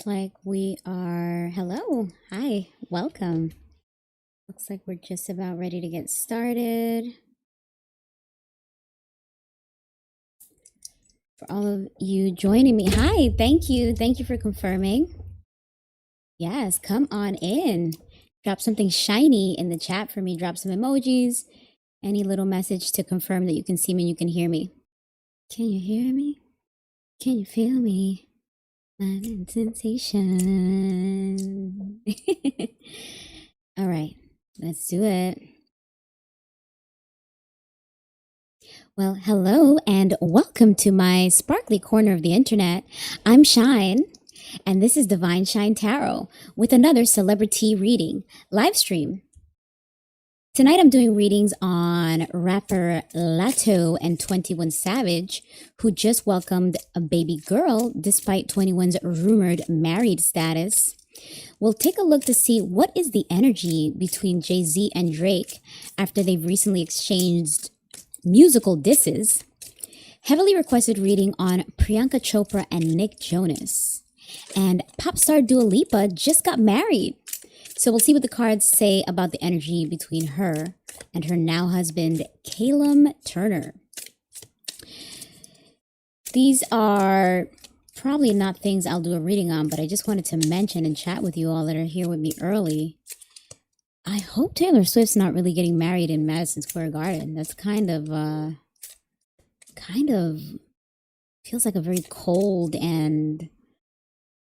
Looks like we are. Hello. Hi. Welcome. Looks like we're just about ready to get started. For all of you joining me, hi. Thank you. Thank you for confirming. Yes, come on in. Drop something shiny in the chat for me. Drop some emojis. Any little message to confirm that you can see me and you can hear me. Can you hear me? Can you feel me? I'm in sensation. All right, let's do it. Well, hello and welcome to my sparkly corner of the internet. I'm Shine, and this is Divine Shine Tarot with another celebrity reading live stream. Tonight I'm doing readings on rapper Latto and 21 Savage, who just welcomed a baby girl despite 21's rumored married status. We'll take a look to see what is the energy between JayZ and Drake after they've recently exchanged musical disses. Heavily requested reading on Priyanka Chopra and Nick Jonas. And pop star Dua Lipa just got married. So we'll see what the cards say about the energy between her and her now husband, Callum Turner. These are probably not things I'll do a reading on, but I just wanted to mention and chat with you all that are here with me early. I hope Taylor Swift's not really getting married in Madison Square Garden. That's kind of feels like a very cold and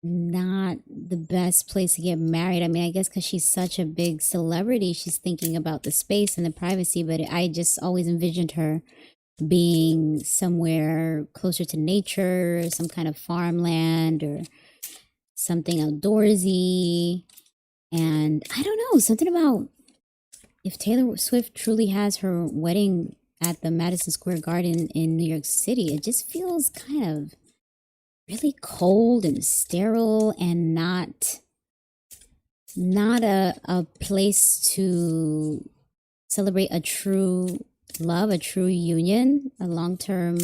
not the best place to get married. I mean, I guess because she's such a big celebrity, she's thinking about the space and the privacy, but I just always envisioned her being somewhere closer to nature, some kind of farmland or something outdoorsy. And I don't know, something about if Taylor Swift truly has her wedding at the Madison Square Garden in New York City, it just feels kind of really cold and sterile and not a place to celebrate a true love, a true union, a long-term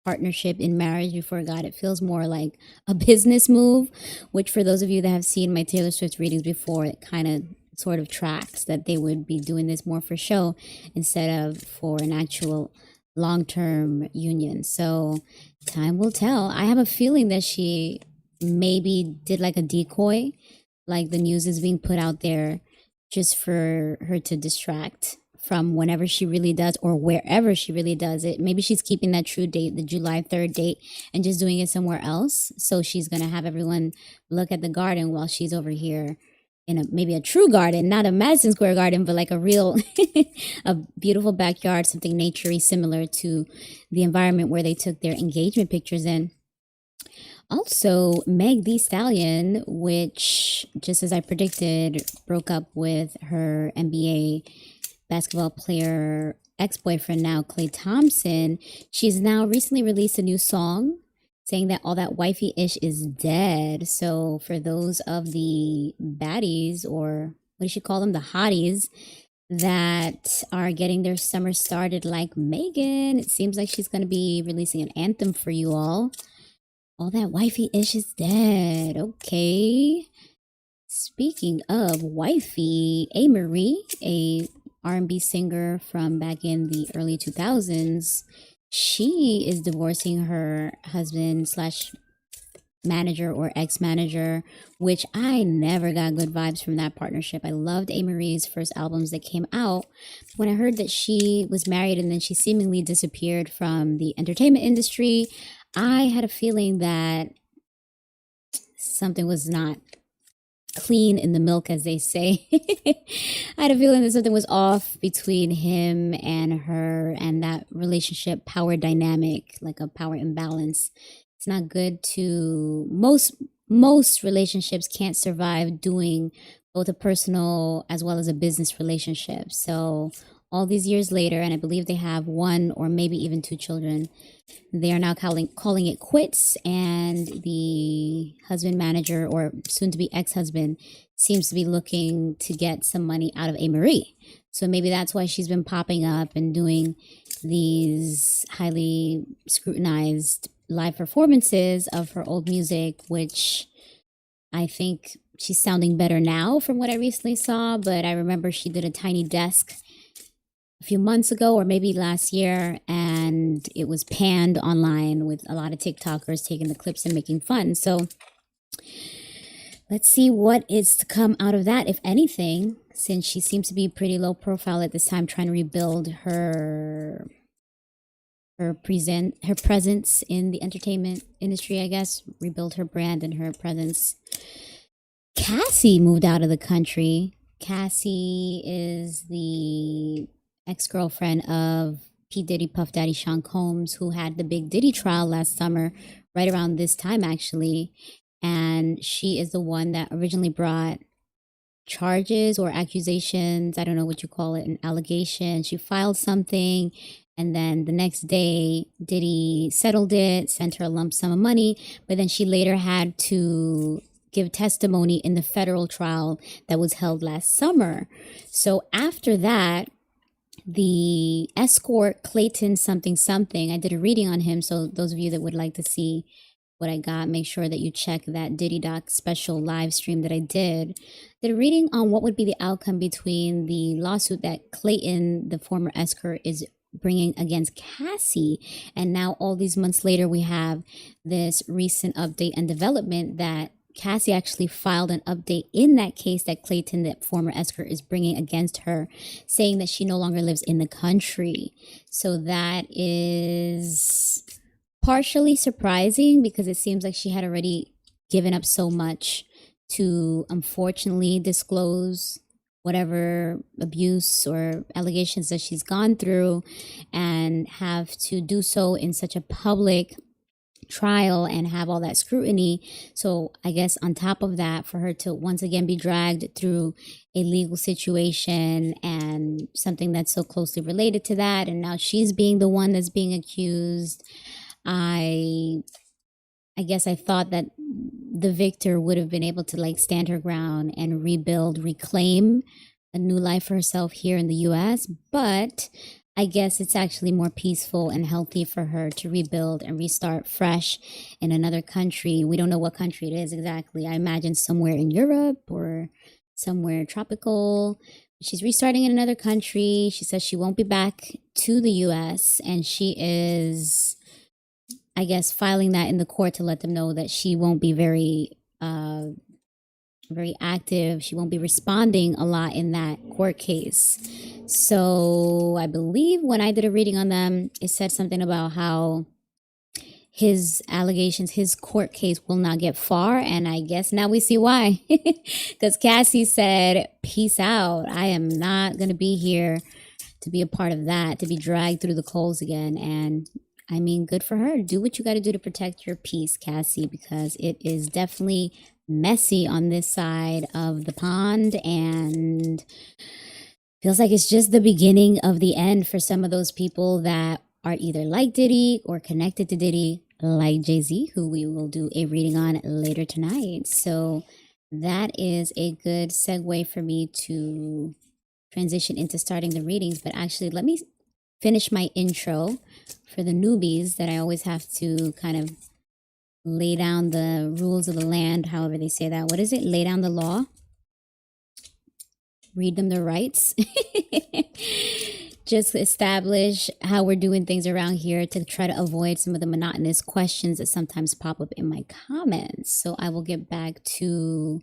partnership in marriage before God. It feels more like a business move, which for those of you that have seen my Taylor Swift readings before, it kind of sort of tracks that they would be doing this more for show instead of for an actual long-term union. So time will tell. I have a feeling that she maybe did like a decoy, like the news is being put out there just for her to distract from whenever she really does or wherever she really does it. Maybe she's keeping that true date, the July 3rd date, and just doing it somewhere else. So she's going to have everyone look at the garden while she's over here in maybe a true garden, not a Madison Square Garden, but like a real, a beautiful backyard, something naturey similar to the environment where they took their engagement pictures in. Also, Meg Thee Stallion, which, just as I predicted, broke up with her NBA basketball player ex-boyfriend now, Klay Thompson. She's now recently released a new song saying that all that wifey-ish is dead. So for those of the baddies, or what do you call them, the hotties, that are getting their summer started like Megan, it seems like she's going to be releasing an anthem for you all. All that wifey-ish is dead. Okay. Speaking of wifey, Amerie, a R&B singer from back in the early 2000s, she is divorcing her husband slash manager or ex-manager, which I never got good vibes from that partnership. I loved Amerie's first albums that came out. When I heard that she was married and then she seemingly disappeared from the entertainment industry, I had a feeling that something was not clean in the milk, as they say. I had a feeling that something was off between him and her and that relationship power dynamic, like a power imbalance. It's not good to most relationships can't survive doing both a personal as well as a business relationship. So all these years later, and I believe they have one or maybe even two children, they are now calling it quits, and the husband manager or soon to be ex-husband seems to be looking to get some money out of Amerie. So maybe that's why she's been popping up and doing these highly scrutinized live performances of her old music, which I think she's sounding better now from what I recently saw, but I remember she did a Tiny Desk a few months ago or maybe last year, and it was panned online with a lot of TikTokers taking the clips and making fun. So let's see what is to come out of that, if anything, since she seems to be pretty low profile at this time, trying to rebuild her presence in the entertainment industry, I guess, rebuild her brand and her presence. Cassie moved out of the country. Cassie is the ex-girlfriend of P. Diddy, Puff Daddy, Sean Combs, who had the big Diddy trial last summer, right around this time, actually. And she is the one that originally brought charges or accusations. I don't know what you call it, an allegation. She filed something, and then the next day, Diddy settled it, sent her a lump sum of money, but then she later had to give testimony in the federal trial that was held last summer. So after that, the escort Clayton something, I did a reading on him. So those of you that would like to see what I got, make sure that you check that Diddy Doc special live stream that I did a reading on what would be the outcome between the lawsuit that Clayton, the former escort, is bringing against Cassie. And now all these months later, we have this recent update and development that Cassie actually filed an update in that case that Clayton, the former escort, is bringing against her, saying that she no longer lives in the country. So that is partially surprising because it seems like she had already given up so much to unfortunately disclose whatever abuse or allegations that she's gone through, and have to do so in such a public trial and have all that scrutiny. So I guess on top of that, for her to once again be dragged through a legal situation and something that's so closely related to that, and now she's being the one that's being accused, I guess I thought that the victor would have been able to like stand her ground and rebuild, reclaim a new life for herself here in the US. But I guess it's actually more peaceful and healthy for her to rebuild and restart fresh in another country. We don't know what country it is exactly. I imagine somewhere in Europe or somewhere tropical. She's restarting in another country. She says she won't be back to the US, and she is, I guess, filing that in the court to let them know that she won't be very active. She won't be responding a lot in that court case. So I believe when I did a reading on them, it said something about how his allegations, his court case will not get far. And I guess now we see why. Because Cassie said, peace out. I am not going to be here to be a part of that, to be dragged through the coals again. And I mean, good for her. Do what you got to do to protect your peace, Cassie, because it is definitely messy on this side of the pond, and feels like it's just the beginning of the end for some of those people that are either like Diddy or connected to Diddy, like JayZ, who we will do a reading on later tonight. So that is a good segue for me to transition into starting the readings. But actually, let me finish my intro for the newbies that I always have to kind of lay down the rules of the land, however they say that. What is it? Lay down the law? Read them their rights? Just establish how we're doing things around here to try to avoid some of the monotonous questions that sometimes pop up in my comments. So I will get back to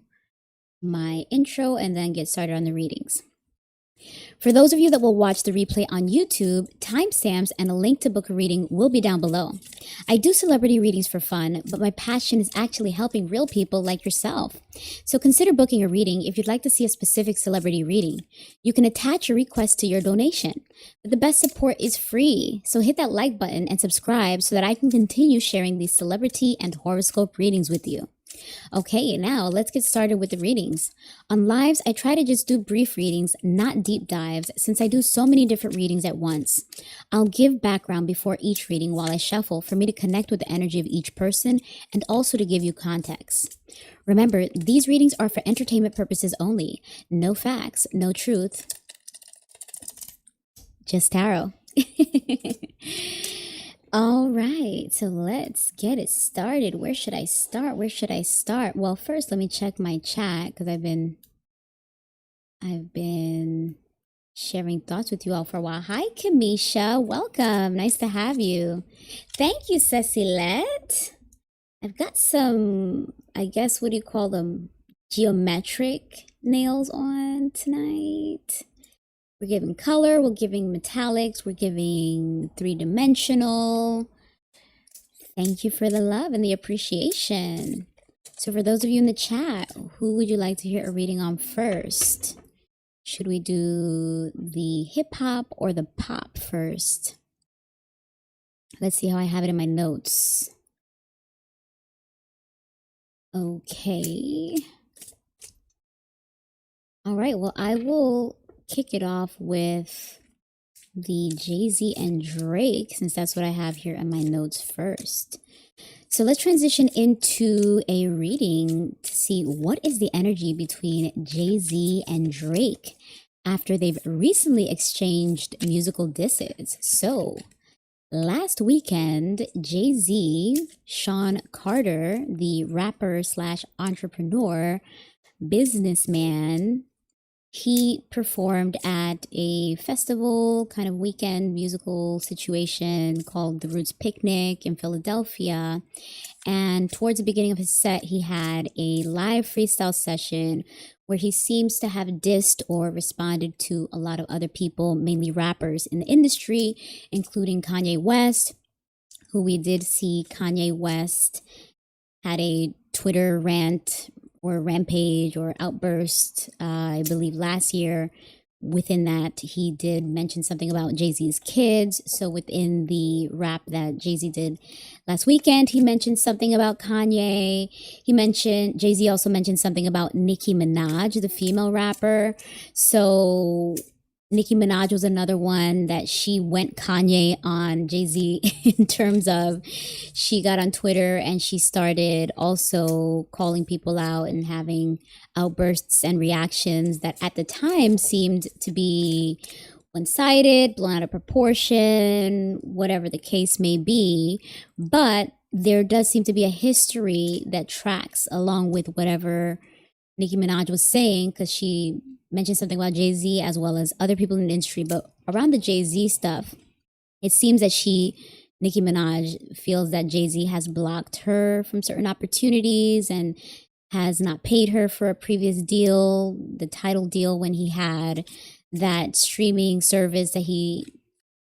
my intro and then get started on the readings. For those of you that will watch the replay on YouTube, timestamps and a link to book a reading will be down below. I do celebrity readings for fun, but my passion is actually helping real people like yourself. So consider booking a reading if you'd like to see a specific celebrity reading. You can attach a request to your donation, but the best support is free. So hit that like button and subscribe so that I can continue sharing these celebrity and horoscope readings with you. Okay, now let's get started with the readings. On lives, I try to just do brief readings, not deep dives, since I do so many different readings at once. I'll give background before each reading while I shuffle for me to connect with the energy of each person and also to give you context. Remember, these readings are for entertainment purposes only. No facts, no truth, just tarot. All right, so let's get it started. Where should I start? Where should I start? Well, first let me check my chat because I've been sharing thoughts with you all for a while. Hi, Kamisha. Welcome. Nice to have you. Thank you, Cecilette. I've got some, I guess, what do you call them? Geometric nails on tonight. We're giving color, we're giving metallics, we're giving three-dimensional. Thank you for the love and the appreciation. So for those of you in the chat, who would you like to hear a reading on first? Should we do the hip hop or the pop first? Let's see how I have it in my notes. Okay. All right, well, I will kick it off with the JayZ and Drake, since that's what I have here in my notes first. So let's transition into a reading to see what is the energy between JayZ and Drake after they've recently exchanged musical disses. So last weekend, JayZ, Sean Carter, the rapper slash entrepreneur, businessman, he performed at a festival kind of weekend musical situation called the Roots Picnic in Philadelphia. And towards the beginning of his set, he had a live freestyle session where he seems to have dissed or responded to a lot of other people, mainly rappers in the industry, including Kanye West, who we did see Kanye West had a Twitter rant or rampage or outburst, I believe last year. Within that, he did mention something about JayZ's kids. So within the rap that JayZ did last weekend, he mentioned something about Kanye. JayZ also mentioned something about Nicki Minaj, the female rapper. So Nicki Minaj was another one that she went Kanye on JayZ in terms of she got on Twitter and she started also calling people out and having outbursts and reactions that at the time seemed to be one-sided, blown out of proportion, whatever the case may be. But there does seem to be a history that tracks along with whatever Nicki Minaj was saying, because she mentioned something about JayZ as well as other people in the industry. But around the JayZ stuff, it seems that Nicki Minaj feels that JayZ has blocked her from certain opportunities and has not paid her for a previous deal, the title deal when he had that streaming service that he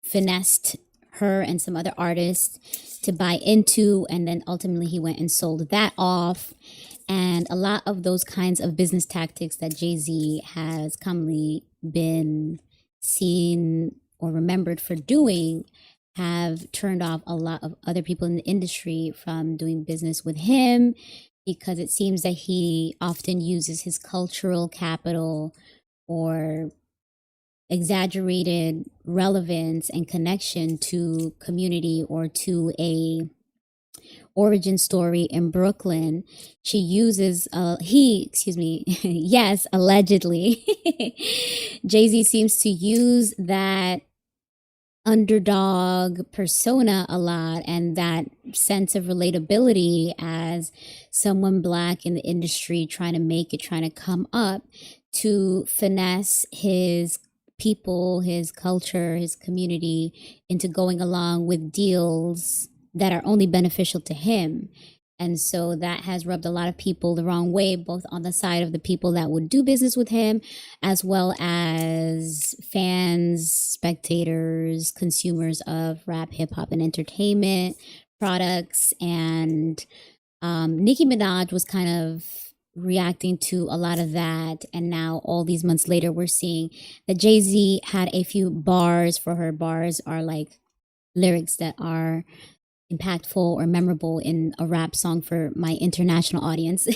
finessed her and some other artists to buy into, and then ultimately he went and sold that off. And a lot of those kinds of business tactics that JayZ has commonly been seen or remembered for doing have turned off a lot of other people in the industry from doing business with him, because it seems that he often uses his cultural capital or exaggerated relevance and connection to community or to a origin story in Brooklyn. Yes, allegedly. JayZ seems to use that underdog persona a lot and that sense of relatability as someone Black in the industry trying to make it, trying to come up, to finesse his people, his culture, his community into going along with deals that are only beneficial to him. And so that has rubbed a lot of people the wrong way, both on the side of the people that would do business with him, as well as fans, spectators, consumers of rap, hip hop, and entertainment products. And Nicki Minaj was kind of reacting to a lot of that. And now all these months later, we're seeing that JayZ had a few bars for her. Bars are like lyrics that are impactful or memorable in a rap song for my international audience.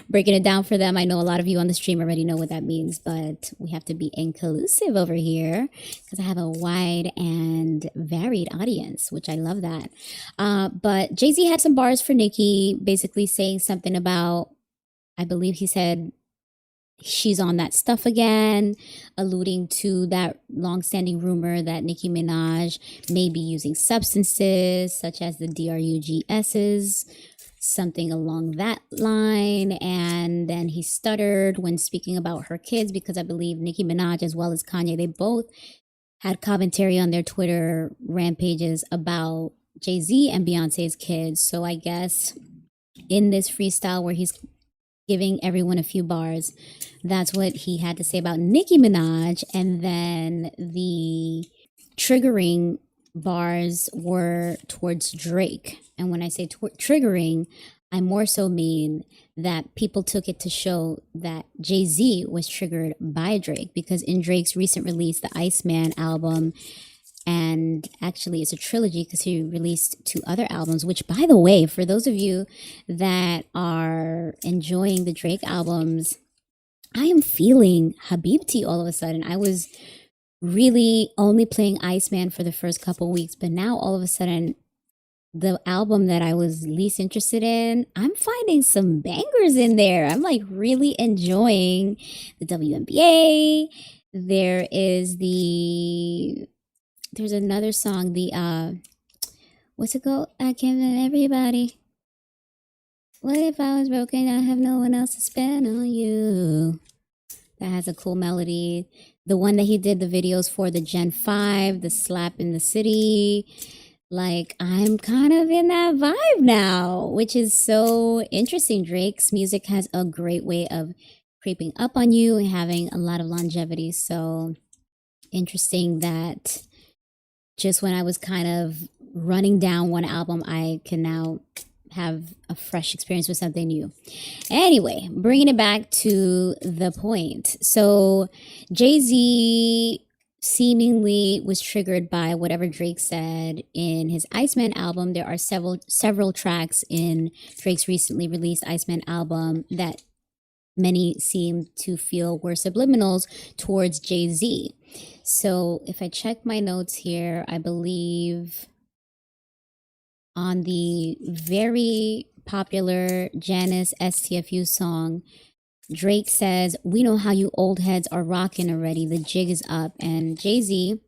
Breaking it down for them. I know a lot of you on the stream already know what that means, but we have to be inclusive over here because I have a wide and varied audience, which I love that. But JayZ had some bars for Nicki, basically saying something about, I believe he said, she's on that stuff again, alluding to that long-standing rumor that Nicki Minaj may be using substances such as the DRUGS's, something along that line. And then he stuttered when speaking about her kids, because I believe Nicki Minaj as well as Kanye, they both had commentary on their Twitter rampages about Jay-Z and Beyonce's kids. So I guess in this freestyle where he's giving everyone a few bars, that's what he had to say about Nicki Minaj. And then the triggering bars were towards Drake. And when I say triggering, I more so mean that people took it to show that Jay-Z was triggered by Drake, because in Drake's recent release, the Iceman album, and actually it's a trilogy because he released 2 other albums, which, by the way, for those of you that are enjoying the Drake albums, I am feeling Habibti all of a sudden. I was really only playing Iceman for the first couple weeks, but now all of a sudden, the album that I was least interested in, I'm finding some bangers in there. I'm like really enjoying the WNBA. There's another song, what's it called? I can't let everybody. What if I was broken? I have no one else to spend on you. That has a cool melody. The one that he did the videos for, the Gen 5, the Slap in the City. Like, I'm kind of in that vibe now, which is so interesting. Drake's music has a great way of creeping up on you and having a lot of longevity. So interesting that just when I was kind of running down one album, I can now have a fresh experience with something new. Anyway, bringing it back to the point. So Jay-Z seemingly was triggered by whatever Drake said in his Iceman album. There are several tracks in Drake's recently released Iceman album that many seem to feel were subliminals towards Jay-Z. So if I check my notes here, I believe on the very popular Janice STFU song, Drake says, "We know how you old heads are rocking already. The jig is up." And Jay-Z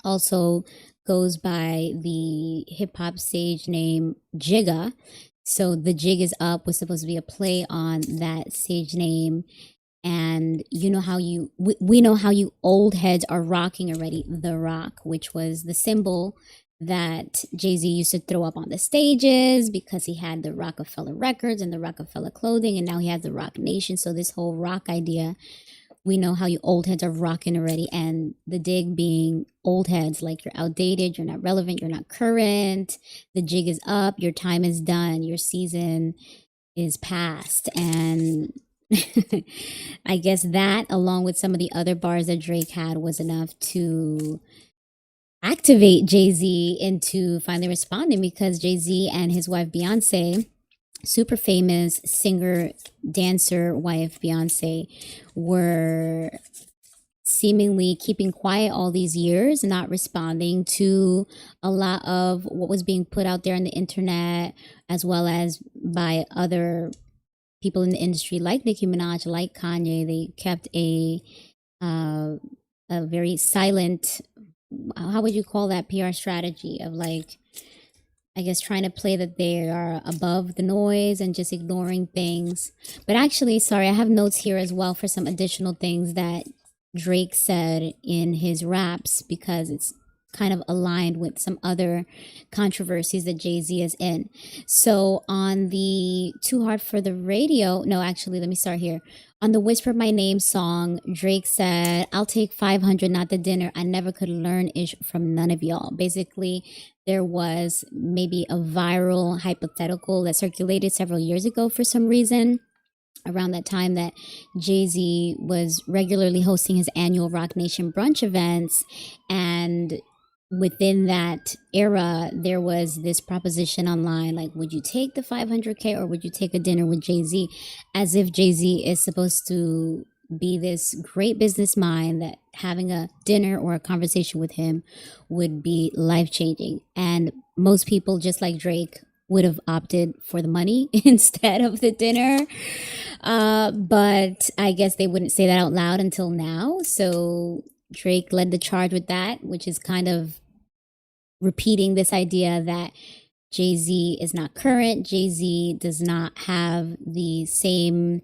also goes by the hip hop stage name Jigga. So the jig is up was supposed to be a play on that stage name. And we know how you old heads are rocking already. The Rock, which was the symbol that Jay-Z used to throw up on the stages because he had the Rockefeller Records and the Rockefeller clothing, and now he has the Rock Nation. So this whole rock idea, we know how you old heads are rocking already, and the dig being old heads, like you're outdated, you're not relevant, you're not current, the jig is up, your time is done, your season is past. And I guess that, along with some of the other bars that Drake had, was enough to activate Jay-Z into finally responding, because Jay-Z and his wife Beyonce, super famous singer, dancer wife Beyonce, were seemingly keeping quiet all these years, not responding to a lot of what was being put out there on the internet, as well as by other people in the industry like Nicki Minaj, like Kanye. They kept a very silent, how would you call that, PR strategy of, like, I guess trying to play that they are above the noise and just ignoring things. But actually, sorry, I have notes here as well for some additional things that Drake said in his raps, because it's kind of aligned with some other controversies that Jay-Z is in. So on the Too Hard for the Radio, no, actually, let me start here. On the Whisper My Name song, Drake said, "I'll take 500, not the dinner. I never could learn ish from none of y'all." Basically, there was maybe a viral hypothetical that circulated several years ago for some reason, around that time, that Jay-Z was regularly hosting his annual Rock Nation brunch events. And within that era, there was this proposition online, like, would you take the 500K or would you take a dinner with Jay-Z? As if Jay-Z is supposed to be this great business mind that having a dinner or a conversation with him would be life-changing. And most people, just like Drake, would have opted for the money instead of the dinner. But I guess they wouldn't say that out loud until now. So Drake led the charge with that, which is kind of repeating this idea that JayZ is not current. JayZ does not have the same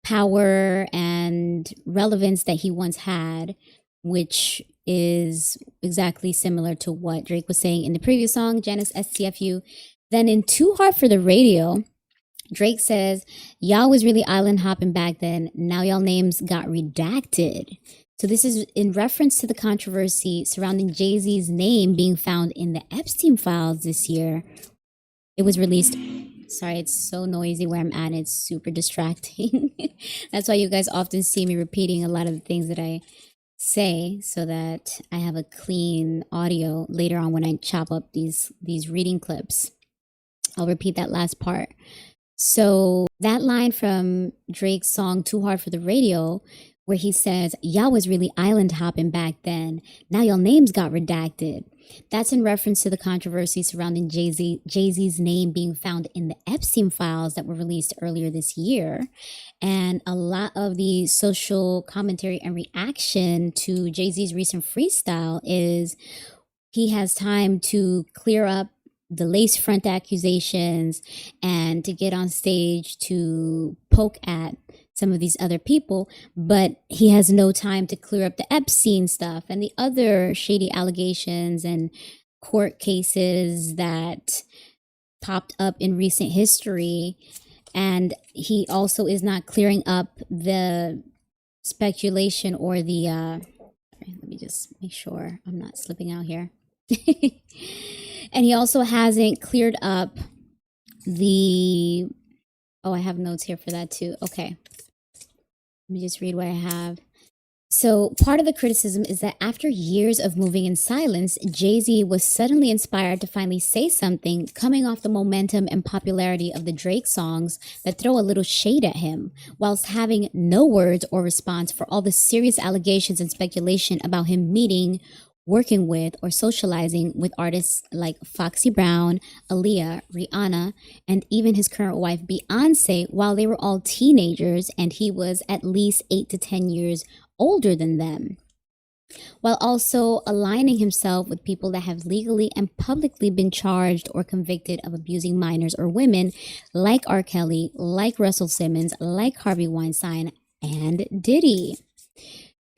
power and relevance that he once had, which is exactly similar to what Drake was saying in the previous song, Janice STFU. Then in Too Hard for the Radio, Drake says, y'all was really island hopping back then. Now y'all names got redacted. So this is in reference to the controversy surrounding JayZ's name being found in the Epstein files this year. It was released. Sorry, it's so noisy where I'm at. It's super distracting. That's why you guys often see me repeating a lot of the things that I say so that I have a clean audio later on when I chop up these reading clips. I'll repeat that last part. So that line from Drake's song Too Hard for the Radio, where he says, y'all was really island hopping back then. Now y'all names got redacted. That's in reference to the controversy surrounding JayZ's name being found in the Epstein files that were released earlier this year. And a lot of the social commentary and reaction to JayZ's recent freestyle is he has time to clear up the lace front accusations and to get on stage to poke at some of these other people, but he has no time to clear up the Epstein stuff and the other shady allegations and court cases that popped up in recent history. And he also is not clearing up the speculation or the sorry, let me just make sure I'm not slipping out here. And he also hasn't cleared up the, oh, I have notes here for that too. Okay. Let me just read what I have. So part of the criticism is that after years of moving in silence, JayZ was suddenly inspired to finally say something, coming off the momentum and popularity of the Drake songs that throw a little shade at him, whilst having no words or response for all the serious allegations and speculation about him meeting, working with, or socializing with artists like Foxy Brown, Aaliyah, Rihanna, and even his current wife Beyonce while they were all teenagers and he was at least 8 to 10 years older than them, while also aligning himself with people that have legally and publicly been charged or convicted of abusing minors or women, like R. Kelly, like Russell Simmons, like Harvey Weinstein, and Diddy.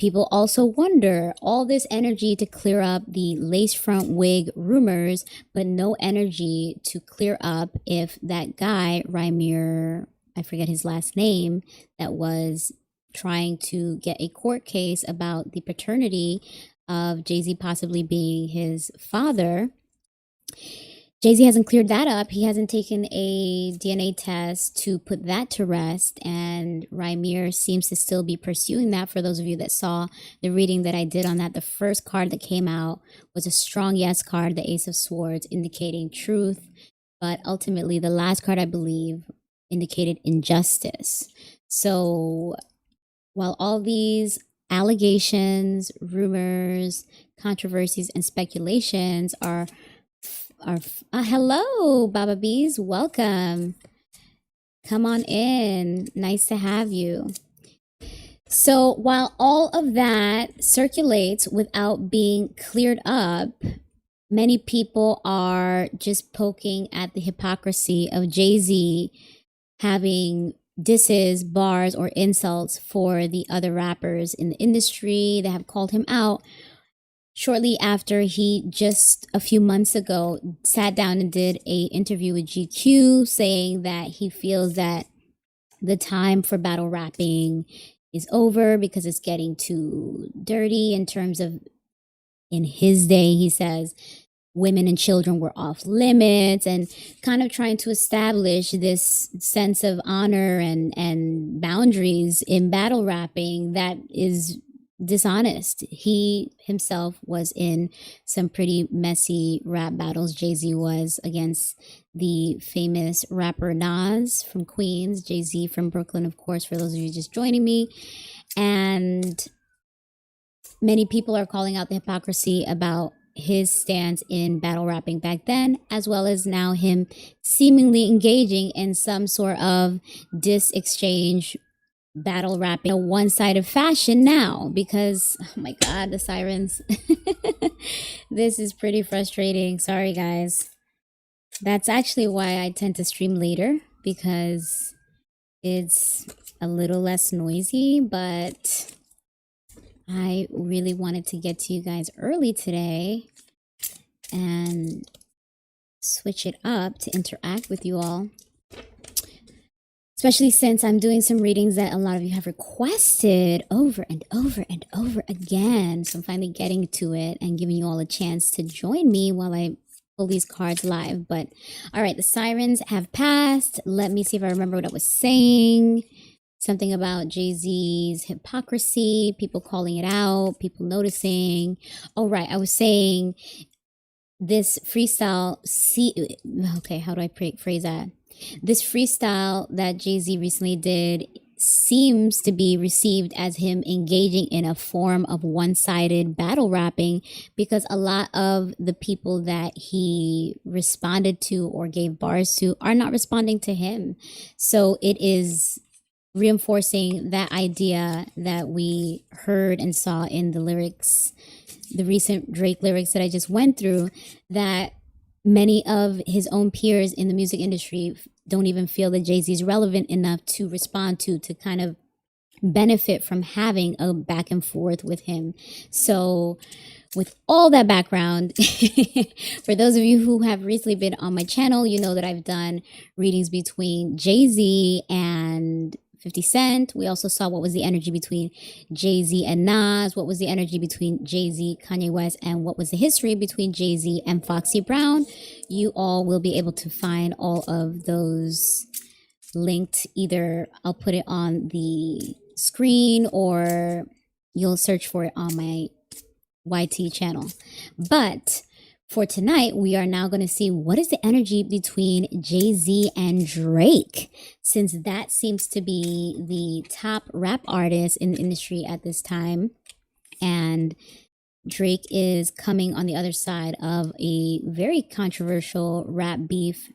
People also wonder, all this energy to clear up the lace front wig rumors, but no energy to clear up if that guy, Rymir, I forget his last name, that was trying to get a court case about the paternity of JayZ possibly being his father. JayZ hasn't cleared that up. He hasn't taken a DNA test to put that to rest, and Rymir seems to still be pursuing that. For those of you that saw the reading that I did on that, the first card that came out was a strong yes card, the Ace of Swords, indicating truth, but ultimately the last card, I believe, indicated injustice. So while all these allegations, rumors, controversies, and speculations are hello, Baba Bees, welcome. Come on in. Nice to have you. So while all of that circulates without being cleared up, many people are just poking at the hypocrisy of JayZ having disses, bars, or insults for the other rappers in the industry that have called him out shortly after he just a few months ago sat down and did a interview with GQ saying that he feels that the time for battle rapping is over because it's getting too dirty in terms of, in his day, he says, women and children were off limits, and kind of trying to establish this sense of honor and boundaries in battle rapping that is dishonest. He himself was in some pretty messy rap battles. JayZ was against the famous rapper Nas from Queens, JayZ from Brooklyn, of course, for those of you just joining me. And many people are calling out the hypocrisy about his stance in battle rapping back then, as well as now him seemingly engaging in some sort of diss exchange battle rapping, a one-sided fashion now, because oh my god, the sirens. This is pretty frustrating. Sorry guys. That's actually why I tend to stream later, because it's a little less noisy, but I really wanted to get to you guys early today and switch it up to interact with you all, especially since I'm doing some readings that a lot of you have requested over and over and over again. So I'm finally getting to it and giving you all a chance to join me while I pull these cards live. But all right, the sirens have passed. Let me see if I remember what I was saying. Something about JayZ's hypocrisy, people calling it out, people noticing. Oh, right. I was saying this freestyle. Okay, how do I phrase that? This freestyle that JayZ recently did seems to be received as him engaging in a form of one-sided battle rapping, because a lot of the people that he responded to or gave bars to are not responding to him. So it is reinforcing that idea that we heard and saw in the lyrics, the recent Drake lyrics that I just went through, that many of his own peers in the music industry don't even feel that JayZ is relevant enough to respond to kind of benefit from having a back and forth with him. So with all that background, for those of you who have recently been on my channel, you know that I've done readings between JayZ and 50 Cent. We also saw what was the energy between JayZ and Nas, what was the energy between JayZ, Kanye West, and what was the history between JayZ and Foxy Brown. You all will be able to find all of those linked. Either I'll put it on the screen or you'll search for it on my YT channel. But for tonight, we are now going to see what is the energy between JayZ and Drake, since that seems to be the top rap artist in the industry at this time. And Drake is coming on the other side of a very controversial rap beef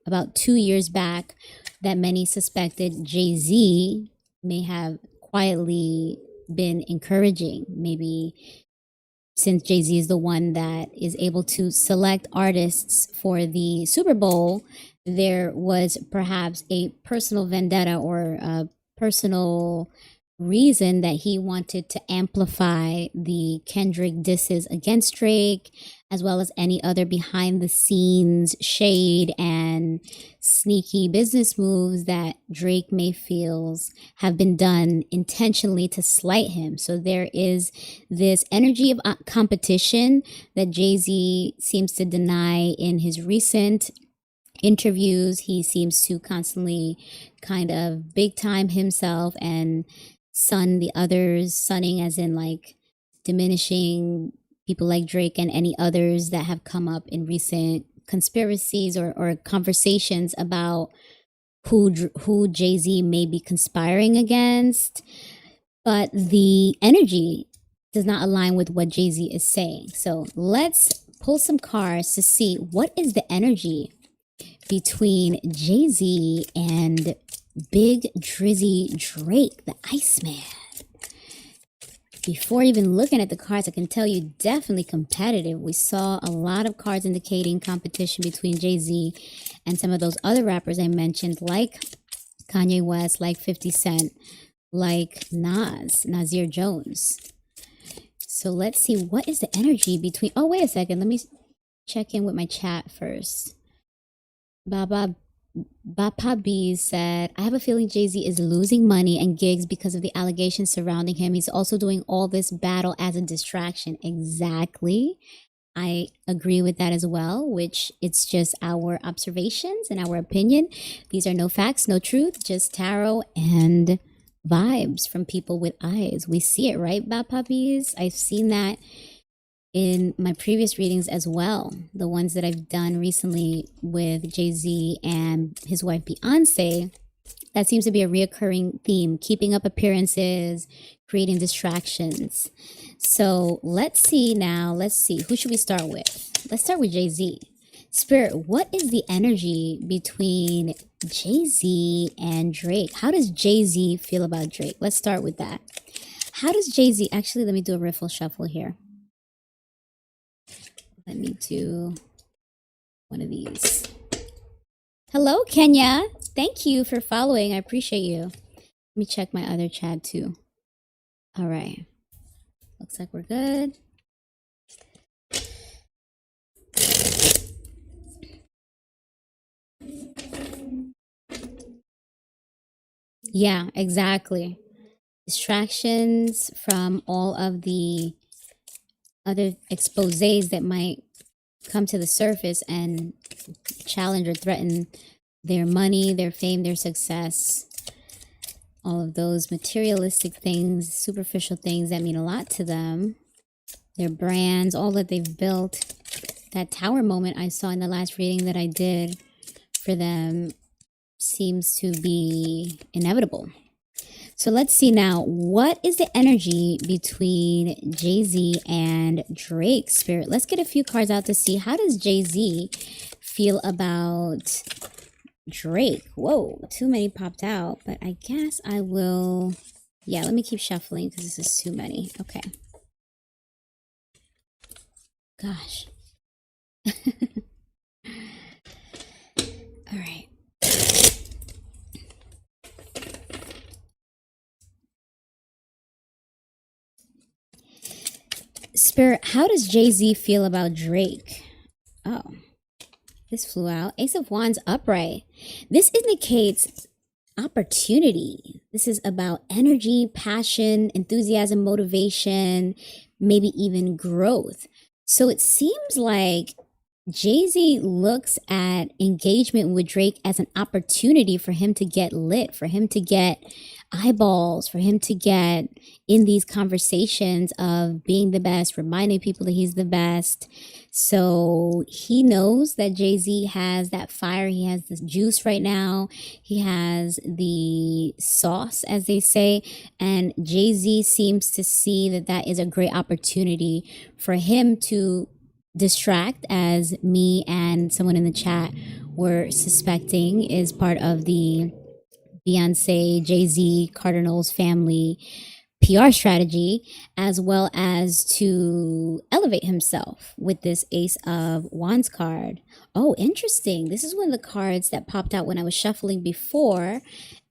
about 2 years back that many suspected JayZ may have quietly been encouraging. Maybe since JayZ is the one that is able to select artists for the Super Bowl, there was perhaps a personal vendetta or a personal reason that he wanted to amplify the Kendrick disses against Drake, as well as any other behind the scenes shade and sneaky business moves that Drake may feels have been done intentionally to slight him. So there is this energy of competition that JayZ seems to deny in his recent interviews. He seems to constantly kind of big time himself and sun the others, sunning as in like diminishing people like Drake and any others that have come up in recent conspiracies or conversations about who JayZ may be conspiring against. But the energy does not align with what JayZ is saying. So let's pull some cards to see what is the energy between JayZ and Big Drizzy Drake, the Iceman. Before even looking at the cards, I can tell you definitely competitive. We saw a lot of cards indicating competition between JayZ and some of those other rappers I mentioned, like Kanye West, like 50 Cent, like Nasir Jones. So let's see, what is the energy between... Oh, wait a second. Let me check in with my chat first. Baba B said, I have a feeling JayZ is losing money and gigs because of the allegations surrounding him. He's also doing all this battle as a distraction. Exactly. I agree with that as well, which it's just our observations and our opinion. These are no facts, no truth, just tarot and vibes from people with eyes. We see it, right, Bapapis? I've seen that in my previous readings as well, the ones that I've done recently with JayZ and his wife Beyonce. That seems to be a reoccurring theme, keeping up appearances, creating distractions. So let's see now. Let's see. Who should we start with? Let's start with JayZ. Spirit, what is the energy between JayZ and Drake? How does JayZ feel about Drake? Let's start with that. How does JayZ, actually, let me do a riffle shuffle here. Let me do one of these. Hello, Kenya. Thank you for following. I appreciate you. Let me check my other chat too. All right. Looks like we're good. Yeah, exactly. Distractions from all of the other exposés that might come to the surface and challenge or threaten their money, their fame, their success, all of those materialistic things, superficial things that mean a lot to them, their brands, all that they've built. That tower moment I saw in the last reading that I did for them seems to be inevitable. So let's see now, what is the energy between JayZ and Drake, Spirit? Let's get a few cards out to see, how does JayZ feel about Drake? Whoa, too many popped out, but I guess I will, yeah, let me keep shuffling because this is too many. Okay. Gosh. All right. Spirit, how does JayZ feel about Drake? Oh, this flew out. Ace of Wands upright. This indicates opportunity. This is about energy, passion, enthusiasm, motivation, maybe even growth. So it seems like JayZ looks at engagement with Drake as an opportunity for him to get lit, for him to get eyeballs, for him to get in these conversations of being the best, reminding people that he's the best. So he knows that JayZ has that fire. He has this juice right now. He has the sauce, as they say. And JayZ seems to see that that is a great opportunity for him to distract, as me and someone in the chat were suspecting is part of the Beyonce, JayZ, Cardinals family PR strategy, as well as to elevate himself with this Ace of Wands card. Oh, interesting. This is one of the cards that popped out when I was shuffling before,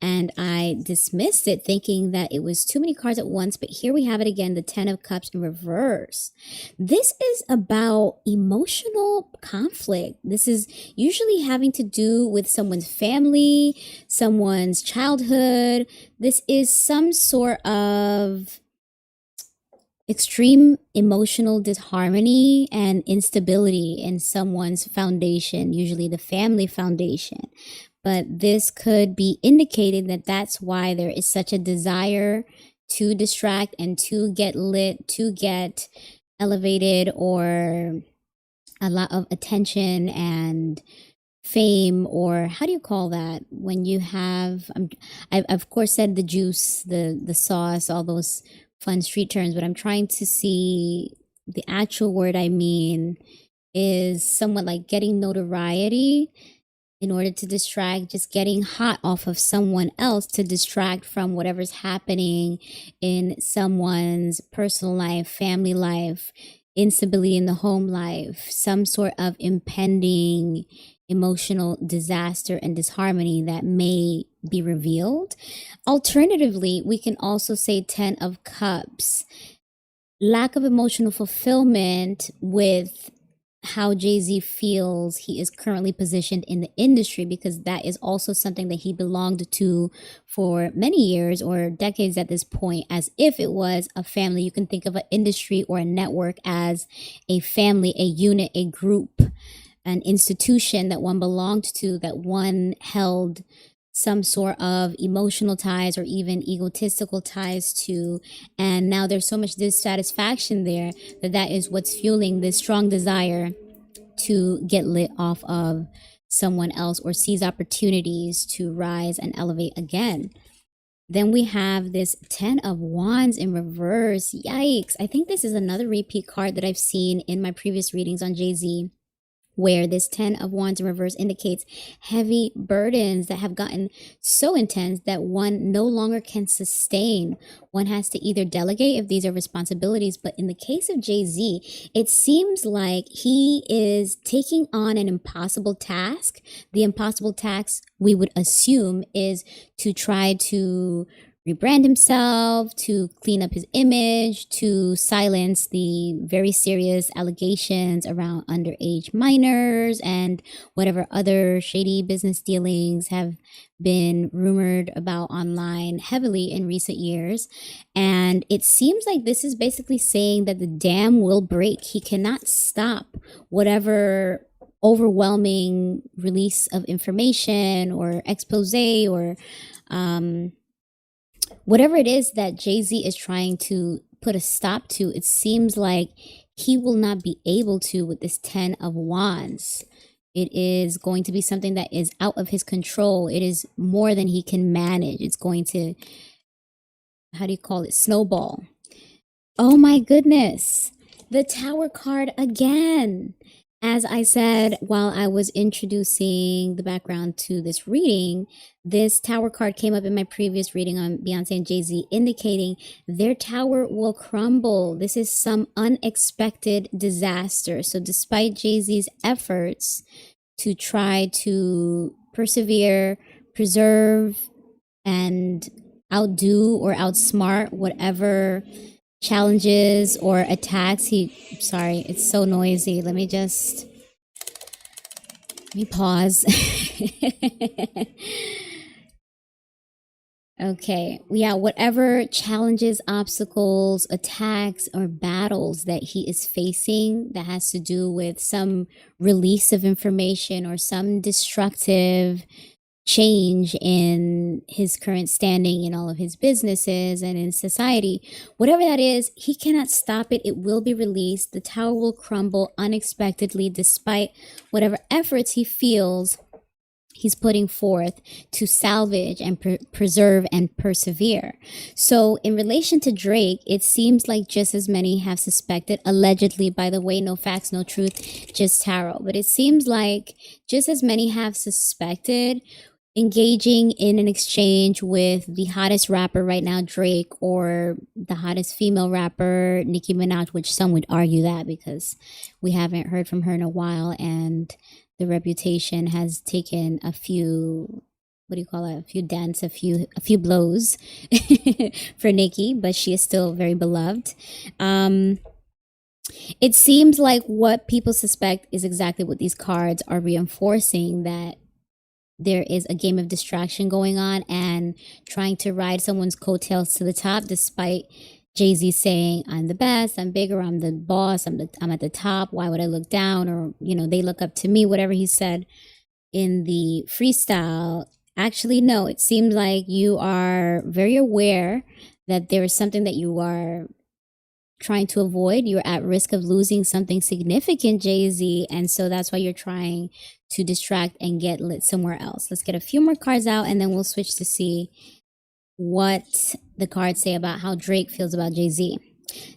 and I dismissed it thinking that it was too many cards at once, but here we have it again, the 10 of Cups in reverse. This is about emotional conflict. This is usually having to do with someone's family, someone's childhood. This is some sort of extreme emotional disharmony and instability in someone's foundation, usually the family foundation. But this could be indicating that that's why there is such a desire to distract and to get lit, to get elevated, or a lot of attention and fame, or how do you call that when you have, I've of course said the juice, the sauce, all those fun street terms, but I'm trying to see the actual word I mean is somewhat like getting notoriety in order to distract, just getting hot off of someone else to distract from whatever's happening in someone's personal life, family life, instability in the home life, some sort of impending emotional disaster and disharmony that may be revealed. Alternatively, we can also say 10 of Cups, lack of emotional fulfillment with how JayZ feels he is currently positioned in the industry, because that is also something that he belonged to for many years or decades at this point, as if it was a family. You can think of an industry or a network as a family, a unit, a group, an institution that one belonged to, that one held some sort of emotional ties or even egotistical ties to. And now there's so much dissatisfaction there that that is what's fueling this strong desire to get lit off of someone else or sees opportunities to rise and elevate again. Then we have this 10 of Wands in reverse. Yikes. I think this is another repeat card that I've seen in my previous readings on JayZ, where this 10 of Wands in reverse indicates heavy burdens that have gotten so intense that one no longer can sustain. One has to either delegate if these are responsibilities, but in the case of JayZ, it seems like he is taking on an impossible task. The impossible task, we would assume, is to try to rebrand himself, to clean up his image, to silence the very serious allegations around underage minors and whatever other shady business dealings have been rumored about online heavily in recent years. And it seems like this is basically saying that the dam will break. He cannot stop whatever overwhelming release of information or expose or whatever it is that JayZ is trying to put a stop to. It seems like he will not be able to with this 10 of Wands. It is going to be something that is out of his control. It is more than he can manage. It's going to, how do you call it, snowball. Oh my goodness. The Tower card again. As I said while I was introducing the background to this reading, this Tower card came up in my previous reading on Beyonce and JayZ, indicating their tower will crumble. This is some unexpected disaster. So despite JayZ's efforts to try to persevere, preserve, and outdo or outsmart whatever challenges or attacks sorry, it's so noisy. Let me pause. Okay, yeah, whatever challenges, obstacles, attacks, or battles that he is facing that has to do with some release of information or some destructive change in his current standing in all of his businesses and in society, whatever that is, he cannot stop it. It will be released. The tower will crumble unexpectedly despite whatever efforts he feels he's putting forth to salvage and preserve and persevere. So in relation to Drake, it seems like just as many have suspected, allegedly, by the way, no facts, no truth, just tarot, but it seems like just as many have suspected engaging in an exchange with the hottest rapper right now, Drake, or the hottest female rapper, Nicki Minaj, which some would argue that because we haven't heard from her in a while and the reputation has taken a few, what do you call it? A few dents, a few blows for Nicki, but she is still very beloved. It seems like what people suspect is exactly what these cards are reinforcing, that there is a game of distraction going on and trying to ride someone's coattails to the top, despite JayZ saying, I'm the best, I'm bigger, I'm the boss, I'm at the top, why would I look down? Or, they look up to me, whatever he said in the freestyle. Actually, no, it seems like you are very aware that there is something that you are trying to avoid. You're at risk of losing something significant, JayZ, and so that's why you're trying to distract and get lit somewhere else. Let's get a few more cards out and then we'll switch to see what the cards say about how Drake feels about JayZ.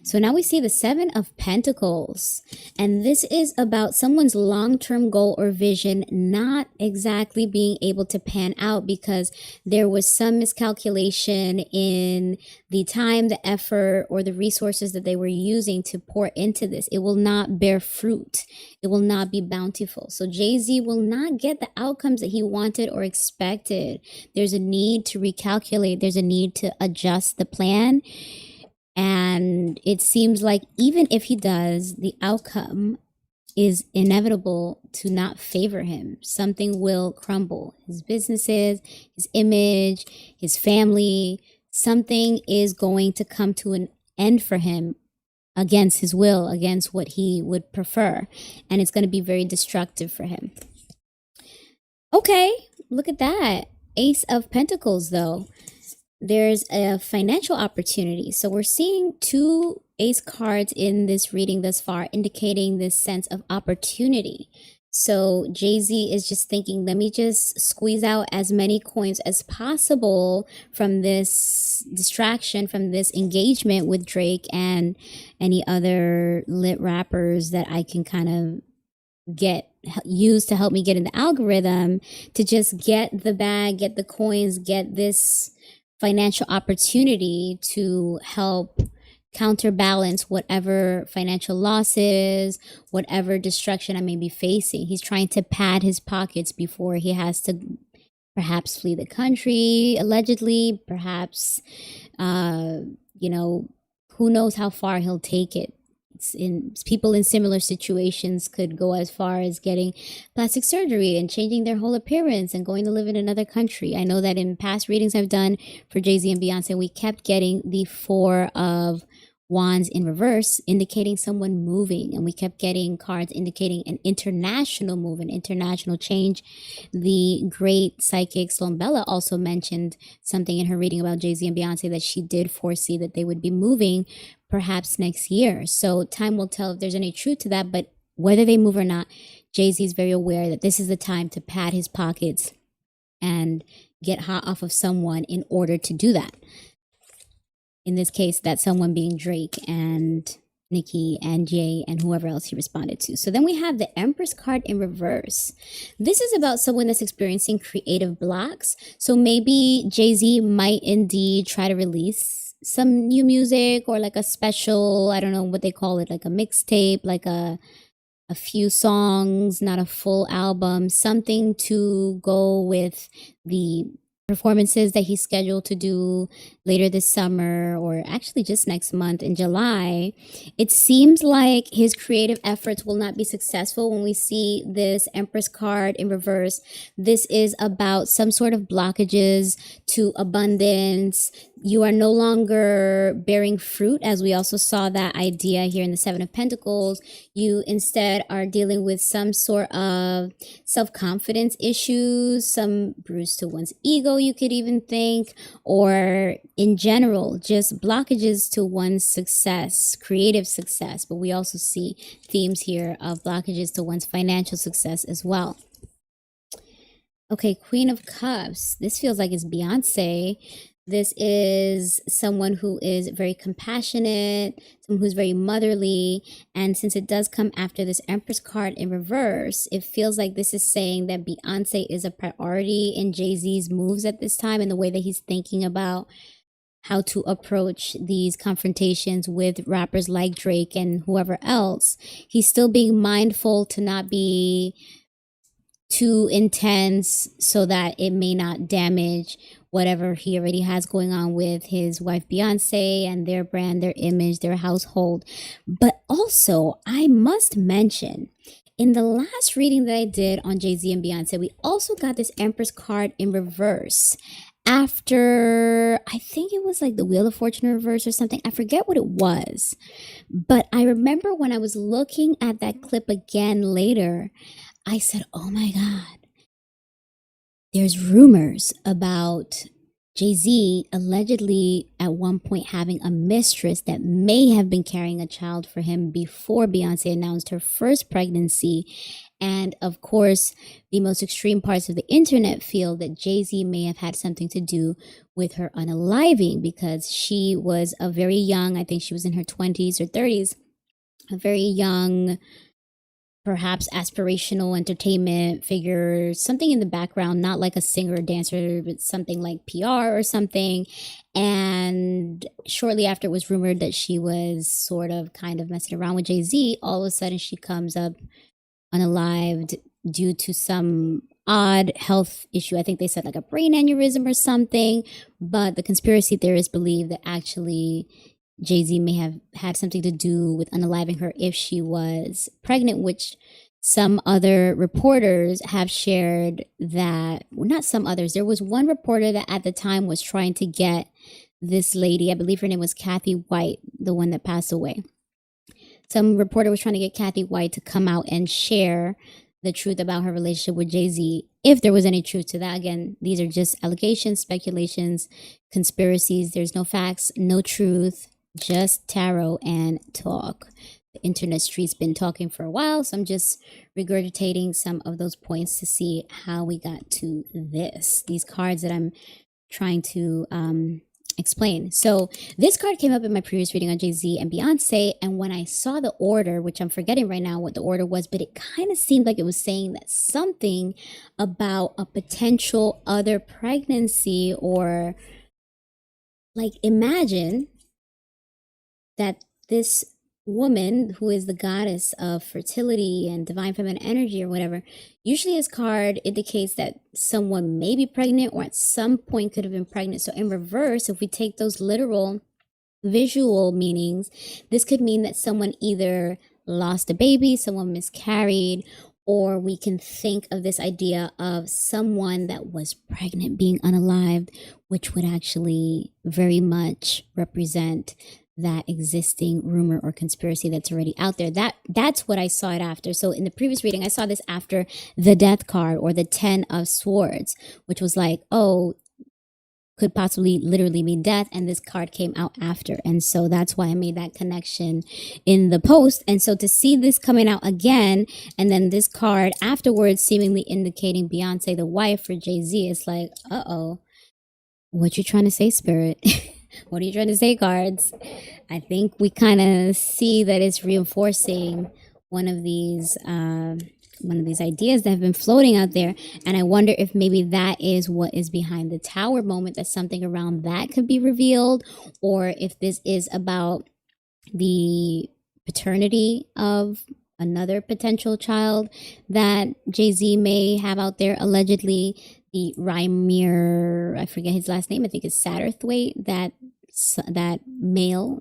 So now we see the 7 of Pentacles, and this is about someone's long-term goal or vision not exactly being able to pan out because there was some miscalculation in the time, the effort, or the resources that they were using to pour into this. It will not bear fruit. It will not be bountiful. So JayZ will not get the outcomes that he wanted or expected. There's a need to recalculate. There's a need to adjust the plan. And it seems like even if he does, the outcome is inevitable to not favor him. Something will crumble. His businesses, his image, his family, something is going to come to an end for him against his will, against what he would prefer. And it's going to be very destructive for him. Okay, look at that. Ace of Pentacles, though. There's a financial opportunity. So we're seeing 2 ace cards in this reading thus far, indicating this sense of opportunity. So Jay-Z is just thinking, let me just squeeze out as many coins as possible from this distraction, from this engagement with Drake and any other lit rappers that I can kind of get used to help me get in the algorithm, to just get the bag, get the coins, get this financial opportunity to help counterbalance whatever financial losses, whatever destruction I may be facing. He's trying to pad his pockets before he has to perhaps flee the country, allegedly, perhaps, you know, who knows how far he'll take it. People in similar situations could go as far as getting plastic surgery and changing their whole appearance and going to live in another country. I know that in past readings I've done for Jay-Z and Beyonce, we kept getting the Four of Wands in reverse, indicating someone moving, and we kept getting cards indicating an international move, an international change. The great psychic Sloan Bella also mentioned something in her reading about Jay-Z and Beyonce, that she did foresee that they would be moving perhaps next year. So time will tell if there's any truth to that, but whether they move or not, Jay-Z is very aware that this is the time to pad his pockets and get hot off of someone in order to do that. In this case, that someone being Drake and Nicki and Jay and whoever else he responded to. So then we have the Empress card in reverse. This is about someone that's experiencing creative blocks. So maybe Jay-Z might indeed try to release some new music, or like a special, I don't know what they call it, like a mixtape, like a few songs, not a full album, something to go with the performances that he's scheduled to do later this summer, or actually just next month in July. It seems like his creative efforts will not be successful when we see this Empress card in reverse. This is about some sort of blockages to abundance. You are no longer bearing fruit, as we also saw that idea here in the Seven of Pentacles. You instead are dealing with some sort of self-confidence issues, some bruise to one's ego, you could even think, or in general, just blockages to one's success, creative success. But we also see themes here of blockages to one's financial success as well. Okay, Queen of Cups. This feels like it's Beyonce. This is someone who is very compassionate, someone who's very motherly. And since it does come after this Empress card in reverse, it feels like this is saying that Beyonce is a priority in Jay-Z's moves at this time, and the way that he's thinking about how to approach these confrontations with rappers like Drake and whoever else. He's still being mindful to not be too intense so that it may not damage whatever he already has going on with his wife Beyonce and their brand, their image, their household. But also, I must mention, in the last reading that I did on Jay-Z and Beyonce, we also got this Empress card in reverse. After, I think it was like the Wheel of Fortune in reverse or something. I forget what it was. But I remember when I was looking at that clip again later, I said, oh my God, there's rumors about Jay-Z allegedly at one point having a mistress that may have been carrying a child for him before Beyonce announced her first pregnancy. And of course, the most extreme parts of the internet feel that Jay-Z may have had something to do with her unaliving, because she was a very young, I think she was in her 20s or 30s, a very young, perhaps aspirational entertainment figure, something in the background, not like a singer or dancer, but something like PR or something. And shortly after, it was rumored that she was sort of kind of messing around with Jay-Z. All of a sudden, she comes up unalived due to some odd health issue. I think they said like a brain aneurysm or something. But the conspiracy theorists believe that actually Jay-Z may have had something to do with unaliving her if she was pregnant, which some other reporters have shared that, well, not some others. There was one reporter that at the time was trying to get this lady, I believe her name was Kathy White, the one that passed away. Some reporter was trying to get Kathy White to come out and share the truth about her relationship with Jay-Z, if there was any truth to that. Again, these are just allegations, speculations, conspiracies. There's no facts, no truth, just tarot and talk. the internet street's been talking for a while. So I'm just regurgitating some of those points to see how we got to these cards that I'm trying to explain. So this card came up in my previous reading on JayZ and Beyonce, and when I saw the order, which I'm forgetting right now what the order was, but it kind of seemed like it was saying that something about a potential other pregnancy, or like imagine that this woman who is the goddess of fertility and divine feminine energy or whatever, usually this card indicates that someone may be pregnant or at some point could have been pregnant. So in reverse, if we take those literal visual meanings, this could mean that someone either lost a baby, someone miscarried, or we can think of this idea of someone that was pregnant being unalived, which would actually very much represent that existing rumor or conspiracy that's already out there. That's what I saw it after. So in the previous reading, I saw this after the Death card, or the 10 of Swords, which was like, oh, could possibly literally mean death, and this card came out after. And so that's why I made that connection in the post. And so to see this coming out again, and then this card afterwards seemingly indicating Beyonce the wife for JayZ, it's like, uh-oh, what you trying to say, Spirit? What are you trying to say, cards? I think we kind of see that it's reinforcing one of these ideas that have been floating out there. And I wonder if maybe that is what is behind the Tower moment, that something around that could be revealed, or if this is about the paternity of another potential child that JayZ may have out there, allegedly. The Rymir, I forget his last name, I think it's Satterthwaite, that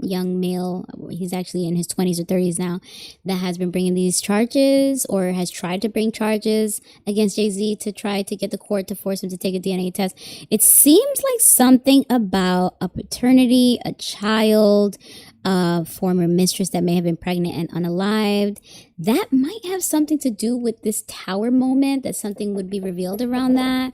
young male, he's actually in his 20s or 30s now, that has been bringing these charges, or has tried to bring charges against JayZ to try to get the court to force him to take a DNA test. It seems like something about a paternity, a child, a former mistress that may have been pregnant and unalived. That might have something to do with this Tower moment, that something would be revealed around that.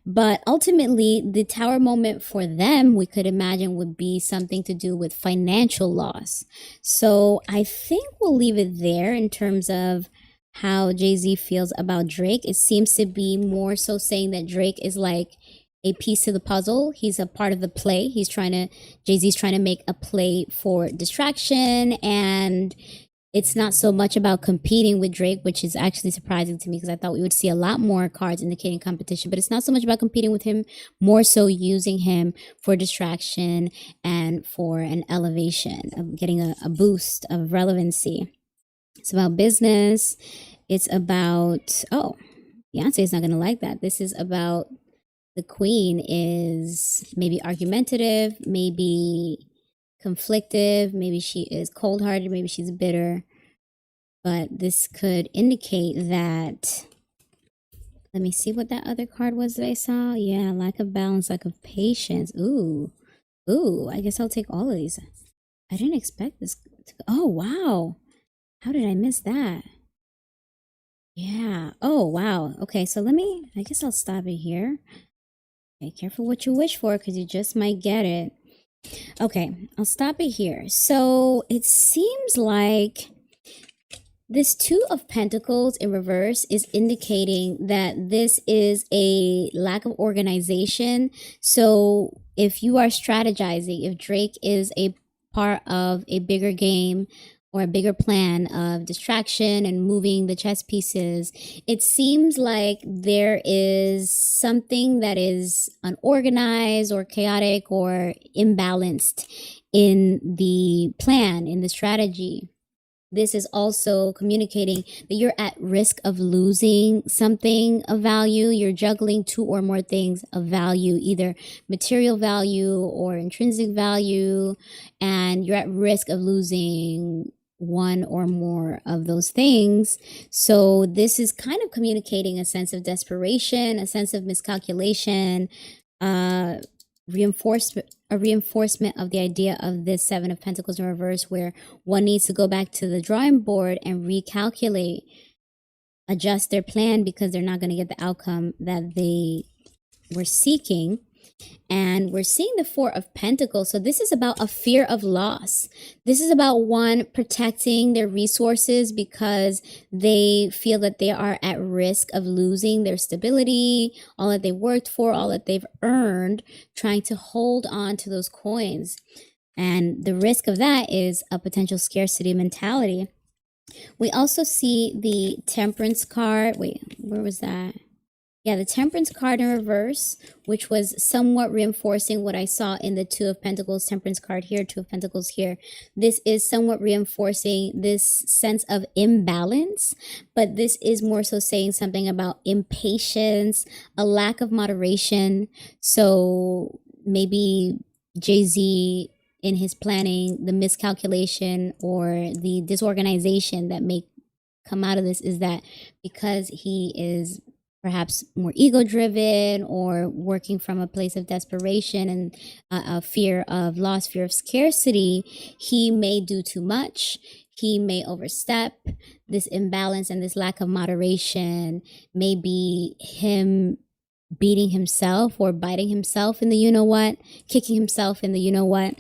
But ultimately, the Tower moment for them, we could imagine, would be something to do with financial loss. So I think we'll leave it there in terms of how JayZ feels about Drake. It seems to be more so saying that Drake is like a piece to the puzzle. He's a part of the play. JayZ's trying to make a play for distraction, and it's not so much about competing with Drake, which is actually surprising to me, because I thought we would see a lot more cards indicating competition, but it's not so much about competing with him, more so using him for distraction and for an elevation, of getting a boost of relevancy. It's about business. It's about, oh, Beyonce's not going to like that. This is about the queen is maybe argumentative, maybe conflictive, maybe she is cold-hearted, maybe she's bitter. But this could indicate that, let me see what that other card was that I saw. Yeah, lack of balance, lack of patience. Ooh, I guess I'll take all of these. I didn't expect this. Oh, wow. How did I miss that? Yeah. Oh, wow. Okay, so I guess I'll stop it here. Okay, careful what you wish for, because you just might get it. Okay, I'll stop it here. So it seems like this Two of Pentacles in reverse is indicating that this is a lack of organization. So if you are strategizing, if Drake is a part of a bigger game or a bigger plan of distraction and moving the chess pieces, it seems like there is something that is unorganized or chaotic or imbalanced in the plan, in the strategy. This is also communicating that you're at risk of losing something of value. You're juggling two or more things of value, either material value or intrinsic value, and you're at risk of losing one or more of those things. So this is kind of communicating a sense of desperation, a sense of miscalculation, a reinforcement of the idea of this Seven of Pentacles in reverse, where one needs to go back to the drawing board and recalculate, adjust their plan, because they're not going to get the outcome that they were seeking. And we're seeing the Four of Pentacles. So this is about a fear of loss. This is about one protecting their resources because they feel that they are at risk of losing their stability, all that they worked for, all that they've earned, trying to hold on to those coins. And the risk of that is a potential scarcity mentality. We also see the Temperance card. Wait, where was that? Yeah, the Temperance card in reverse, which was somewhat reinforcing what I saw in the Two of Pentacles, Temperance card here, Two of Pentacles here. This is somewhat reinforcing this sense of imbalance, but this is more so saying something about impatience, a lack of moderation. So maybe JayZ in his planning, the miscalculation or the disorganization that may come out of this is that because he is perhaps more ego-driven or working from a place of desperation and a fear of loss, fear of scarcity, he may do too much. He may overstep. This imbalance and this lack of moderation may be him beating himself or biting himself in the you-know-what, kicking himself in the you-know-what.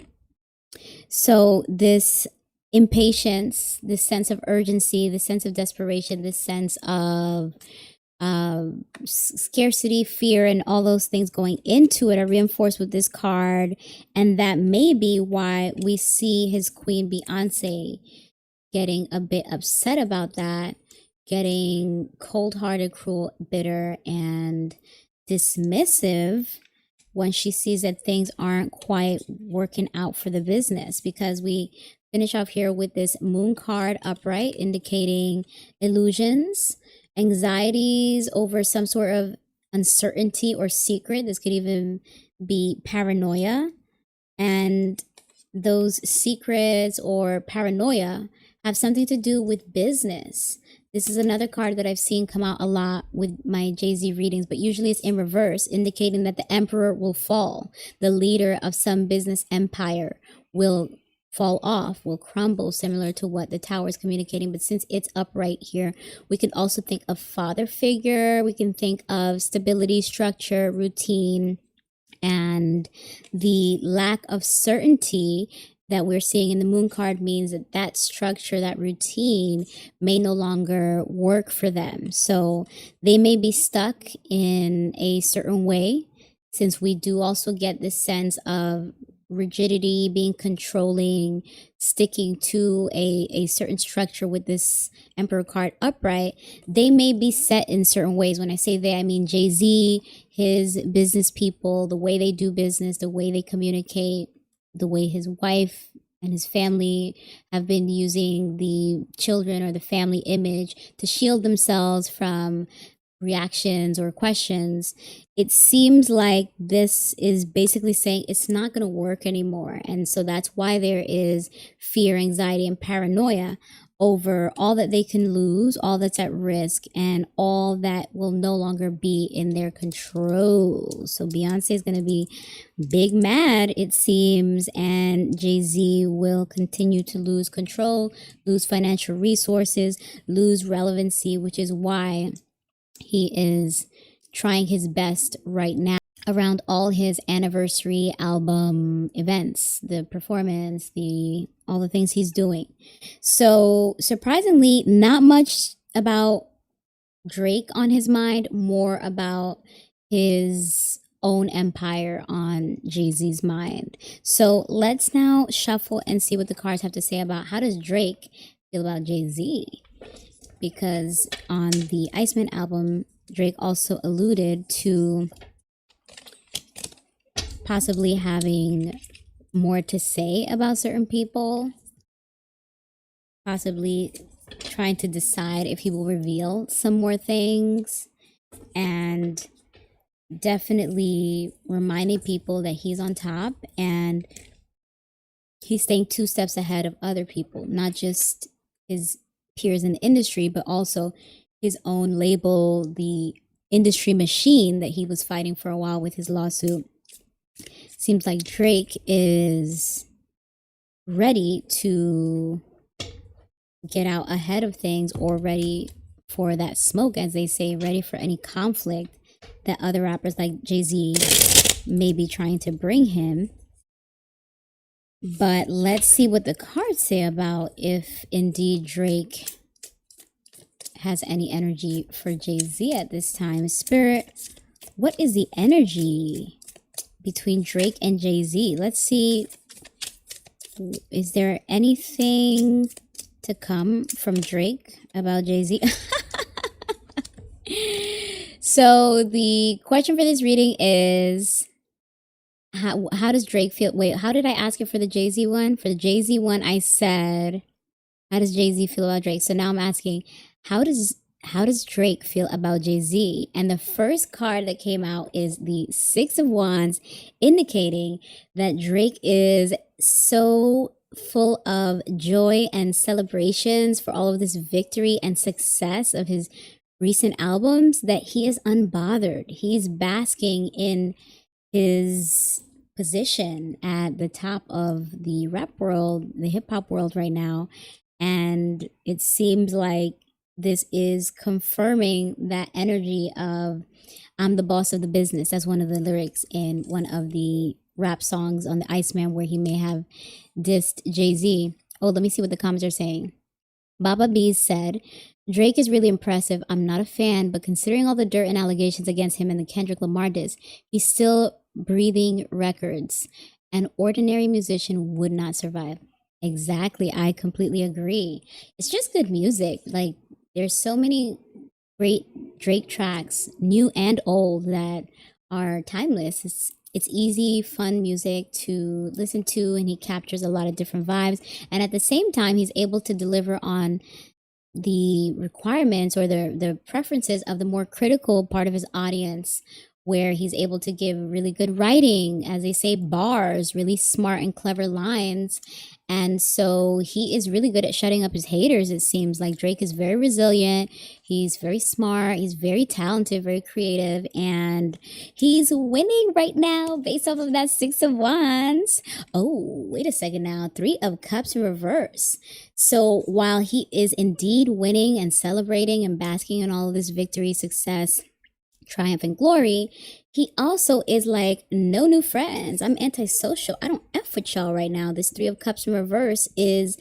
So this impatience, this sense of urgency, this sense of desperation, this sense of scarcity, fear, and all those things going into it are reinforced with this card. And that may be why we see his queen Beyonce getting a bit upset about that, getting cold-hearted, cruel, bitter, and dismissive when she sees that things aren't quite working out for the business. Because we finish off here with this Moon card upright, indicating illusions, anxieties over some sort of uncertainty or secret. This could even be paranoia. And those secrets or paranoia have something to do with business. This is another card that I've seen come out a lot with my JayZ readings, but usually it's in reverse, indicating that the emperor will fall. The leader of some business empire will fall off, will crumble, similar to what the tower is communicating. But since it's upright here, we can also think of father figure. We can think of stability, structure, routine, and the lack of certainty that we're seeing in the Moon card means that that structure, that routine may no longer work for them. So they may be stuck in a certain way, since we do also get this sense of rigidity, being controlling, sticking to a certain structure with this Emperor card upright. They may be set in certain ways. When I say they, I mean JayZ, his business people, the way they do business, the way they communicate, the way his wife and his family have been using the children or the family image to shield themselves from reactions or questions. It seems like this is basically saying it's not going to work anymore. And so that's why there is fear, anxiety, and paranoia over all that they can lose, all that's at risk, and all that will no longer be in their control. So Beyonce is going to be big mad, it seems, and JayZ will continue to lose control, lose financial resources, lose relevancy, which is why he is trying his best right now around all his anniversary album events, the performance, all the things he's doing. So surprisingly, not much about Drake on his mind, more about his own empire on JayZ's mind. So let's now shuffle and see what the cards have to say about how does Drake feel about JayZ. Because on the Iceman album, Drake also alluded to possibly having more to say about certain people, possibly trying to decide if he will reveal some more things, and definitely reminding people that he's on top and he's staying 2 steps ahead of other people, not just his peers in the industry, but also his own label, the industry machine that he was fighting for a while with his lawsuit. Seems like Drake is ready to get out ahead of things, or ready for that smoke, as they say, ready for any conflict that other rappers like JayZ may be trying to bring him. But let's see what the cards say about if indeed Drake has any energy for JayZ at this time. Spirit, what is the energy between Drake and JayZ? Let's see. Is there anything to come from Drake about JayZ? So the question for this reading is, how does Drake feel? Wait, how did I ask it for the JayZ one? For the JayZ one, I said, how does JayZ feel about Drake? So now I'm asking, how does Drake feel about JayZ? And the first card that came out is the Six of Wands, indicating that Drake is so full of joy and celebrations for all of this victory and success of his recent albums that he is unbothered. He's basking in his position at the top of the rap world, the hip hop world right now. And it seems like this is confirming that energy of I'm the boss of the business. That's one of the lyrics in one of the rap songs on the Iceman where he may have dissed JayZ. Oh, let me see what the comments are saying. Baba B said, Drake is really impressive. I'm not a fan, but considering all the dirt and allegations against him and the Kendrick Lamar diss, he's still breathing records. An ordinary musician would not survive. Exactly. I completely agree. It's just good music. Like, there's so many great Drake tracks, new and old, that are timeless. It's easy, fun music to listen to, and he captures a lot of different vibes. And at the same time, he's able to deliver on the requirements or the preferences of the more critical part of his audience, where he's able to give really good writing, as they say, bars, really smart and clever lines. And so he is really good at shutting up his haters. It seems like Drake is very resilient. He's very smart. He's very talented, very creative, and he's winning right now based off of that Six of Wands. Oh, wait a second now. Three of Cups in reverse. So while he is indeed winning and celebrating and basking in all of this victory, success, triumph, and glory, he also is like, no new friends. I'm antisocial. I don't F with y'all right now. This Three of Cups in reverse is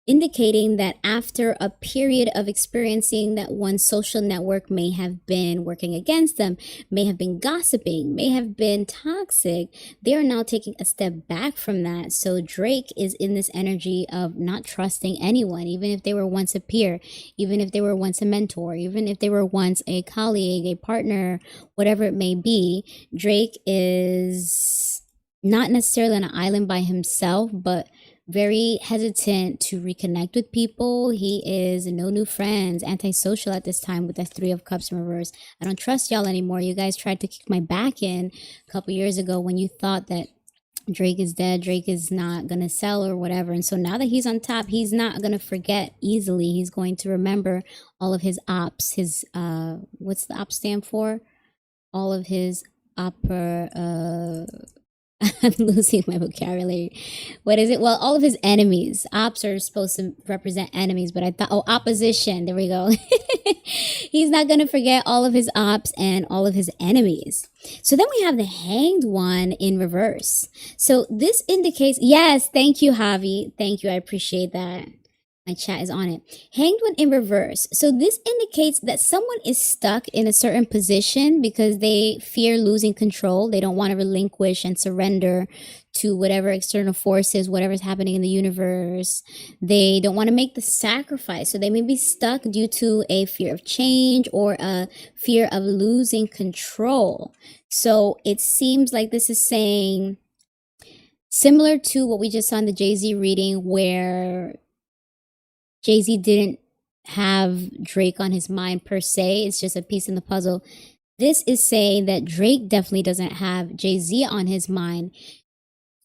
indicating that after a period of experiencing that one social network may have been working against them, may have been gossiping, may have been toxic, they are now taking a step back from that. So Drake is in this energy of not trusting anyone, even if they were once a peer, even if they were once a mentor, even if they were once a colleague, a partner, whatever it may be. Drake is not necessarily on an island by himself, but very hesitant to reconnect with people. He is no new friends, antisocial at this time with that Three of Cups in reverse. I don't trust y'all anymore. You guys tried to kick my back in a couple years ago when you thought that Drake is dead, Drake is not going to sell or whatever. And so now that he's on top, he's not going to forget easily. He's going to remember all of his ops, his, what's the ops stand for? All of his I'm losing my vocabulary. What is it? Well, all of his enemies. Ops are supposed to represent enemies, but I thought, opposition. There we go. He's not going to forget all of his ops and all of his enemies. So then we have the Hanged One in reverse. So this indicates, yes, thank you, Javi. Thank you. I appreciate that. My chat is on it. Hanged One in reverse. So this indicates that someone is stuck in a certain position because they fear losing control. They don't want to relinquish and surrender to whatever external forces, whatever's happening in the universe. They don't want to make the sacrifice. So they may be stuck due to a fear of change or a fear of losing control. So it seems like this is saying, similar to what we just saw in the JayZ reading, where JayZ didn't have Drake on his mind per se. It's just a piece in the puzzle. This is saying that Drake definitely doesn't have JayZ on his mind.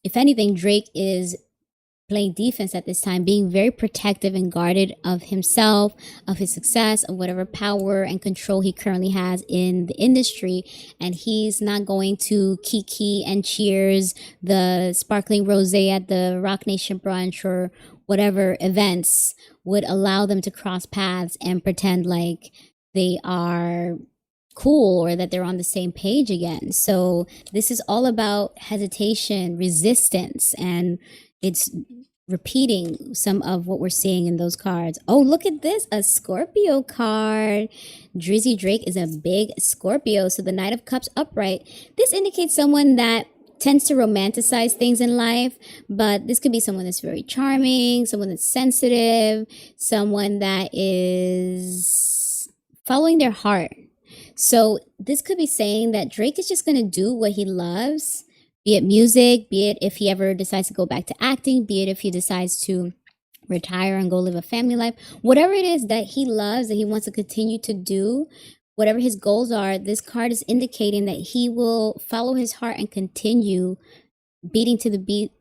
If anything, Drake is playing defense at this time, being very protective and guarded of himself, of his success, of whatever power and control he currently has in the industry. And he's not going to kiki and cheers the sparkling rosé at the Rock Nation brunch or whatever events would allow them to cross paths and pretend like they are cool or that they're on the same page again. So this is all about hesitation, resistance, and it's repeating some of what we're seeing in those cards. Oh, look at this, a Scorpio card. Drizzy Drake is a big Scorpio. So the Knight of Cups upright. This indicates someone that tends to romanticize things in life, but this could be someone that's very charming, someone that's sensitive, someone that is following their heart. So this could be saying that Drake is just going to do what he loves, be it music, be it if he ever decides to go back to acting, be it if he decides to retire and go live a family life, whatever it is that he loves, that he wants to continue to do, whatever his goals are, this card is indicating that he will follow his heart and continue beating to the beat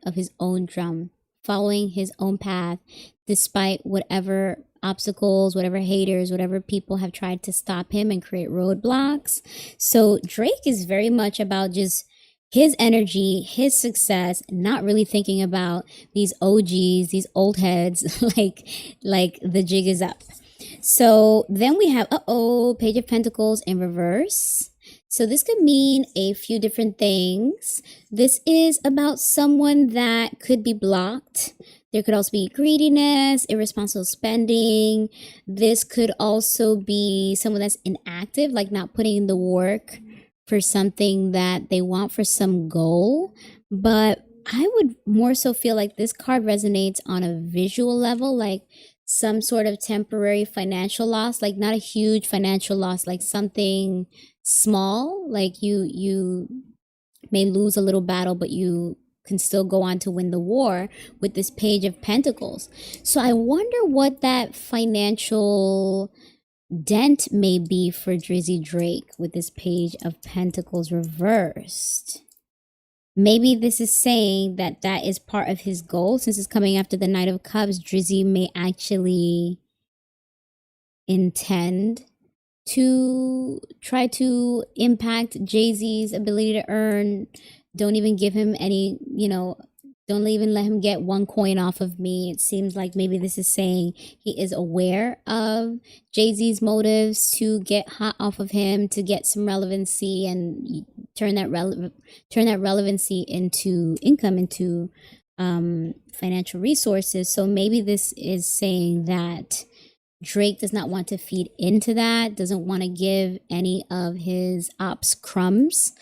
of his own drum, following his own path, despite whatever obstacles, whatever haters, whatever people have tried to stop him and create roadblocks. So Drake is very much about just his energy, his success, not really thinking about these OGs, these old heads, like the jig is up. So then we have, Page of Pentacles in reverse. So this could mean a few different things. This is about someone that could be blocked. There could also be greediness, irresponsible spending. This could also be someone that's inactive, like not putting in the work for something that they want, for some goal. But I would more so feel like this card resonates on a visual level, like some sort of temporary financial loss, like not a huge financial loss, like something small, like you may lose a little battle, but you can still go on to win the war with this Page of Pentacles. So I wonder what that financial dent may be for Drizzy Drake with this Page of Pentacles reversed. Maybe this is saying that that is part of his goal. Since it's coming after the Knight of Cups, Drizzy may actually intend to try to impact JayZ's ability to earn. Don't even give him any, don't even let him get one coin off of me. It seems like maybe this is saying he is aware of JayZ's motives to get hot off of him, to get some relevancy and turn that relevancy into income, into financial resources. So maybe this is saying that Drake does not want to feed into that, doesn't want to give any of his ops crumbs.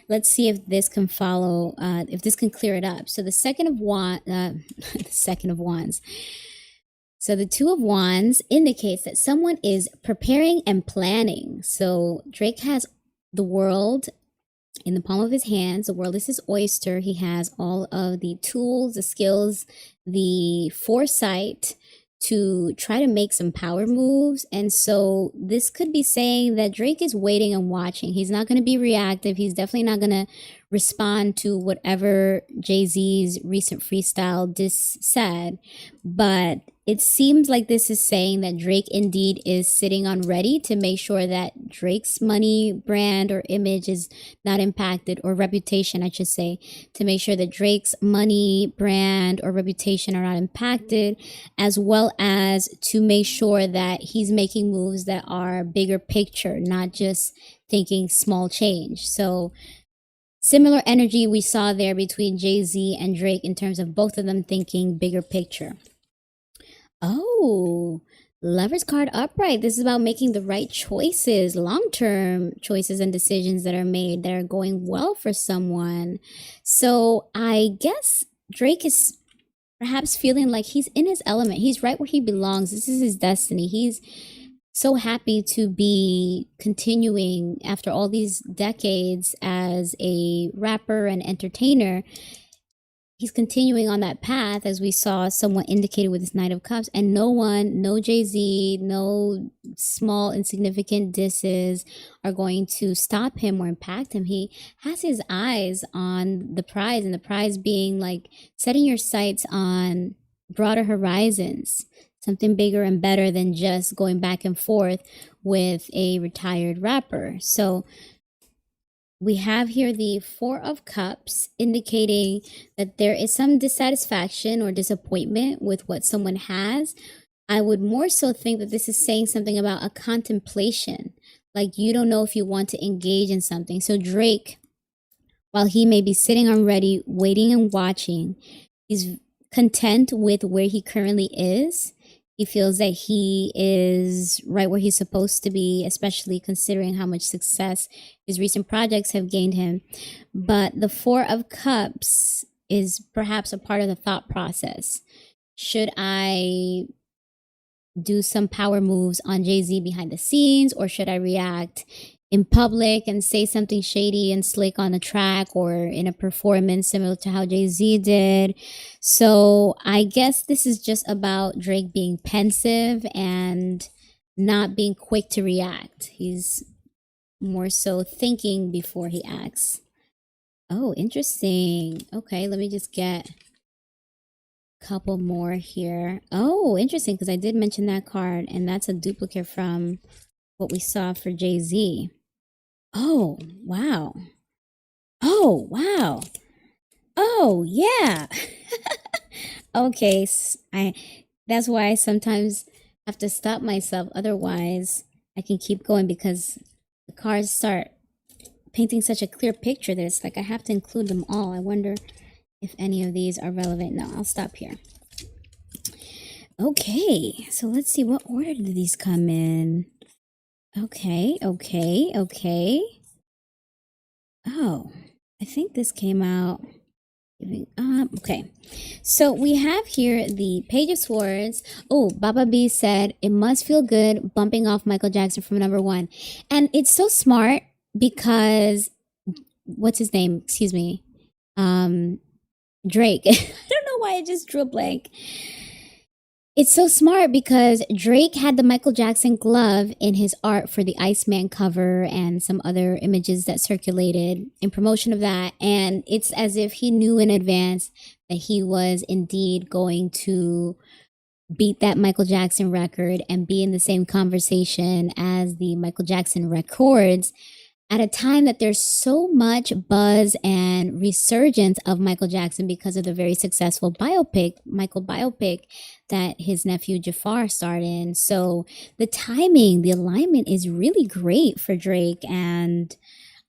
Let's see if this can follow, if this can clear it up. So the Second of Wands, the Second of Wands. So the Two of Wands indicates that someone is preparing and planning. So Drake has the world in the palm of his hands. The world is his oyster. He has all of the tools, the skills, the foresight to try to make some power moves. And so this could be saying that Drake is waiting and watching. He's not going to be reactive. He's definitely not going to respond to whatever JayZ's recent freestyle diss said. But it seems like this is saying that Drake indeed is sitting on ready to make sure that Drake's money, brand, or image is not impacted, or reputation, I should say, to make sure that Drake's money, brand, or reputation are not impacted, as well as to make sure that he's making moves that are bigger picture, not just thinking small change. So similar energy we saw there between JayZ and Drake in terms of both of them thinking bigger picture. Oh, Lover's card upright. This is about making the right choices, long-term choices and decisions that are made that are going well for someone. So I guess Drake is perhaps feeling like he's in his element. He's right where he belongs. This is his destiny. He's so happy to be continuing after all these decades as a rapper and entertainer. He's continuing on that path, as we saw somewhat indicated with this Knight of Cups, and no JayZ, no small insignificant disses are going to stop him or impact him. He has his eyes on the prize, and the prize being like setting your sights on broader horizons, something bigger and better than just going back and forth with a retired rapper. So we have here the Four of Cups, indicating that there is some dissatisfaction or disappointment with what someone has. I would more so think that this is saying something about a contemplation. Like you don't know if you want to engage in something. So Drake, while he may be sitting on ready, waiting and watching, he's content with where he currently is. He feels that he is right where he's supposed to be, especially considering how much success his recent projects have gained him. But the Four of Cups is perhaps a part of the thought process. Should I do some power moves on JayZ behind the scenes, or should I react in public and say something shady and slick on a track or in a performance similar to how JayZ did? So I guess this is just about Drake being pensive and not being quick to react. He's more so thinking before he acts. Oh, interesting. Okay, let me just get a couple more here. Oh, interesting, because I did mention that card, and that's a duplicate from what we saw for JayZ. Oh, wow. Oh, wow. Oh, yeah. Okay, that's why I sometimes have to stop myself. Otherwise, I can keep going because the cards start painting such a clear picture that it's like I have to include them all. I wonder if any of these are relevant. No, I'll stop here. Okay, so let's see, what order do these come in? Okay. Oh, I think this came out giving up. Okay, so we have here the Page of Swords. Oh, Baba B said it must feel good bumping off Michael Jackson from #1, and it's so smart because what's his name? Excuse me, Drake. I don't know why I just drew a blank. It's so smart because Drake had the Michael Jackson glove in his art for the Iceman cover and some other images that circulated in promotion of that. And it's as if he knew in advance that he was indeed going to beat that Michael Jackson record and be in the same conversation as the Michael Jackson records at a time that there's so much buzz and resurgence of Michael Jackson because of the very successful Michael biopic that his nephew Jafar starred in. So the timing, the alignment is really great for Drake. And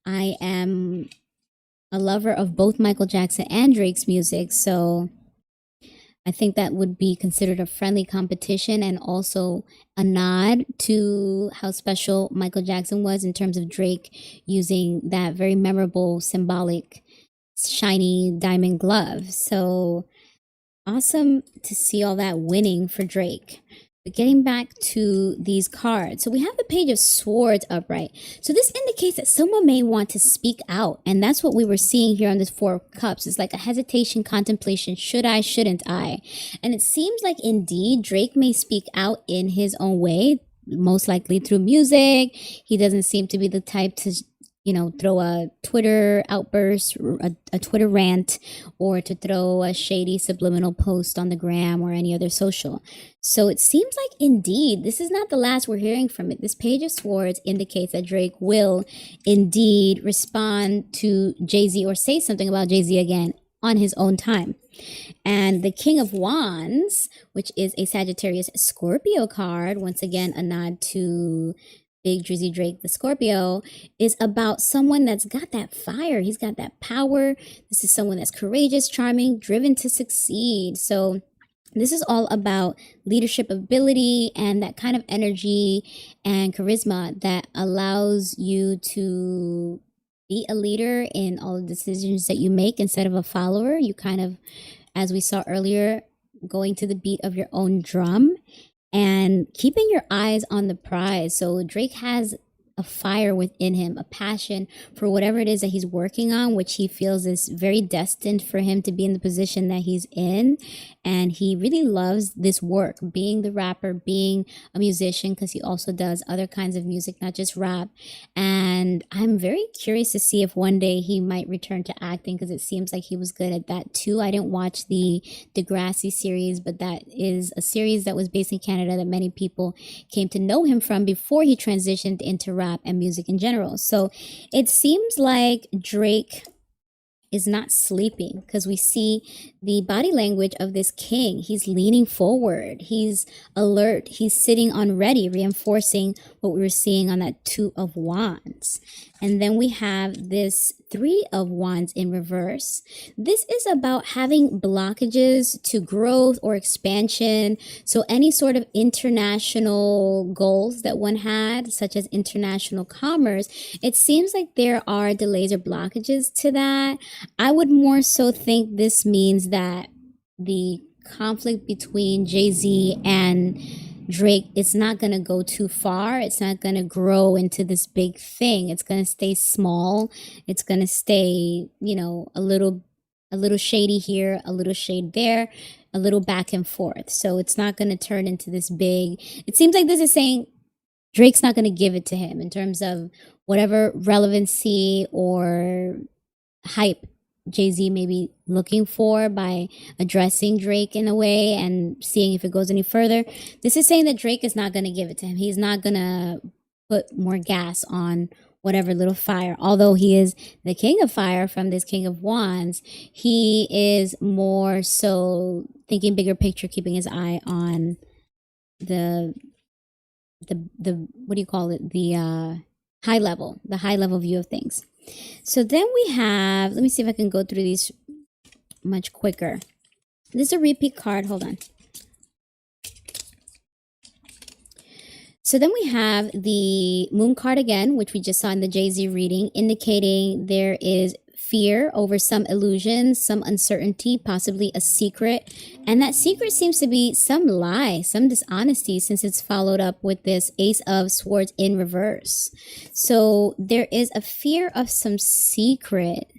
I am a lover of both Michael Jackson and Drake's music. So I think that would be considered a friendly competition and also a nod to how special Michael Jackson was in terms of Drake using that very memorable, symbolic, shiny diamond glove. So awesome to see all that winning for Drake. But getting back to these cards. So we have the Page of Swords upright. So this indicates that someone may want to speak out. And that's what we were seeing here on this Four of Cups. It's like a hesitation, contemplation. Should I, shouldn't I? And it seems like indeed Drake may speak out in his own way, most likely through music. He doesn't seem to be the type to throw a Twitter outburst, a Twitter rant, or to throw a shady subliminal post on the gram or any other social. So it seems like indeed this is not the last we're hearing from it. This Page of Swords indicates that Drake will indeed respond to JayZ or say something about JayZ again on his own time. And the King of Wands, which is a Sagittarius Scorpio card, once again a nod to Big Drizzy Drake, the Scorpio, is about someone that's got that fire. He's got that power. This is someone that's courageous, charming, driven to succeed. So this is all about leadership ability and that kind of energy and charisma that allows you to be a leader in all the decisions that you make instead of a follower. You kind of, as we saw earlier, going to the beat of your own drum and keeping your eyes on the prize. So Drake has a fire within him, a passion for whatever it is that he's working on, which he feels is very destined for him to be in the position that he's in. And he really loves this work, being the rapper, being a musician, because he also does other kinds of music, not just rap. And I'm very curious to see if one day he might return to acting, because it seems like he was good at that too. I didn't watch the Degrassi series, but that is a series that was based in Canada that many people came to know him from before he transitioned into rap and music in general. So it seems like Drake is not sleeping, because we see the body language of this king. He's leaning forward, he's alert, he's sitting on ready, reinforcing what we were seeing on that Two of Wands. And then we have this Three of Wands in reverse. This is about having blockages to growth or expansion. So any sort of international goals that one had, such as international commerce, it seems like there are delays or blockages to that. I would more so think this means that the conflict between JayZ and Drake, it's not going to go too far. It's not going to grow into this big thing. It's going to stay small. It's going to stay, a little shady here, a little shade there, a little back and forth. So it's not going to turn into this big. It seems like this is saying Drake's not going to give it to him in terms of whatever relevancy or hype JayZ may be looking for by addressing Drake in a way and seeing if it goes any further. This is saying that Drake is not going to give it to him. He's not going to put more gas on whatever little fire. Although he is the king of fire from this King of Wands, he is more so thinking bigger picture, keeping his eye on the what do you call it? The high level view of things. So then we have, let me see if I can go through these much quicker. This is a repeat card. Hold on. So then we have the Moon card again, which we just saw in the JayZ reading, indicating there is fear over some illusions, some uncertainty, possibly a secret. And that secret seems to be some lie, some dishonesty, since it's followed up with this Ace of Swords in reverse. So there is a fear of some secret.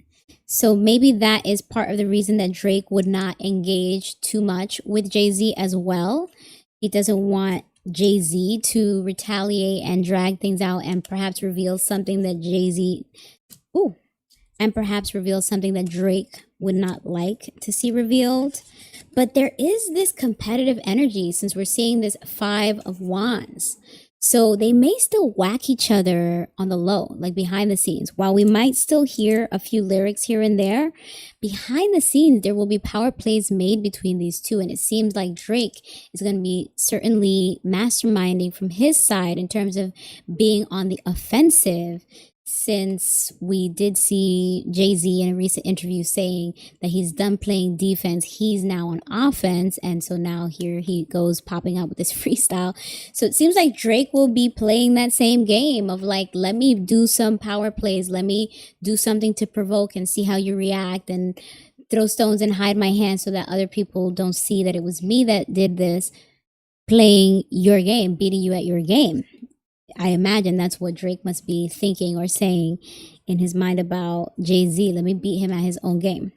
So maybe that is part of the reason that Drake would not engage too much with JayZ as well. He doesn't want JayZ to retaliate and drag things out and perhaps reveal something that Drake would not like to see revealed. But there is this competitive energy since we're seeing this Five of Wands. So they may still whack each other on the low, like behind the scenes. While we might still hear a few lyrics here and there, behind the scenes, there will be power plays made between these two. And it seems like Drake is going to be certainly masterminding from his side in terms of being on the offensive, since we did see JayZ in a recent interview saying that he's done playing defense, he's now on offense, and so now here he goes popping out with this freestyle. So it seems like Drake will be playing that same game of like, let me do some power plays, let me do something to provoke and see how you react, and throw stones and hide my hand so that other people don't see that it was me that did this, playing your game, beating you at your game. I imagine that's what Drake must be thinking or saying in his mind about JayZ. Let me beat him at his own game.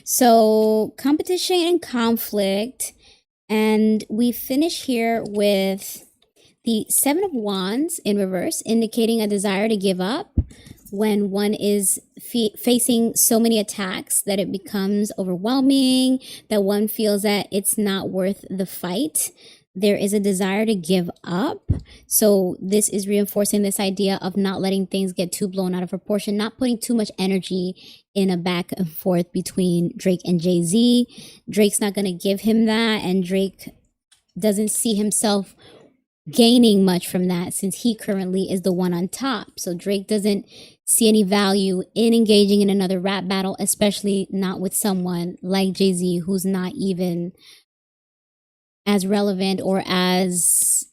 So competition and conflict. And we finish here with the Seven of Wands in reverse, indicating a desire to give up when one is facing so many attacks that it becomes overwhelming, that one feels that it's not worth the fight. There is a desire to give up. So this is reinforcing this idea of not letting things get too blown out of proportion, not putting too much energy in a back and forth between Drake and JayZ. Drake's not going to give him that, and Drake doesn't see himself gaining much from that since he currently is the one on top. So Drake doesn't see any value in engaging in another rap battle, especially not with someone like JayZ, who's not even as relevant or as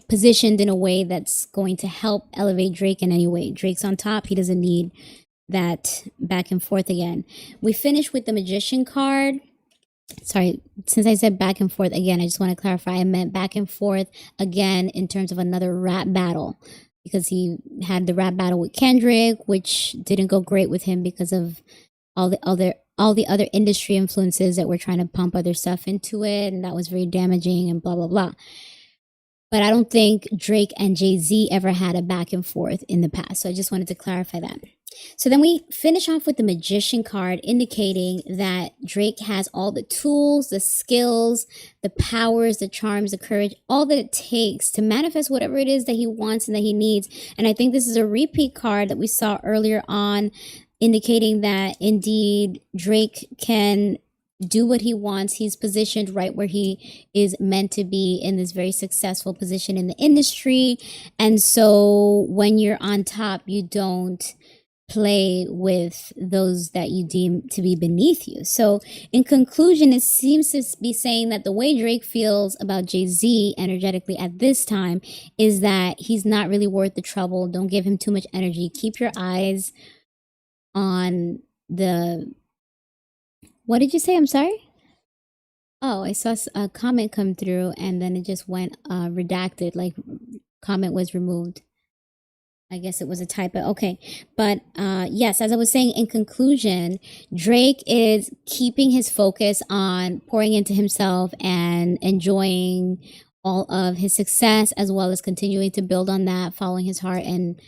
positioned in a way that's going to help elevate Drake in any way. Drake's on top. He doesn't need that back and forth again. We finish with the Magician card. Sorry, since I said back and forth again, I just want to clarify. I meant back and forth again in terms of another rap battle, because he had the rap battle with Kendrick, which didn't go great with him because of all the other industry influences that were trying to pump other stuff into it, and that was very damaging and blah blah blah. But I don't think Drake and JayZ ever had a back and forth in the past, so I just wanted to clarify that. So then we finish off with the Magician card, indicating that Drake has all the tools, the skills, the powers, the charms, the courage, all that it takes to manifest whatever it is that he wants and that he needs. And I think this is a repeat card that we saw earlier on indicating that indeed Drake can do what he wants. He's positioned right where he is meant to be, in this very successful position in the industry. And so when you're on top, you don't play with those that you deem to be beneath you. So in conclusion, it seems to be saying that the way Drake feels about Jay-Z energetically at this time is that he's not really worth the trouble. Don't give him too much energy. Keep your eyes on the... What did you say? I'm sorry? Oh, I saw a comment come through and then it just went redacted, like comment was removed. I guess it was a typo. Okay. But yes, as I was saying, in conclusion, Drake is keeping his focus on pouring into himself and enjoying all of his success, as well as continuing to build on that, following his heart and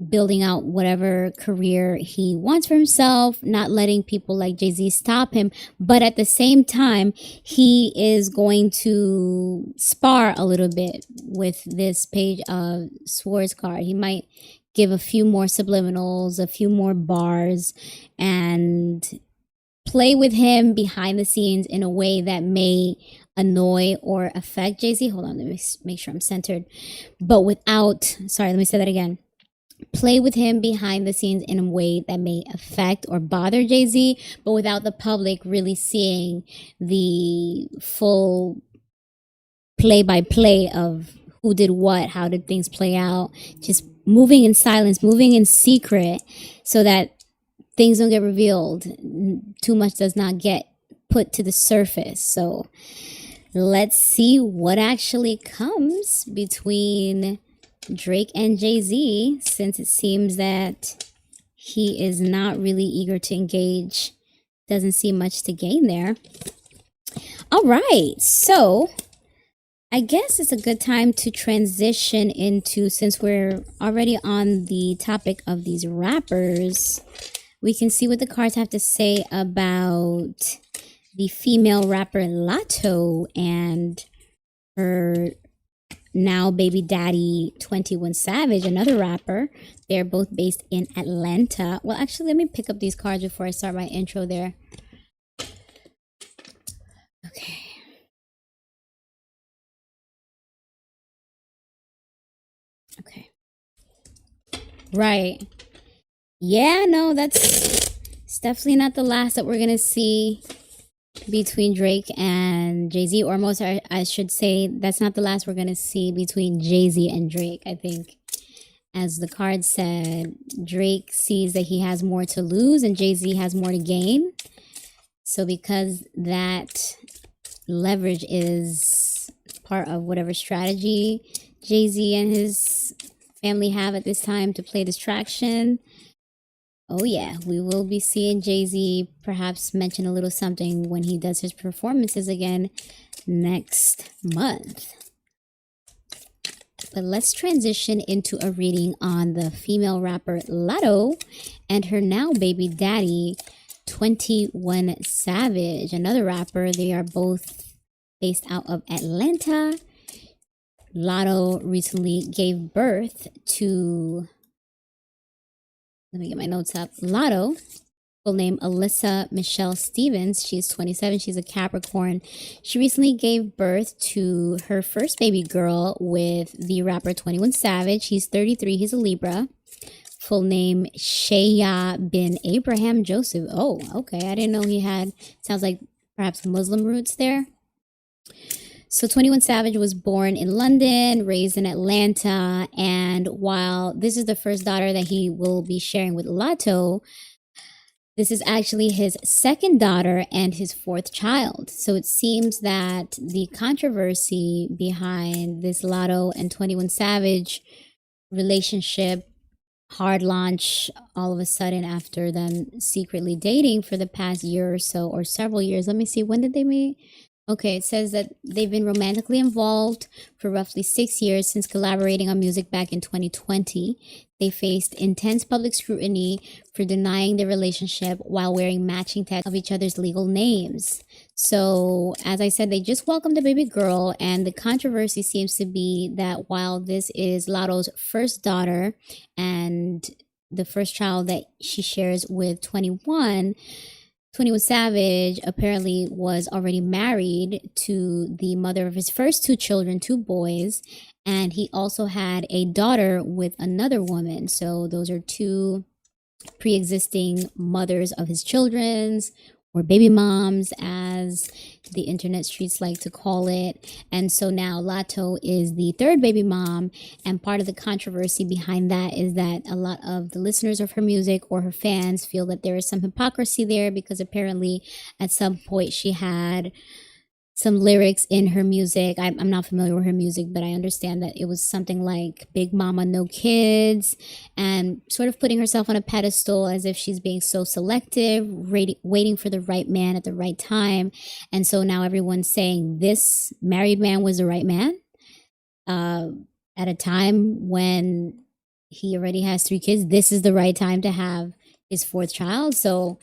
building out whatever career he wants for himself, not letting people like Jay-Z stop him. But at the same time, he is going to spar a little bit with this page of Swords card. He might give a few more subliminals, a few more bars, and play with him behind the scenes in a way that may annoy or affect Jay-Z. Hold on, let me make sure I'm centered. But without, sorry, let me say that again. Play with him behind the scenes in a way that may affect or bother Jay-Z, but without the public really seeing the full play-by-play of who did what, how did things play out, just moving in silence, moving in secret, so that things don't get revealed. Too much does not get put to the surface. So let's see what actually comes between Drake and Jay-Z, since it seems that he is not really eager to engage. Doesn't see much to gain there. All right, so I guess it's a good time to transition into, since we're already on the topic of these rappers, we can see what the cards have to say about the female rapper Latto and her now baby daddy 21 Savage, another rapper. They're both based in Atlanta. Well, actually, let me pick up these cards before I start my intro there. Okay. Okay. Right. Yeah, no, it's definitely not the last that we're going to see between Drake and Jay-Z, or most, I should say, that's not the last we're going to see between Jay-Z and Drake. I think, as the card said, Drake sees that he has more to lose and Jay-Z has more to gain. So because that leverage is part of whatever strategy Jay-Z and his family have at this time to play distraction, oh yeah, we will be seeing Jay-Z perhaps mention a little something when he does his performances again next month. But let's transition into a reading on the female rapper Latto and her now baby daddy 21 Savage, another rapper. They are both based out of Atlanta. Latto recently gave birth to, let me get my notes up. Latto, full name Alyssa Michelle Stevens. She's 27. She's a Capricorn. She recently gave birth to her first baby girl with the rapper 21 Savage. He's 33. He's a Libra. Full name Shaya bin Abraham Joseph. Oh, okay. I didn't know he had, sounds like perhaps Muslim roots there. So 21 Savage was born in London, raised in Atlanta, and while this is the first daughter that he will be sharing with Latto, this is actually his second daughter and his fourth child. So it seems that the controversy behind this Latto and 21 Savage relationship, hard launch all of a sudden after them secretly dating for the past year or so, or several years. Let me see, when did they meet? Okay, it says that they've been romantically involved for roughly 6 years since collaborating on music back in 2020. They faced intense public scrutiny for denying their relationship while wearing matching tags of each other's legal names. So, as I said, they just welcomed a baby girl, and the controversy seems to be that while this is Latto's first daughter and the first child that she shares with 21 Savage apparently was already married to the mother of his first two children, two boys, and he also had a daughter with another woman. So those are two pre-existing mothers of his children's, or baby moms as the internet streets like to call it. And so now Latto is the third baby mom, and part of the controversy behind that is that a lot of the listeners of her music or her fans feel that there is some hypocrisy there, because apparently at some point she had some lyrics in her music. I'm not familiar with her music, but I understand that it was something like Big Mama No Kids, and sort of putting herself on a pedestal as if she's being so selective, waiting for the right man at the right time. And so now everyone's saying this married man was the right man at a time when he already has 3 kids. This is the right time to have his 4th child. So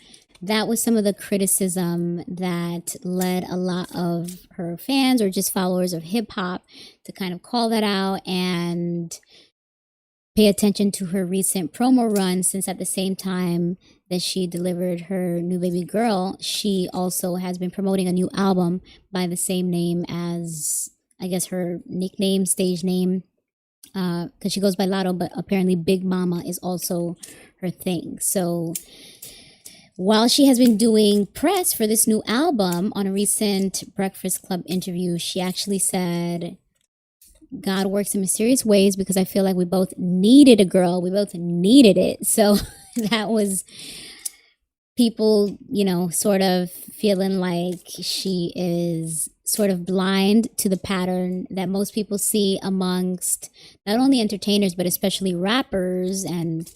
that was some of the criticism that led a lot of her fans or just followers of hip hop to kind of call that out and pay attention to her recent promo run, since at the same time that she delivered her new baby girl, she also has been promoting a new album by the same name as, I guess, her nickname, stage name, because she goes by Latto, but apparently Big Mama is also her thing. So while she has been doing press for this new album, on a recent Breakfast Club interview, she actually said, God works in mysterious ways, because I feel like we both needed a girl. We both needed it. So that was people, sort of feeling like she is sort of blind to the pattern that most people see amongst not only entertainers, but especially rappers and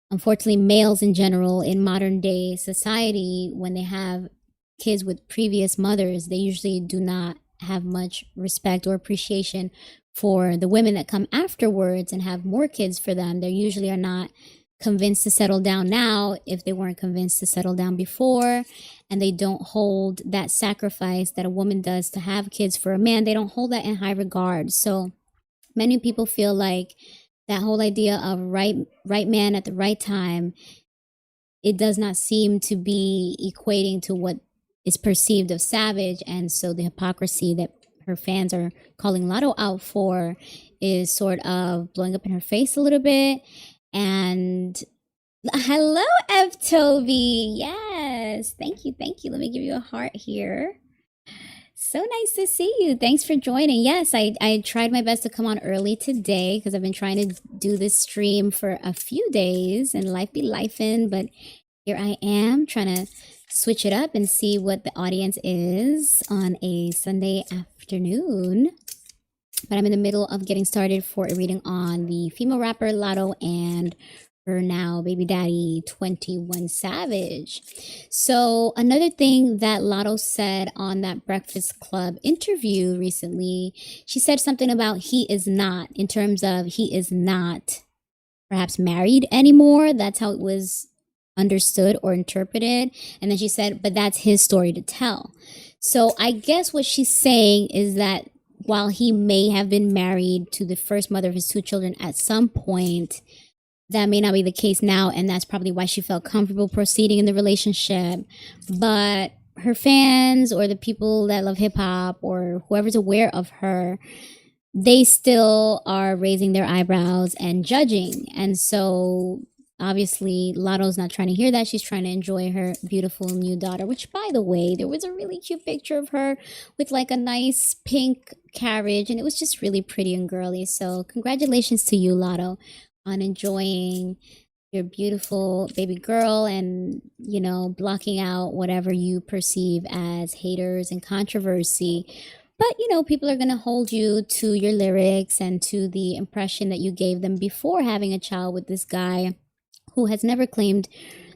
unfortunately males in general in modern day society. When they have kids with previous mothers, they usually do not have much respect or appreciation for the women that come afterwards and have more kids for them. They usually are not convinced to settle down now if they weren't convinced to settle down before, and they don't hold that sacrifice that a woman does to have kids for a man. They don't hold that in high regard. So many people feel like that whole idea of right man at the right time, it does not seem to be equating to what is perceived of Savage. And so the hypocrisy that her fans are calling Latto out for is sort of blowing up in her face a little bit. And hello, F. Toby. Yes. Thank you. Let me give you a heart here. So nice to see you. Thanks for joining. Yes, I tried my best to come on early today because I've been trying to do this stream for a few days and life be lifing, but here I am trying to switch it up and see what the audience is on a Sunday afternoon. But I'm in the middle of getting started for a reading on the female rapper Latto and her now baby daddy 21 Savage. So another thing that Latto said on that Breakfast Club interview recently, she said something about he is not perhaps married anymore. That's how it was understood or interpreted. And then she said, but that's his story to tell. So I guess what she's saying is that while he may have been married to the first mother of his 2 children at some point, that may not be the case now, and that's probably why she felt comfortable proceeding in the relationship. But her fans or the people that love hip-hop or whoever's aware of her, they still are raising their eyebrows and judging. And so obviously Latto's not trying to hear that. She's trying to enjoy her beautiful new daughter, which, by the way, there was a really cute picture of her with like a nice pink carriage, and it was just really pretty and girly. So congratulations to you, Latto, on enjoying your beautiful baby girl and, blocking out whatever you perceive as haters and controversy. But, people are going to hold you to your lyrics and to the impression that you gave them before having a child with this guy who has never claimed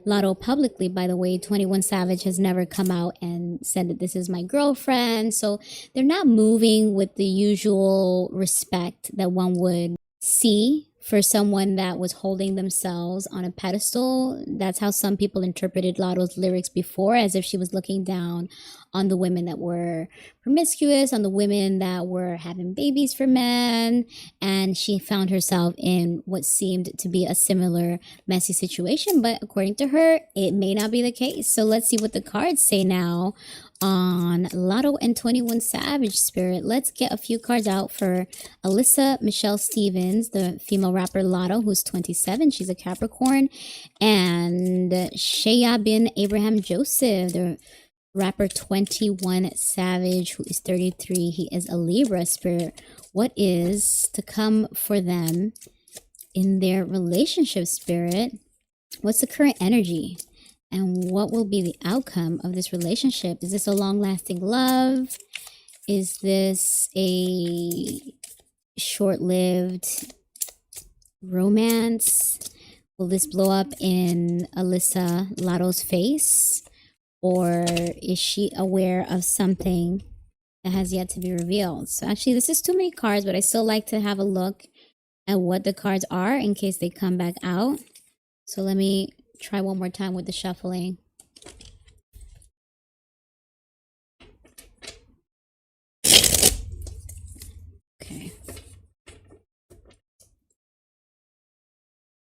Latto publicly. By the way, 21 Savage has never come out and said that this is my girlfriend. So they're not moving with the usual respect that one would see for someone that was holding themselves on a pedestal. That's how some people interpreted Latto's lyrics before, as if she was looking down on the women that were promiscuous, on the women that were having babies for men, and she found herself in what seemed to be a similar messy situation. But according to her, it may not be the case. So let's see what the cards say now on Latto and 21 Savage Spirit. Let's get a few cards out for Alyssa Michelle Stevens, the female rapper Latto, who's 27. She's a Capricorn. And Shaya bin Abraham Joseph, the rapper 21 Savage, who is 33. He is a Libra Spirit. What is to come for them in their relationship, Spirit? What's the current energy? And what will be the outcome of this relationship? Is this a long-lasting love? Is this a short-lived romance? Will this blow up in Alyssa Latto's face? Or is she aware of something that has yet to be revealed? So actually, this is too many cards, but I still like to have a look at what the cards are in case they come back out. So let me try one more time with the shuffling. Okay.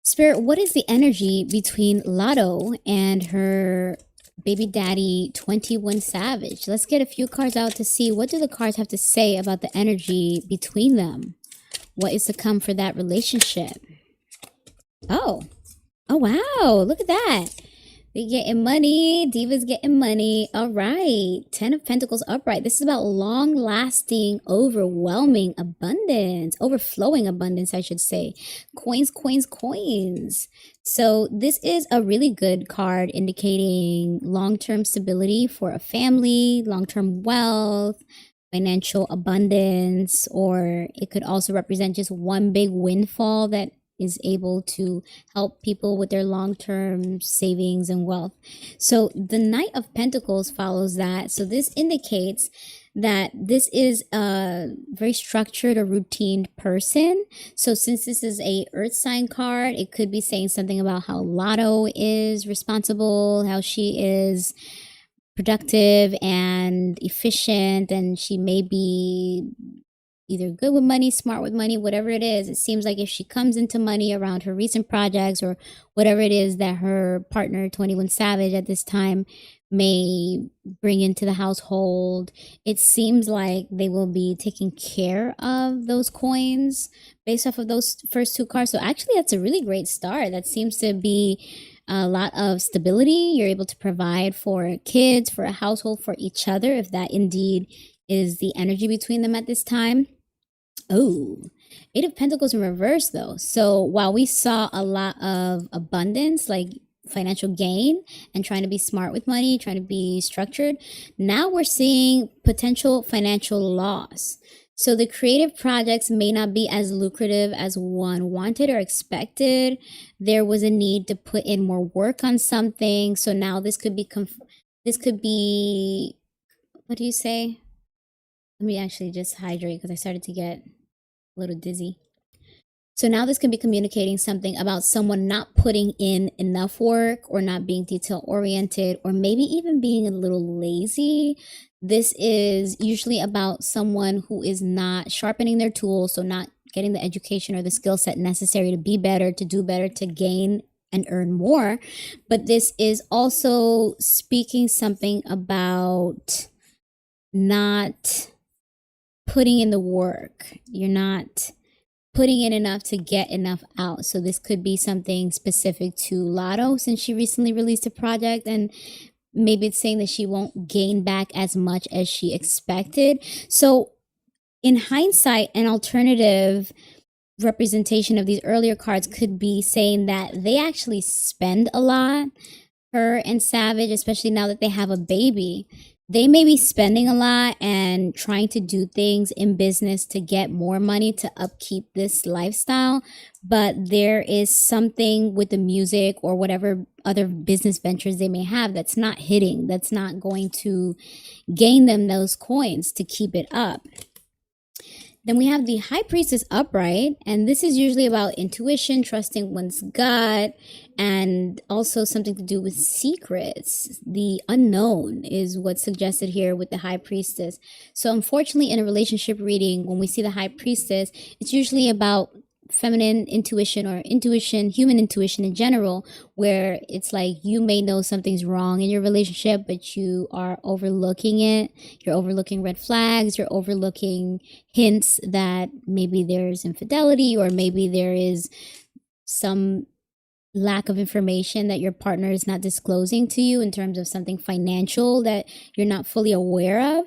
Spirit, what is the energy between Latto and her baby daddy 21 Savage? Let's get a few cards out to see what do the cards have to say about the energy between them. What is to come for that relationship? Oh wow, look at that. They getting money. Diva's getting money. All right. 10 of Pentacles upright. This is about long-lasting, overwhelming abundance. Overflowing abundance, I should say. Coins, coins, coins. So this is a really good card indicating long-term stability for a family, long-term wealth, financial abundance, or it could also represent just one big windfall that is able to help people with their long-term savings and wealth. So the Knight of Pentacles follows that. So this indicates that this is a very structured or routine person. So since this is a earth sign card, it could be saying something about how Latto is responsible, how she is productive and efficient, and she may be either good with money, smart with money, whatever it is. It seems like if she comes into money around her recent projects or whatever it is that her partner 21 Savage at this time may bring into the household, it seems like they will be taking care of those coins based off of those first two cards. So actually that's a really great start. That seems to be a lot of stability. You're able to provide for kids, for a household, for each other, if that indeed is the energy between them at this time. Oh, Eight of Pentacles in reverse though. So while we saw a lot of abundance, like financial gain and trying to be smart with money, trying to be structured, now we're seeing potential financial loss. So the creative projects may not be as lucrative as one wanted or expected. There was a need to put in more work on something. So now this could be, what do you say? Let me actually just hydrate because I started to get a little dizzy. So now this can be communicating something about someone not putting in enough work or not being detail oriented or maybe even being a little lazy. This is usually about someone who is not sharpening their tools, so not getting the education or the skill set necessary to be better, to do better, to gain and earn more. But this is also speaking something about not putting in the work. You're not putting in enough to get enough out. So this could be something specific to Latto since she recently released a project, and maybe it's saying that she won't gain back as much as she expected. So in hindsight, an alternative representation of these earlier cards could be saying that they actually spend a lot. Her and Savage, especially now that they have a baby, they may be spending a lot and trying to do things in business to get more money to upkeep this lifestyle. But there is something with the music or whatever other business ventures they may have that's not hitting, that's not going to gain them those coins to keep it up. Then we have the High Priestess upright, and this is usually about intuition, trusting one's gut, and also something to do with secrets. The unknown is what's suggested here with the High Priestess. So unfortunately, in a relationship reading, when we see the High Priestess, it's usually about feminine intuition or intuition, human intuition in general, where it's like you may know something's wrong in your relationship, but you are overlooking it. You're overlooking red flags. You're overlooking hints that maybe there's infidelity, or maybe there is some lack of information that your partner is not disclosing to you in terms of something financial that you're not fully aware of.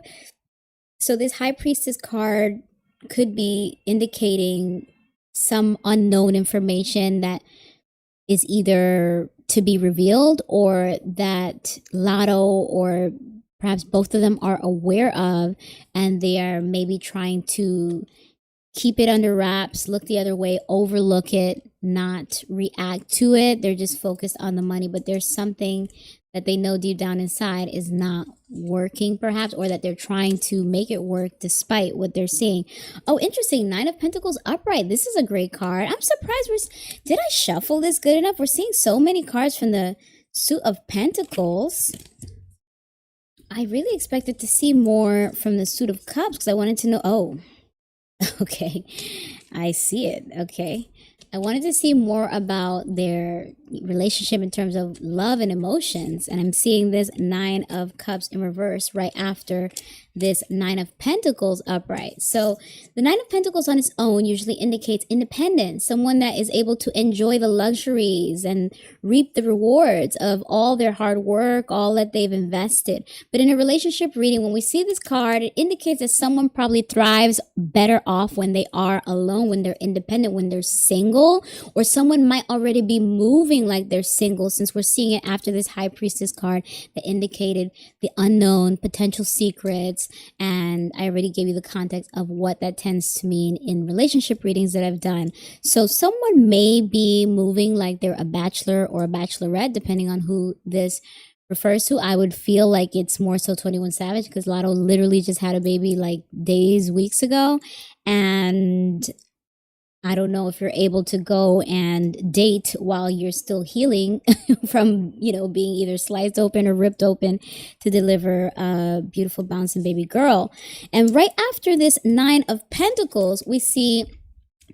So this High Priestess card could be indicating some unknown information that is either to be revealed, or that Latto or perhaps both of them are aware of, and they are maybe trying to keep it under wraps, look the other way, overlook it, not react to it. They're just focused on the money, but there's something that they know deep down inside is not working, perhaps, or that they're trying to make it work despite what they're seeing. Oh, interesting. Nine of Pentacles upright. This is a great card. I'm surprised. Did I shuffle this good enough? We're seeing so many cards from the Suit of Pentacles. I really expected to see more from the Suit of Cups because I wanted to know. Oh, okay. I see it. Okay. I wanted to see more about their relationship in terms of love and emotions. And I'm seeing this Nine of Cups in reverse right after this Nine of Pentacles upright. So the Nine of Pentacles on its own usually indicates independence, someone that is able to enjoy the luxuries and reap the rewards of all their hard work, all that they've invested. But in a relationship reading, when we see this card, it indicates that someone probably thrives better off when they are alone, when they're independent, when they're single, or someone might already be moving like they're single, since we're seeing it after this High Priestess card that indicated the unknown, potential secrets. And I already gave you the context of what that tends to mean in relationship readings that I've done. So someone may be moving like they're a bachelor or a bachelorette, depending on who this refers to. I would feel like it's more so 21 Savage, because Latto literally just had a baby like weeks ago. And I don't know if you're able to go and date while you're still healing from, being either sliced open or ripped open to deliver a beautiful bouncing baby girl. And right after this Nine of Pentacles, we see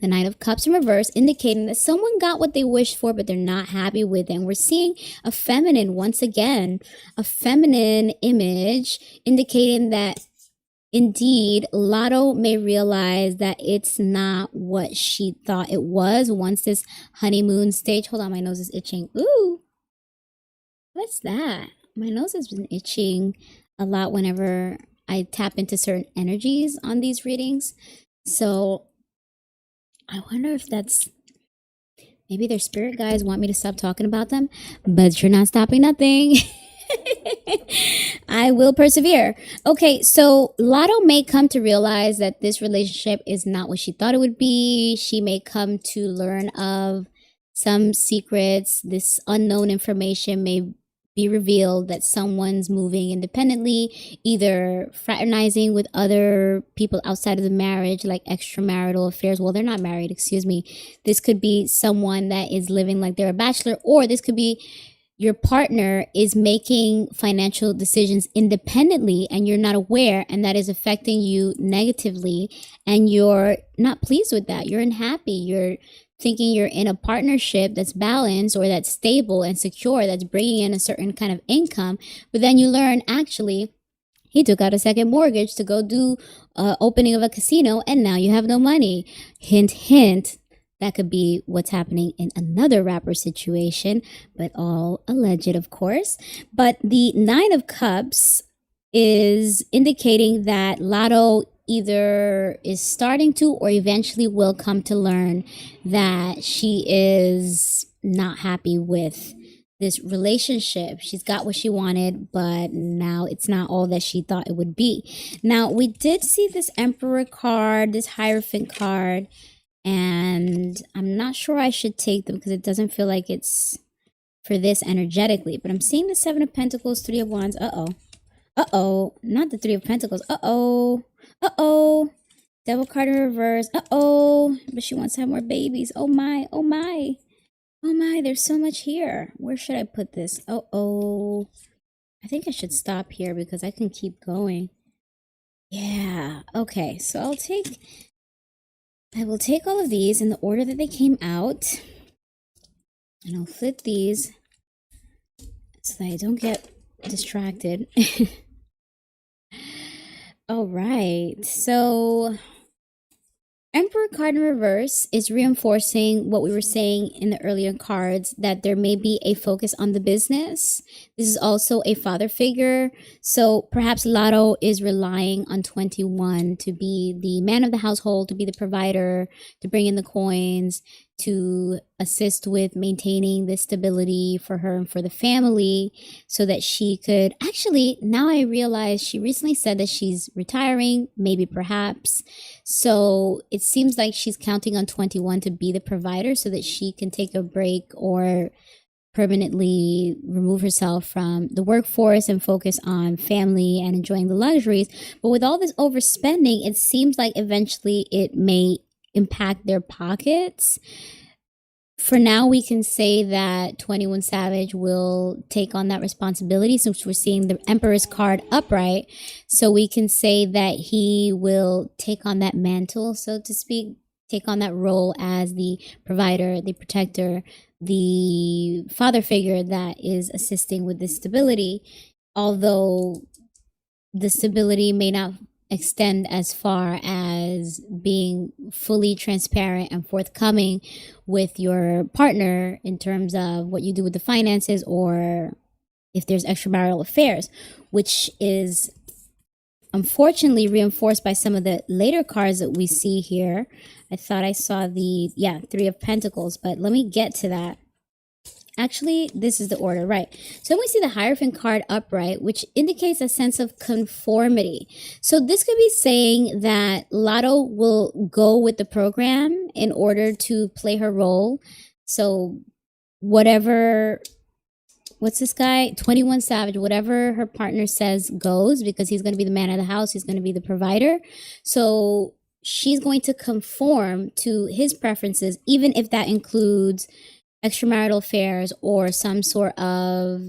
the Knight of Cups in reverse, indicating that someone got what they wished for, but they're not happy with it. And we're seeing a feminine, once again, a feminine image, indicating that indeed, Latto may realize that it's not what she thought it was once this honeymoon stage. Hold on, my nose is itching. Ooh, what's that? My nose has been itching a lot whenever I tap into certain energies on these readings. So I wonder if that's, maybe their spirit guides want me to stop talking about them, but you're not stopping nothing. I will persevere. Okay, so Latto may come to realize that this relationship is not what she thought it would be. She may come to learn of some secrets. This unknown information may be revealed, that someone's moving independently, either fraternizing with other people outside of the marriage, like extramarital affairs. Well, they're not married, excuse me. This could be someone that is living like they're a bachelor, or this could be your partner is making financial decisions independently and you're not aware, and that is affecting you negatively, and you're not pleased with that. You're unhappy. You're thinking you're in a partnership that's balanced or that's stable and secure, that's bringing in a certain kind of income. But then you learn, actually, he took out a second mortgage to go do opening of a casino, and now you have no money. Hint, hint. That could be what's happening in another rapper situation, but all alleged, of course. But the Nine of Cups is indicating that Latto either is starting to or eventually will come to learn that she is not happy with this relationship. She's got what she wanted, but now it's not all that she thought it would be. Now, we did see this Emperor card, this Hierophant card, and I'm not sure I should take them because it doesn't feel like it's for this energetically. But I'm seeing the Seven of Pentacles, Three of Wands. Uh-oh. Uh-oh. Not the Three of Pentacles. Uh-oh. Uh-oh. Devil card in reverse. Uh-oh. But she wants to have more babies. Oh my. Oh my. Oh my. There's so much here. Where should I put this? Uh-oh. I think I should stop here because I can keep going. Yeah. Okay. So I will take all of these in the order that they came out. And I'll flip these so that I don't get distracted. All right. So Emperor card in reverse is reinforcing what we were saying in the earlier cards, that there may be a focus on the business. This is also a father figure. So perhaps Latto is relying on 21 to be the man of the household, to be the provider, to bring in the coins, to assist with maintaining this stability for her and for the family, so that she could actually, now I realize she recently said that she's retiring, maybe perhaps. So it seems like she's counting on 21 to be the provider so that she can take a break or permanently remove herself from the workforce and focus on family and enjoying the luxuries. But with all this overspending, it seems like eventually it may impact their pockets. For now, we can say that 21 Savage will take on that responsibility, since we're seeing the Emperor's card upright. So we can say that he will take on that mantle, so to speak, take on that role as the provider, the protector, the father figure that is assisting with this stability. Although the stability may not extend as far as being fully transparent and forthcoming with your partner in terms of what you do with the finances, or if there's extramarital affairs, which is unfortunately reinforced by some of the later cards that we see here. I thought I saw the, Three of Pentacles, but let me get to that. Actually, this is the order, right? So we see the Hierophant card upright, which indicates a sense of conformity. So this could be saying that Latto will go with the program in order to play her role. So whatever, what's this guy? 21 Savage, whatever her partner says goes, because he's going to be the man of the house. He's going to be the provider. So she's going to conform to his preferences, even if that includes extramarital affairs or some sort of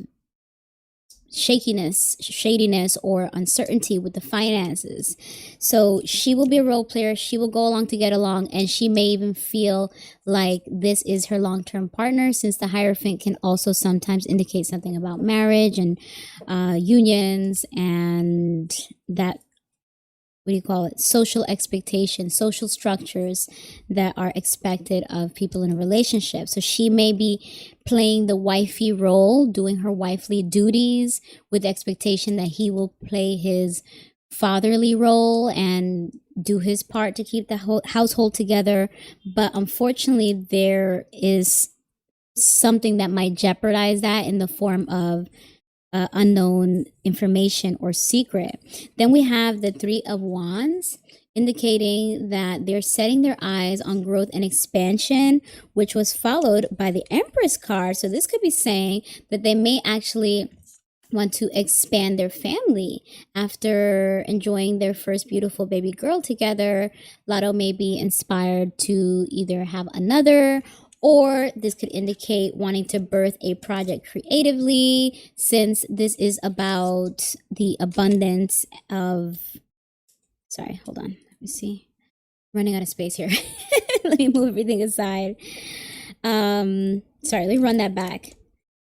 shadiness or uncertainty with the finances. So she will be a role player. She will go along to get along, and she may even feel like this is her long-term partner, since the Hierophant can also sometimes indicate something about marriage and unions and that, what do you call it, social expectations, social structures that are expected of people in a relationship. So she may be playing the wifey role, doing her wifely duties, with the expectation that he will play his fatherly role and do his part to keep the whole household together. But unfortunately, there is something that might jeopardize that in the form of unknown information or secret. Then we have the Three of Wands, indicating that they're setting their eyes on growth and expansion, which was followed by the Empress card. So this could be saying that they may actually want to expand their family after enjoying their first beautiful baby girl together. Latto may be inspired to either have another, or this could indicate wanting to birth a project creatively, since this is about the abundance of, sorry, hold on, let me see, running out of space here. Let me move everything aside. Sorry, let me run that back.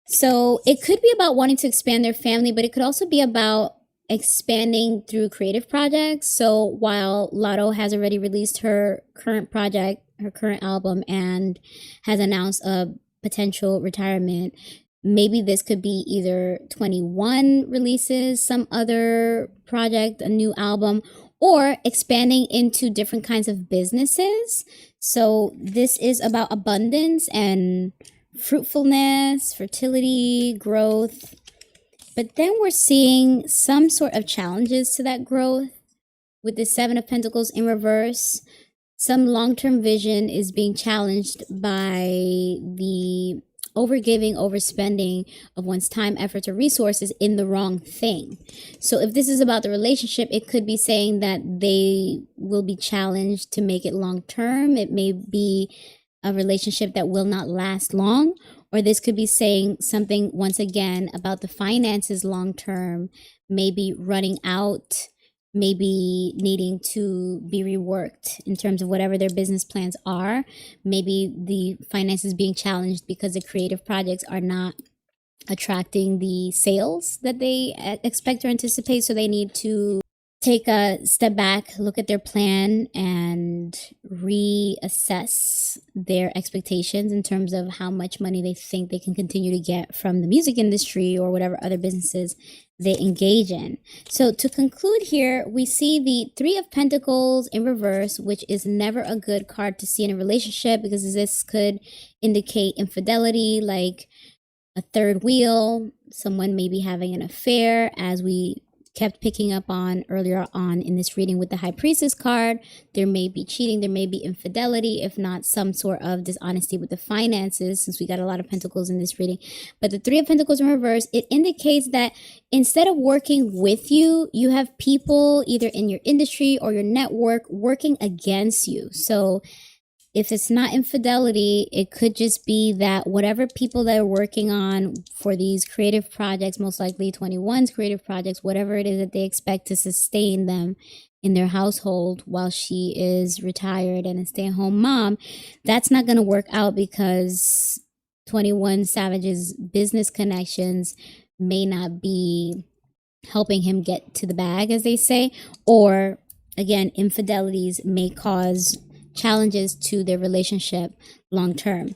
So it could be about wanting to expand their family, but it could also be about expanding through creative projects. So while Latto has already released her current project, her current album, and has announced a potential retirement, maybe this could be either 21 releases some other project, a new album, or expanding into different kinds of businesses. So this is about abundance and fruitfulness, fertility, growth. But then we're seeing some sort of challenges to that growth with the Seven of Pentacles in reverse. Some long-term vision is being challenged by the overgiving, overspending of one's time, efforts, or resources in the wrong thing. So if this is about the relationship, it could be saying that they will be challenged to make it long term. It may be a relationship that will not last long, or this could be saying something once again about the finances long term, maybe running out, maybe needing to be reworked in terms of whatever their business plans are. Maybe the finances being challenged because the creative projects are not attracting the sales that they expect or anticipate. So they need to take a step back, look at their plan, and reassess their expectations in terms of how much money they think they can continue to get from the music industry or whatever other businesses they engage in. So to conclude here, we see the Three of Pentacles in reverse, which is never a good card to see in a relationship, because this could indicate infidelity, like a third wheel, someone maybe having an affair, as we kept picking up on earlier on in this reading with the High Priestess card. There may be cheating, there may be infidelity, if not some sort of dishonesty with the finances, since we got a lot of pentacles in this reading. But the Three of Pentacles in reverse, it indicates that instead of working with you, you have people either in your industry or your network working against you. So if it's not infidelity, it could just be that whatever people that are working on for these creative projects, most likely 21's creative projects, whatever it is that they expect to sustain them in their household while she is retired and a stay-at-home mom, that's not going to work out, because 21 Savage's business connections may not be helping him get to the bag, as they say, or again, infidelities may cause challenges to their relationship long term.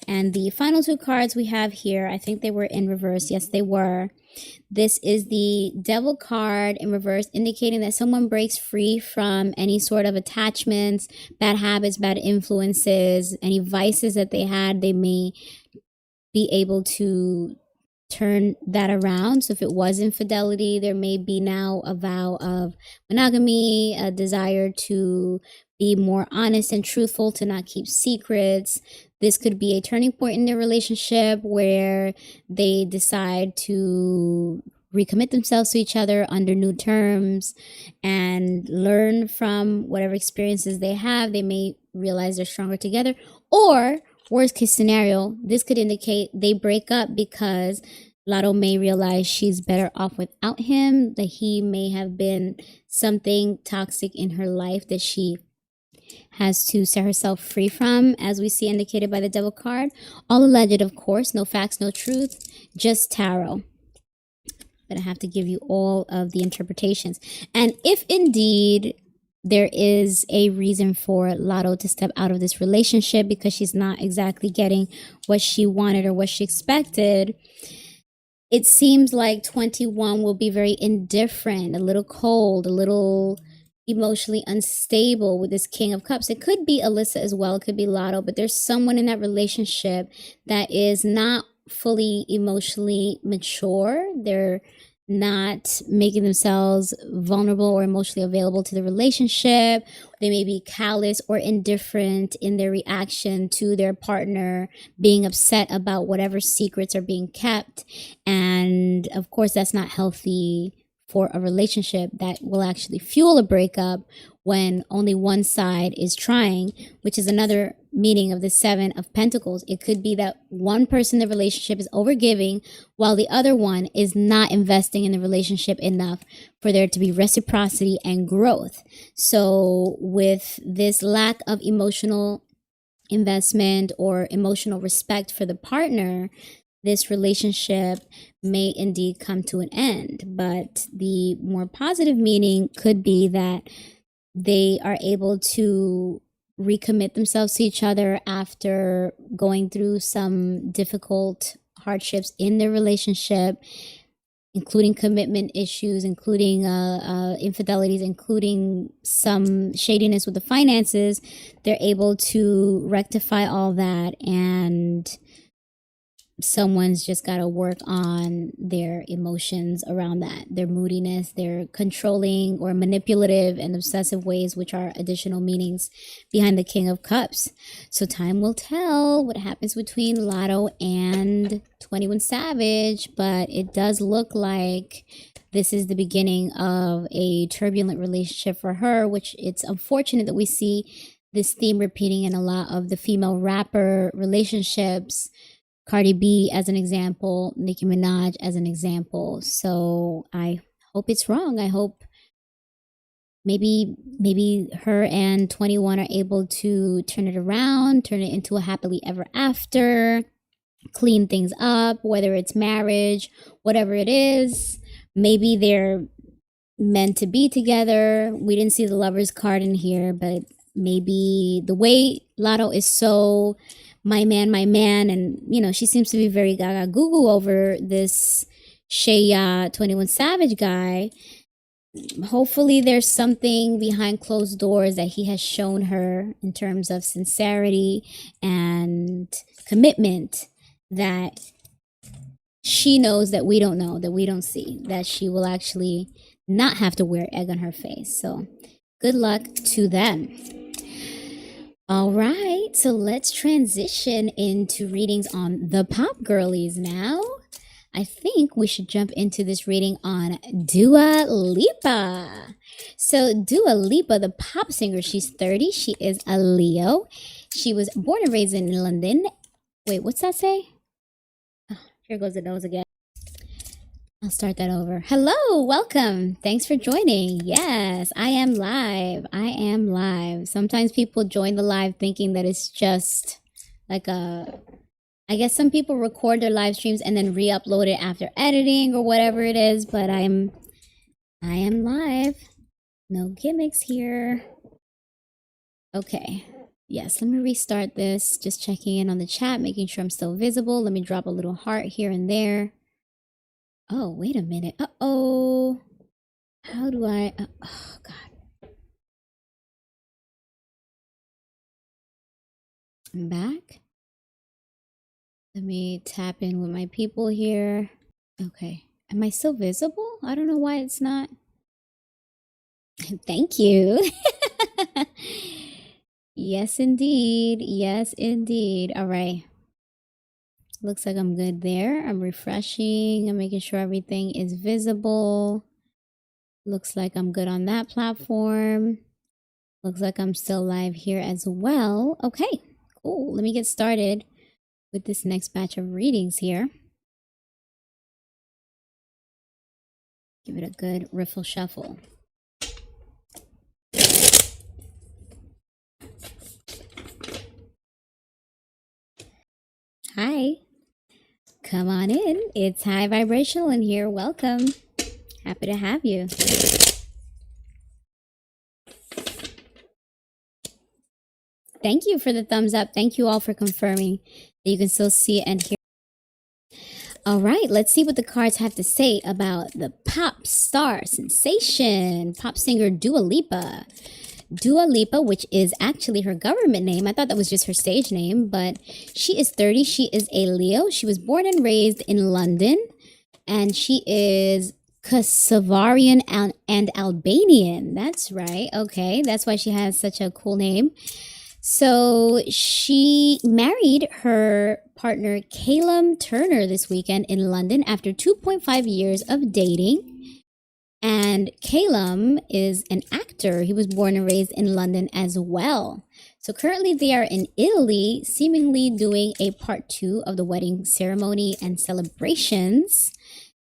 And the final two cards we have here, I think they were in reverse. Yes, they were. This is the Devil card in reverse, indicating that someone breaks free from any sort of attachments, bad habits, bad influences, any vices that they had. They may be able to turn that around. So if it was infidelity, there may be now a vow of monogamy, a desire to be more honest and truthful, to not keep secrets. This could be a turning point in their relationship where they decide to recommit themselves to each other under new terms and learn from whatever experiences they have. They may realize they're stronger together, or worst case scenario, this could indicate they break up because Latto may realize she's better off without him, that he may have been something toxic in her life that she has to set herself free from, as we see indicated by the Devil card. All alleged, of course, no facts, no truth, just tarot. But I have to give you all of the interpretations. And if indeed there is a reason for Latto to step out of this relationship because she's not exactly getting what she wanted or what she expected, it seems like 21 will be very indifferent, a little cold, a little emotionally unstable with this King of Cups. It could be Alyssa as well, it could be Latto, but there's someone in that relationship that is not fully emotionally mature. They're not making themselves vulnerable or emotionally available to the relationship. They may be callous or indifferent in their reaction to their partner being upset about whatever secrets are being kept. And of course, that's not healthy for a relationship. That will actually fuel a breakup when only one side is trying, which is another meaning of the Seven of Pentacles. It could be that one person in the relationship is overgiving while the other one is not investing in the relationship enough for there to be reciprocity and growth. So with this lack of emotional investment or emotional respect for the partner, this relationship may indeed come to an end. But the more positive meaning could be that they are able to recommit themselves to each other after going through some difficult hardships in their relationship, including commitment issues, including infidelities, including some shadiness with the finances. They're able to rectify all that and someone's just got to work on their emotions around that, their moodiness, their controlling or manipulative and obsessive ways, which are additional meanings behind the King of Cups. So time will tell what happens between Latto and 21 Savage, but it does look like this is the beginning of a turbulent relationship for her, which it's unfortunate that we see this theme repeating in a lot of the female rapper relationships. Cardi B as an example, Nicki Minaj as an example. So I hope it's wrong. I hope maybe her and 21 are able to turn it around, turn it into a happily ever after, clean things up, whether it's marriage, whatever it is. Maybe they're meant to be together. We didn't see the lovers card in here, but maybe the way Latto is so my man, and you know, she seems to be very gaga goo over this Shea 21 Savage guy. Hopefully there's something behind closed doors that he has shown her in terms of sincerity and commitment that she knows that we don't know, that we don't see, that she will actually not have to wear egg on her face. So good luck to them. All right, so let's transition into readings on the pop girlies now. I think we should jump into this reading on Dua Lipa. So Dua Lipa, the pop singer, she's 30. She is a Leo. She was born and raised in London. Wait, what's that say? Oh, here goes the nose again. I'll start that over. Hello, welcome. Thanks for joining. Yes, I am live. I am live. Sometimes people join the live thinking that it's just like I guess some people record their live streams and then re-upload it after editing or whatever it is, but I am live. No gimmicks here. Okay. Yes, let me restart this. Just checking in on the chat, making sure I'm still visible. Let me drop a little heart here and there. Oh, wait a minute. Uh-oh. How do I... oh, God. I'm back. Let me tap in with my people here. Okay. Am I still visible? I don't know why it's not. Thank you. Yes, indeed. Yes, indeed. All right. Looks like I'm good there. I'm refreshing. I'm making sure everything is visible. Looks like I'm good on that platform. Looks like I'm still live here as well. Okay, cool. Let me get started with this next batch of readings here. Give it a good riffle shuffle. Hi. Come on in. It's high vibrational in here. Welcome. Happy to have you. Thank you for the thumbs up. Thank you all for confirming that you can still see and hear. All right, let's see what the cards have to say about the pop star sensation, pop singer Dua Lipa. Dua Lipa, which is actually her government name. I thought that was just her stage name, but she is 30. She is a Leo. She was born and raised in London, and she is Kosovari and Albanian. That's right. Okay, that's why she has such a cool name. So she married her partner Callum Turner this weekend in London after 2.5 years of dating. And Callum is an actor. He was born and raised in London as well. So currently they are in Italy, seemingly doing a part 2 of the wedding ceremony and celebrations.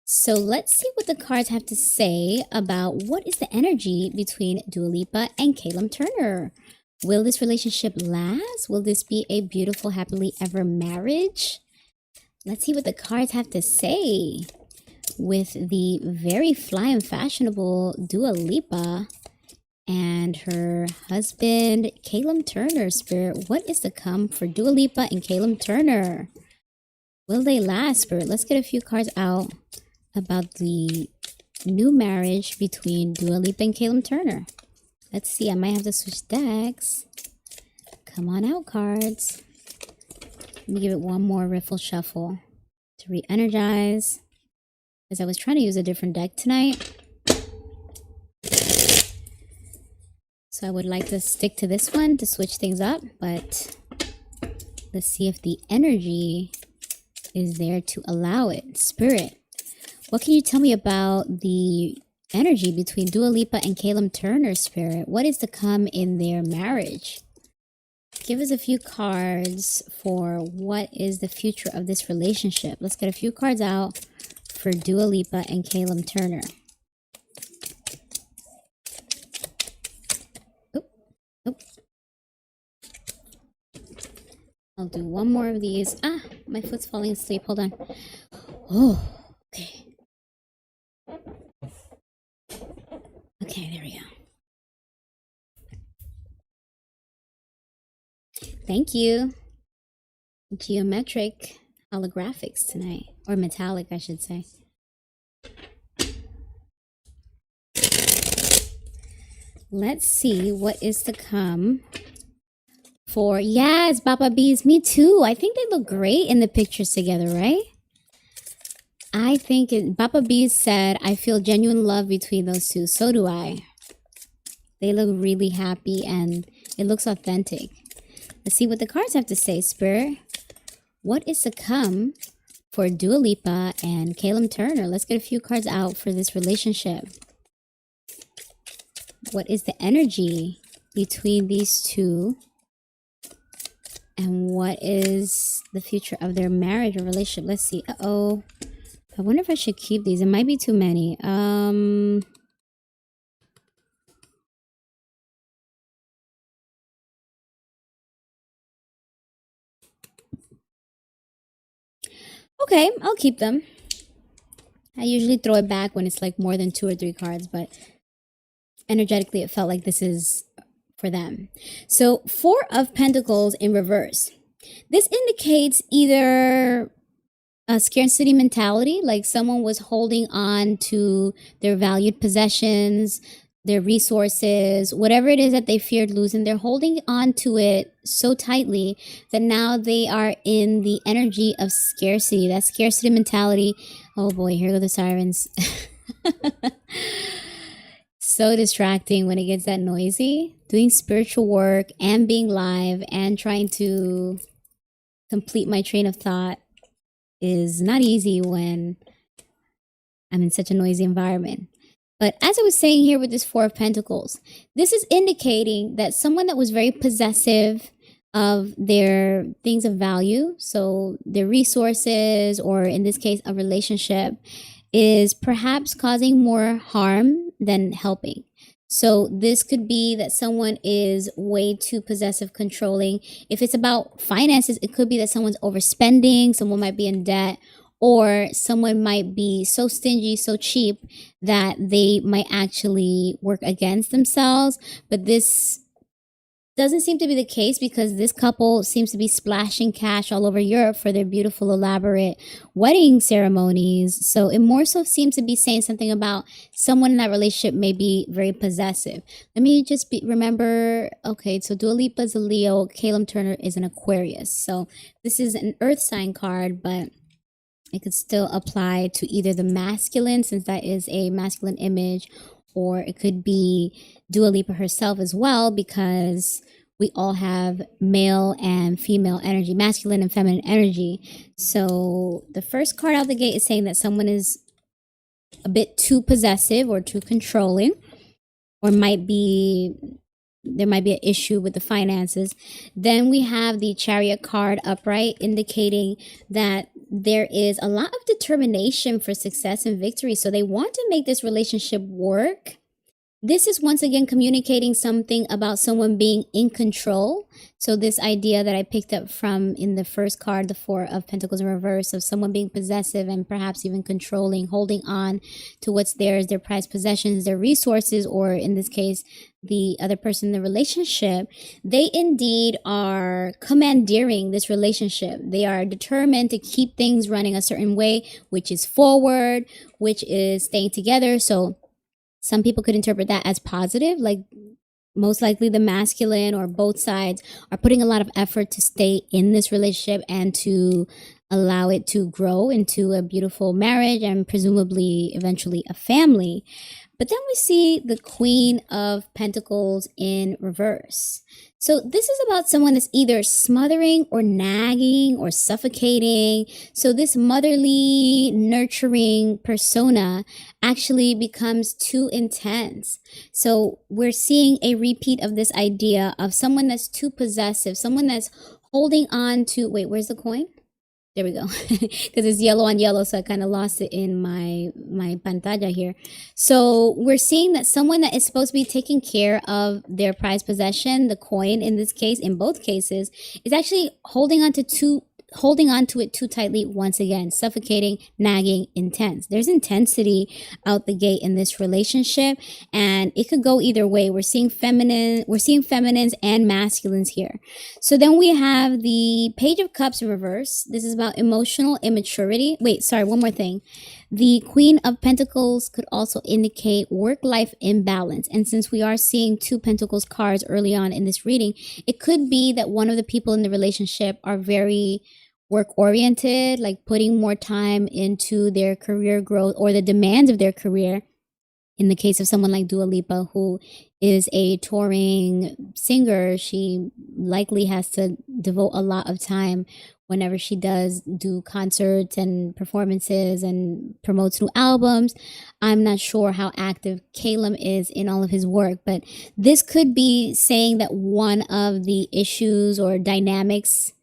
So let's see what the cards have to say about what is the energy between Dua Lipa and Callum Turner. Will this relationship last? Will this be a beautiful, happily ever marriage? Let's see what the cards have to say with the very fly and fashionable Dua Lipa and her husband, Callum Turner. Spirit, what is to come for Dua Lipa and Callum Turner? Will they last, Spirit? Let's get a few cards out about the new marriage between Dua Lipa and Callum Turner. Let's see, I might have to switch decks. Come on out, cards. Let me give it one more riffle shuffle. to re-energize, because I was trying to use a different deck tonight. So I would like to stick to this one to switch things up, but let's see if the energy is there to allow it. Spirit, what can you tell me about the energy between Dua Lipa and Callum Turner, Spirit? What is to come in their marriage? Give us a few cards for what is the future of this relationship. Let's get a few cards out for Dua Lipa and Callum Turner. Oh. I'll do one more of these. Ah, my foot's falling asleep. Hold on. Oh, okay. Okay, there we go. Thank you. Geometric holographics tonight. Or metallic, I should say. Let's see what is to come for... Yes, Baba Bees. Me too. I think they look great in the pictures together, right? I think Baba Bees said, I feel genuine love between those two. So do I. They look really happy and it looks authentic. Let's see what the cards have to say, Spirit. What is to come for Dua Lipa and Callum Turner? Let's get a few cards out for this relationship. What is the energy between these two? And what is the future of their marriage or relationship? Let's see. Uh-oh. I wonder if I should keep these. It might be too many. Okay, I'll keep them. I usually throw it back when it's like more than 2 or 3 cards, but energetically it felt like this is for them. So 4 of Pentacles in reverse. This indicates either a scarcity mentality, like someone was holding on to their valued possessions, their resources, whatever it is that they feared losing, they're holding on to it so tightly that now they are in the energy of scarcity. That scarcity mentality. Oh boy, here go the sirens. So distracting when it gets that noisy. Doing spiritual work and being live and trying to complete my train of thought is not easy when I'm in such a noisy environment. But as I was saying here with this 4 of Pentacles, this is indicating that someone that was very possessive of their things of value, so their resources, or in this case, a relationship, is perhaps causing more harm than helping. So this could be that someone is way too possessive, controlling. If it's about finances, it could be that someone's overspending, someone might be in debt, or someone might be so stingy, so cheap that they might actually work against themselves. But this doesn't seem to be the case because this couple seems to be splashing cash all over Europe for their beautiful, elaborate wedding ceremonies. So it more so seems to be saying something about someone in that relationship may be very possessive. Let me just remember, okay, so Dua Lipa is a Leo, Callum Turner is an Aquarius. So this is an earth sign card, but it could still apply to either the masculine, since that is a masculine image, or it could be Dua Lipa herself as well, because we all have male and female energy, masculine and feminine energy. So the first card out the gate is saying that someone is a bit too possessive or too controlling, or there might be an issue with the finances. Then we have the Chariot card upright, indicating that there is a lot of determination for success and victory. So they want to make this relationship work. This is once again communicating something about someone being in control. So this idea that I picked up from in the first card, the 4 of Pentacles in reverse, of someone being possessive and perhaps even controlling, holding on to what's theirs, their prized possessions, their resources, or in this case, the other person in the relationship. They indeed are commandeering this relationship. They are determined to keep things running a certain way, which is forward, which is staying together. So some people could interpret that as positive, like most likely the masculine or both sides are putting a lot of effort to stay in this relationship and to allow it to grow into a beautiful marriage and presumably eventually a family. But then we see the Queen of Pentacles in reverse. So this is about someone that's either smothering or nagging or suffocating. So this motherly, nurturing persona actually becomes too intense. So we're seeing a repeat of this idea of someone that's too possessive, someone that's holding on to, wait, where's the coin? There we go. Because it's yellow on yellow, so I kind of lost it in my pantalla here. So we're seeing that someone that is supposed to be taking care of their prized possession, the coin in this case, in both cases, is actually holding on to it too tightly once again, suffocating, nagging, intense. There's intensity out the gate in this relationship, and it could go either way. We're seeing feminines and masculines here. So then we have the Page of Cups in reverse. This is about emotional immaturity. Wait, sorry, one more thing. The Queen of Pentacles could also indicate work-life imbalance. And since we are seeing two Pentacles cards early on in this reading, it could be that one of the people in the relationship are very work-oriented, like putting more time into their career growth or the demands of their career. In the case of someone like Dua Lipa, who is a touring singer, she likely has to devote a lot of time whenever she does do concerts and performances and promotes new albums. I'm not sure how active Callum is in all of his work, but this could be saying that one of the issues or dynamics,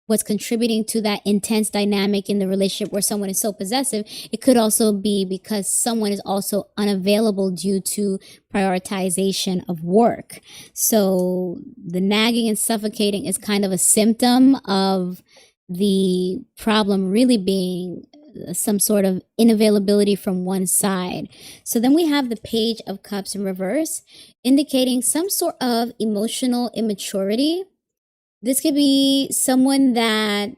what's contributing to that intense dynamic in the relationship where someone is so possessive, it could also be because someone is also unavailable due to prioritization of work. So the nagging and suffocating is kind of a symptom of the problem really being some sort of inavailability from one side. So then we have the Page of Cups in reverse, indicating some sort of emotional immaturity. This could be someone that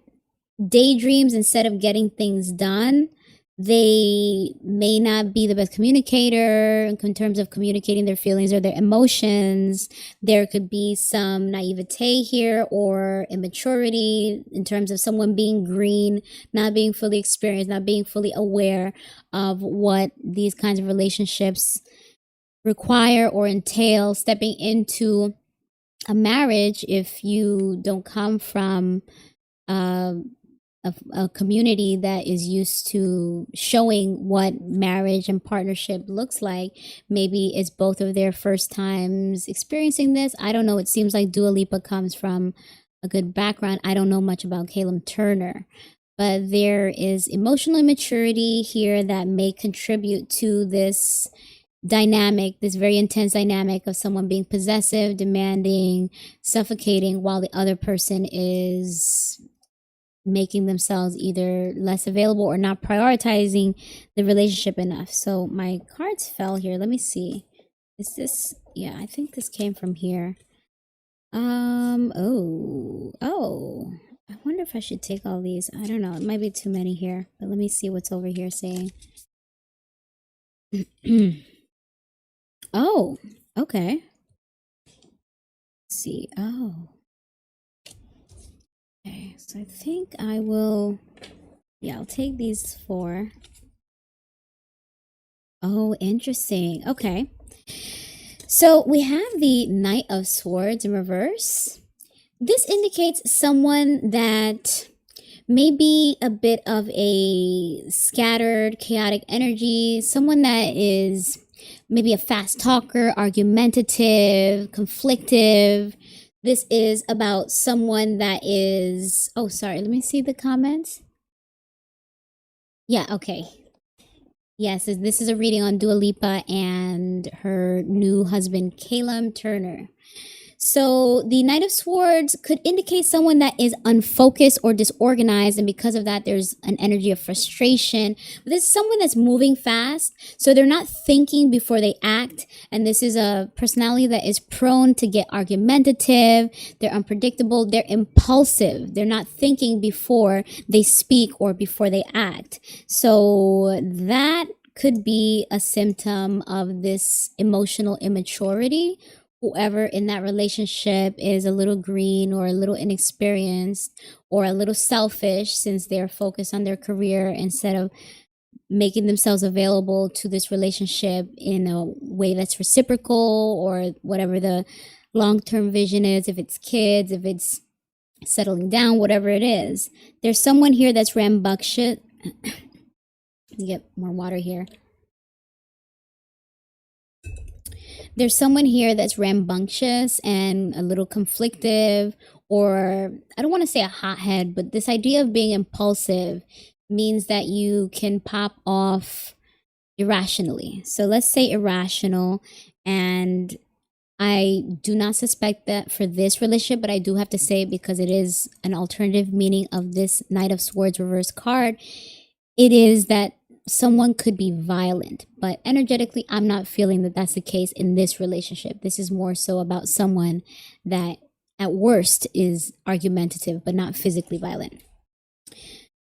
daydreams instead of getting things done. They may not be the best communicator in terms of communicating their feelings or their emotions. There could be some naivete here or immaturity in terms of someone being green, not being fully experienced, not being fully aware of what these kinds of relationships require or entail, stepping into a marriage if you don't come from a community that is used to showing what marriage and partnership looks like. Maybe it's both of their first times experiencing this. I don't know. It seems like Dua Lipa comes from a good background. I don't know much about Callum Turner, but there is emotional immaturity here that may contribute to this dynamic, this very intense dynamic of someone being possessive, demanding, suffocating, while the other person is making themselves either less available or not prioritizing the relationship enough. So my cards fell here. Let me see. Is this, yeah, I think this came from here. Oh, I wonder if I should take all these. I don't know. It might be too many here, but let me see what's over here saying. Oh, okay. Let's see. Oh. Okay, so I think I will, yeah, I'll take these 4. Oh, interesting. Okay. So we have the Knight of Swords in reverse. This indicates someone that may be a bit of a scattered, chaotic energy, someone that is maybe a fast talker, argumentative, conflictive. This is about someone that is, oh, sorry, let me see the comments. Yeah, okay. Yes, this is a reading on Dua Lipa and her new husband, Callum Turner. So the Knight of Swords could indicate someone that is unfocused or disorganized, and because of that, there's an energy of frustration. But this is someone that's moving fast, so they're not thinking before they act, and this is a personality that is prone to get argumentative, they're unpredictable, they're impulsive, they're not thinking before they speak or before they act. So that could be a symptom of this emotional immaturity whoever in that relationship is a little green or a little inexperienced or a little selfish, since they're focused on their career instead of making themselves available to this relationship in a way that's reciprocal, or whatever the long-term vision is, if it's kids, if it's settling down, whatever it is. There's someone here that's rambunctious. Let me get more water here. There's someone here that's rambunctious and a little conflictive, or I don't want to say a hothead, but this idea of being impulsive means that you can pop off irrationally. So let's say irrational, and I do not suspect that for this relationship, but I do have to say it because it is an alternative meaning of this Knight of Swords reverse card. It is that someone could be violent, but energetically, I'm not feeling that that's the case in this relationship. This is more so about someone that at worst is argumentative, but not physically violent.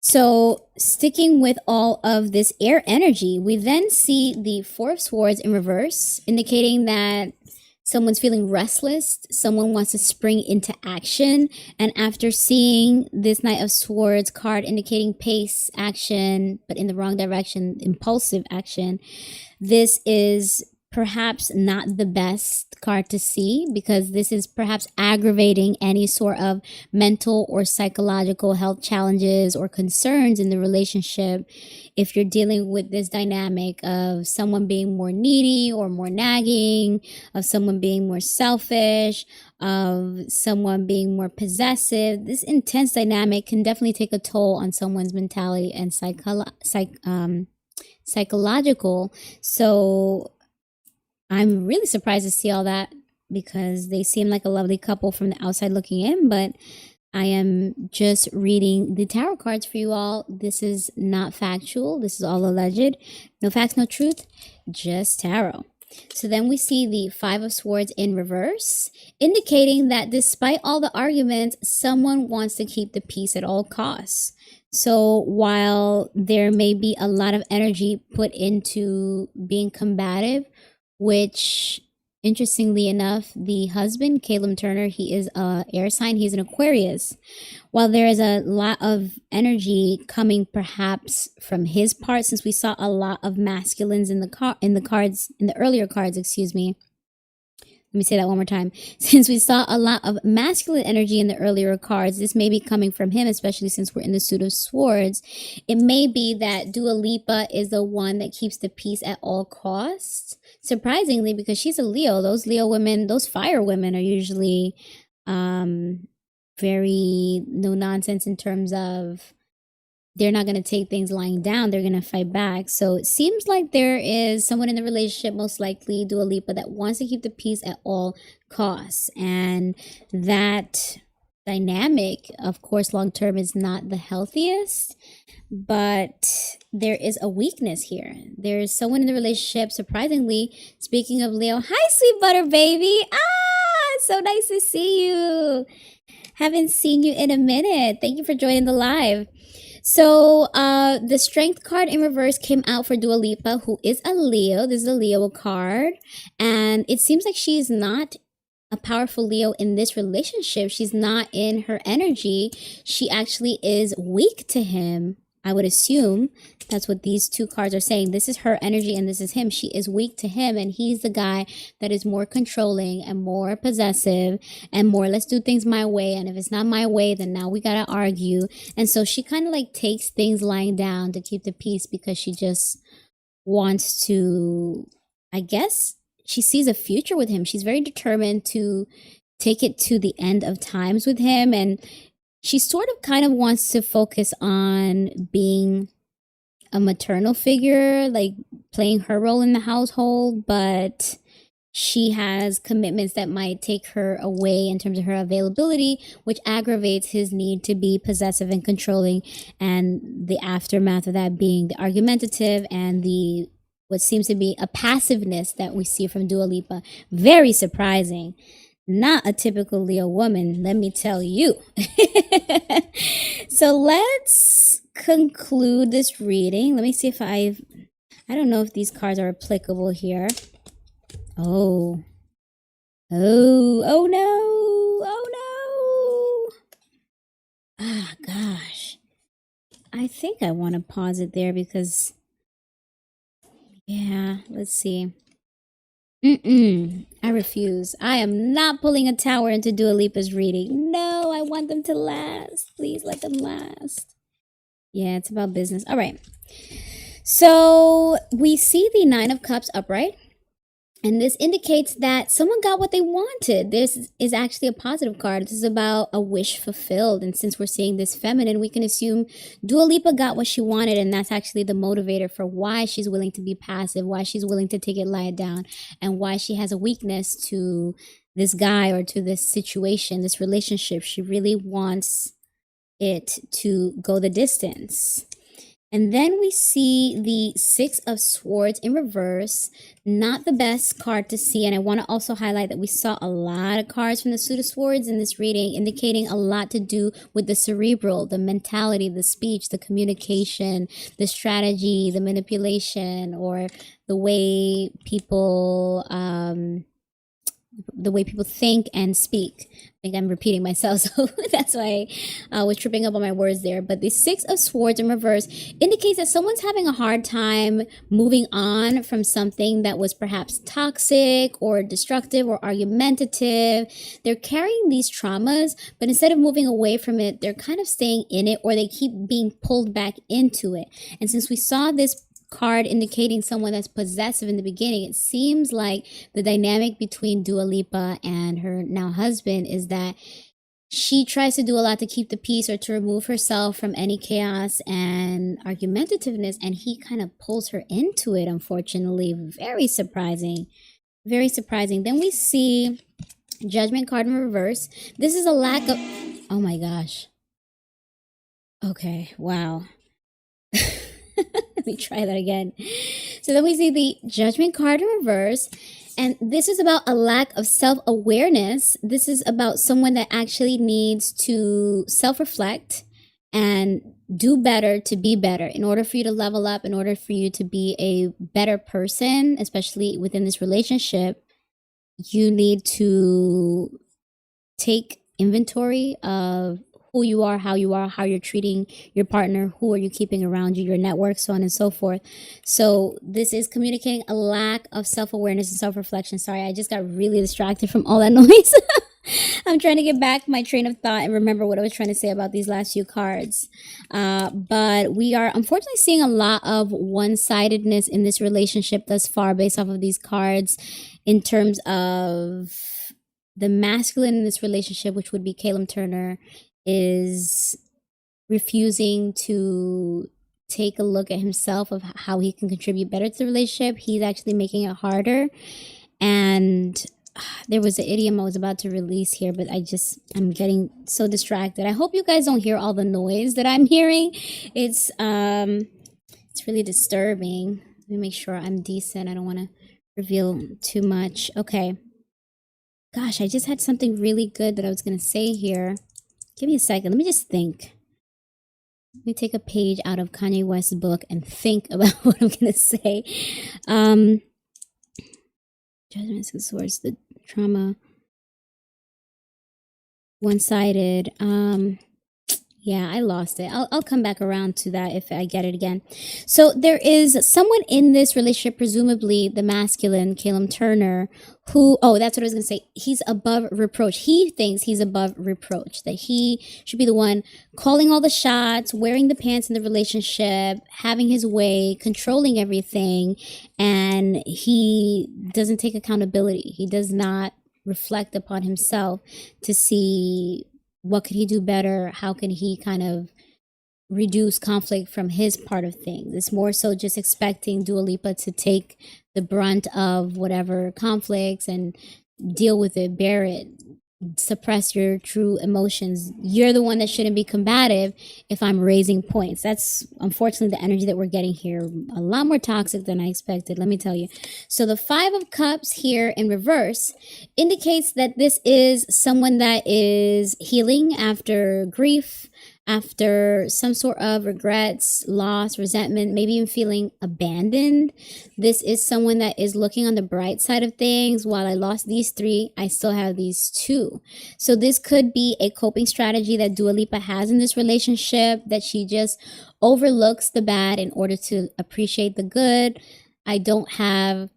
So sticking with all of this air energy, we then see the Four of Swords in reverse, indicating that someone's feeling restless, someone wants to spring into action. And after seeing this Knight of Swords card indicating pace, action, but in the wrong direction, impulsive action, this is perhaps not the best card to see, because this is perhaps aggravating any sort of mental or psychological health challenges or concerns in the relationship. If you're dealing with this dynamic of someone being more needy or more nagging, of someone being more selfish, of someone being more possessive, this intense dynamic can definitely take a toll on someone's mentality and psychological. So I'm really surprised to see all that, because they seem like a lovely couple from the outside looking in, but I am just reading the tarot cards for you all. This is not factual. This is all alleged. No facts, no truth, just tarot. So then we see the Five of Swords in reverse, indicating that despite all the arguments, someone wants to keep the peace at all costs. So while there may be a lot of energy put into being combative, which interestingly enough, the husband, Callum Turner, he is a air sign. He's an Aquarius. While there is a lot of energy coming perhaps from his part, since we saw a lot of masculines in the earlier cards, excuse me. Let me say that one more time. Since we saw a lot of masculine energy in the earlier cards, this may be coming from him, especially since we're in the Suit of Swords. It may be that Dua Lipa is the one that keeps the peace at all costs. Surprisingly, because she's a Leo. Those Leo women, those fire women are usually very no nonsense in terms of they're not going to take things lying down. They're going to fight back. So it seems like there is someone in the relationship, most likely Dua Lipa, that wants to keep the peace at all costs. And that dynamic, of course, long term is not the healthiest, but there is a weakness here. There is someone in the relationship, surprisingly, speaking of Leo. Hi, sweet butter baby. So nice to see you. Haven't seen you in a minute. Thank you for joining the live. So the Strength card in reverse came out for Dua Lipa, who is a Leo. This is a Leo card. And it seems like she's not a powerful Leo in this relationship. She's not in her energy. She actually is weak to him. I would assume that's what these two cards are saying. This is her energy and this is him. She is weak to him, and he's the guy that is more controlling and more possessive and more, let's do things my way. And if it's not my way, then now we got to argue. And so she kind of like takes things lying down to keep the peace, because she just wants to, I guess, she sees a future with him. She's very determined to take it to the end of times with him. And she sort of kind of wants to focus on being a maternal figure, like playing her role in the household, but she has commitments that might take her away in terms of her availability, which aggravates his need to be possessive and controlling, and the aftermath of that being the argumentative and the what seems to be a passiveness that we see from Dua Lipa. Very surprising. Not a typical Leo woman, let me tell you. So let's conclude this reading. Let me see if I don't know if these cards are applicable here. Oh, Oh no. Oh no. Ah, gosh. I think I want to pause it there because, yeah, let's see. I refuse. I am not pulling a tower into Dua Lipa's reading. No, I want them to last. Please let them last. Yeah, it's about business. All right. So we see the Nine of Cups upright. And this indicates that someone got what they wanted. This is actually a positive card. This is about a wish fulfilled. And since we're seeing this feminine, we can assume Dua Lipa got what she wanted. And that's actually the motivator for why she's willing to be passive, why she's willing to take it, lie it down, and why she has a weakness to this guy or to this situation, this relationship. She really wants it to go the distance. And then we see the Six of Swords in reverse. Not the best card to see. And I want to also highlight that we saw a lot of cards from the Suit of Swords in this reading, indicating a lot to do with the cerebral, the mentality, the speech, the communication, the strategy, the manipulation, or the way people think and speak. I think I'm repeating myself, so that's why I was tripping up on my words there. But the Six of Swords in reverse indicates that someone's having a hard time moving on from something that was perhaps toxic or destructive or argumentative. They're carrying these traumas, but instead of moving away from it, they're kind of staying in it, or they keep being pulled back into it. And since we saw this card indicating someone that's possessive in the beginning, it seems like the dynamic between Dua Lipa and her now husband is that she tries to do a lot to keep the peace or to remove herself from any chaos and argumentativeness, and he kind of pulls her into it, unfortunately. Very surprising. Very surprising. Then we see Judgment card in reverse. This is a lack of... Oh my gosh. Okay, wow. Let me try that again. So then we see the Judgment card in reverse. And this is about a lack of self-awareness. This is about someone that actually needs to self-reflect and do better to be better. In order for you to level up, in order for you to be a better person, especially within this relationship, you need to take inventory of who you are, how you're treating your partner, who are you keeping around you, your network, so on and so forth. So this is communicating a lack of self-awareness and self-reflection. Sorry, I just got really distracted from all that noise. I'm trying to get back my train of thought and remember what I was trying to say about these last few cards. But we are unfortunately seeing a lot of one-sidedness in this relationship thus far based off of these cards, in terms of the masculine in this relationship, which would be Callum Turner, is refusing to take a look at himself of how he can contribute better to the relationship. He's actually making it harder. And there was an idiom I was about to release here, but I'm getting so distracted. I hope you guys don't hear all the noise that I'm hearing. It's really disturbing. Let me make sure I'm decent. I don't want to reveal too much. Okay. Gosh, I just had something really good that I was going to say here. Give me a second. Let me just think. Let me take a page out of Kanye West's book and think about what I'm going to say. Judgment of Swords, the trauma, one-sided. Yeah, I lost it. I'll come back around to that if I get it again. So there is someone in this relationship, presumably the masculine, Callum Turner, who, that's what I was going to say. He's above reproach. He thinks he's above reproach, that he should be the one calling all the shots, wearing the pants in the relationship, having his way, controlling everything. And he doesn't take accountability. He does not reflect upon himself to see what could he do better? How can he kind of reduce conflict from his part of things? It's more so just expecting Dua Lipa to take the brunt of whatever conflicts and deal with it, bear it, suppress your true emotions. You're the one that shouldn't be combative if I'm raising points. That's unfortunately the energy that we're getting here. A lot more toxic than I expected, let me tell you. So the Five of Cups here in reverse indicates that this is someone that is healing after grief, after some sort of regrets, loss, resentment, maybe even feeling abandoned. This is someone that is looking on the bright side of things. While I lost these three, I still have these two. So this could be a coping strategy that Dua Lipa has in this relationship, that she just overlooks the bad in order to appreciate the good. I don't have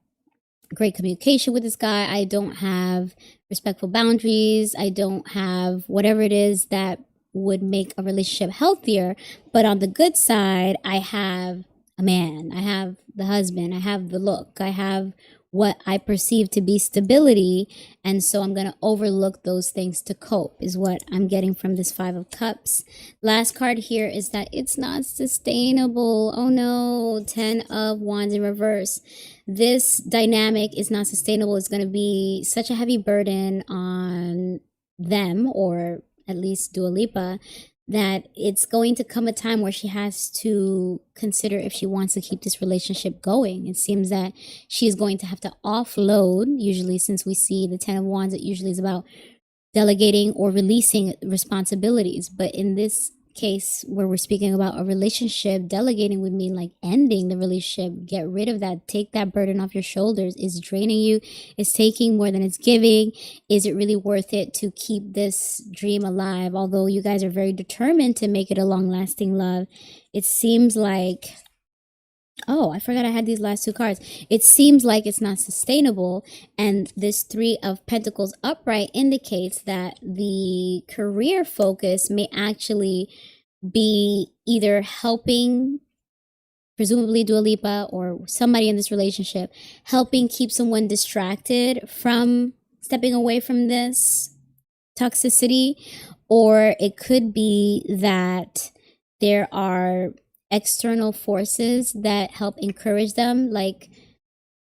great communication with this guy. I don't have respectful boundaries. I don't have whatever it is that would make a relationship healthier. But on the good side, I have a man, I have the husband, I have the look, I have what I perceive to be stability. And so I'm going to overlook those things to cope, is what I'm getting from this Five of Cups. Last card here is that it's not sustainable. Oh no, 10 of Wands in reverse. This dynamic is not sustainable. It's going to be such a heavy burden on them, or at least Dua Lipa, that it's going to come a time where she has to consider if she wants to keep this relationship going. It seems that she is going to have to offload, usually since we see the 10 of Wands, it usually is about delegating or releasing responsibilities. But in this case, where we're speaking about a relationship, delegating would mean like ending the relationship. Get rid of that. Take that burden off your shoulders. It's draining you. It's taking more than it's giving. Is it really worth it to keep this dream alive? Although you guys are very determined to make it a long-lasting love, it seems like, oh, I forgot I had these last two cards. It seems like it's not sustainable. And this Three of Pentacles upright indicates that the career focus may actually be either helping, presumably Dua Lipa or somebody in this relationship, helping keep someone distracted from stepping away from this toxicity. Or it could be that there are external forces that help encourage them, like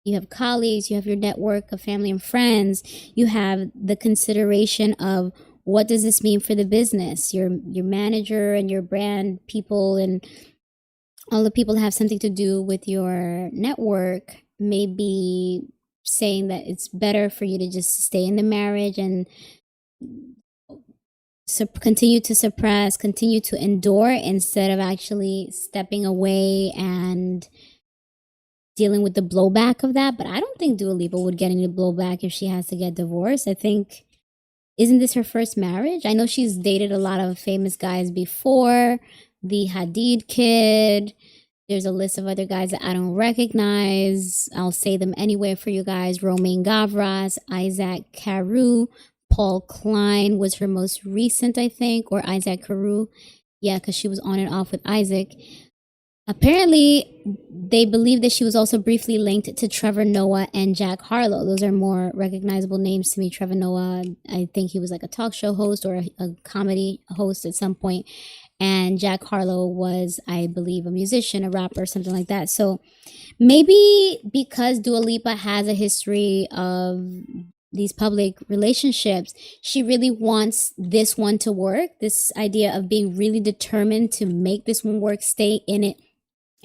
you have colleagues, you have your network of family and friends, you have the consideration of what does this mean for the business, your manager and your brand people and all the people that have something to do with your network may be saying that it's better for you to just stay in the marriage and continue to suppress, continue to endure, instead of actually stepping away and dealing with the blowback of that. But I don't think Dua Lipa would get any blowback if she has to get divorced. I think, isn't this her first marriage? I know she's dated a lot of famous guys before, the Hadid kid. There's a list of other guys that I don't recognize. I'll say them anyway for you guys. Romain Gavras, Isaac Carew, Paul Klein was her most recent, I think, or Isaac Carew. Yeah, because she was on and off with Isaac. Apparently, they believe that she was also briefly linked to Trevor Noah and Jack Harlow. Those are more recognizable names to me. Trevor Noah, I think he was like a talk show host or a comedy host at some point. And Jack Harlow was, I believe, a musician, a rapper, something like that. So maybe because Dua Lipa has a history of these public relationships, she really wants this one to work. This idea of being really determined to make this one work, stay in it,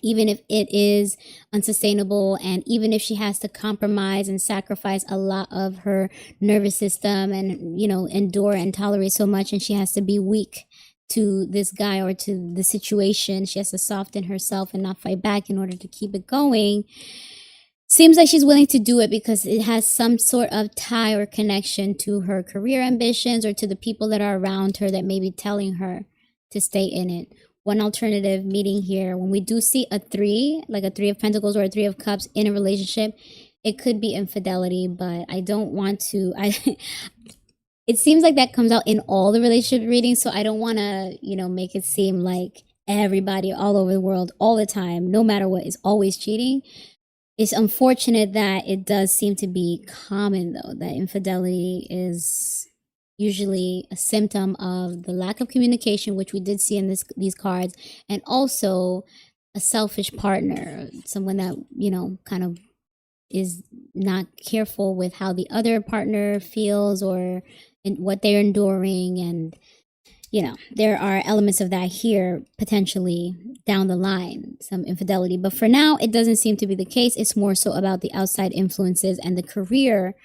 even if it is unsustainable, and even if she has to compromise and sacrifice a lot of her nervous system and, you know, endure and tolerate so much, and she has to be weak to this guy or to the situation. She has to soften herself and not fight back in order to keep it going. Seems like she's willing to do it because it has some sort of tie or connection to her career ambitions or to the people that are around her that may be telling her to stay in it. One alternative meaning here, when we do see a three, like a Three of Pentacles or a Three of Cups in a relationship, it could be infidelity, but I don't want to, it seems like that comes out in all the relationship readings, so I don't want to, you know, make it seem like everybody all over the world all the time, no matter what, is always cheating. It's unfortunate that it does seem to be common, though, that infidelity is usually a symptom of the lack of communication, which we did see in these cards, and also a selfish partner, someone that, you know, kind of is not careful with how the other partner feels or in what they're enduring. And you know, there are elements of that here potentially down the line, some infidelity. But for now, it doesn't seem to be the case. It's more so about the outside influences and the career,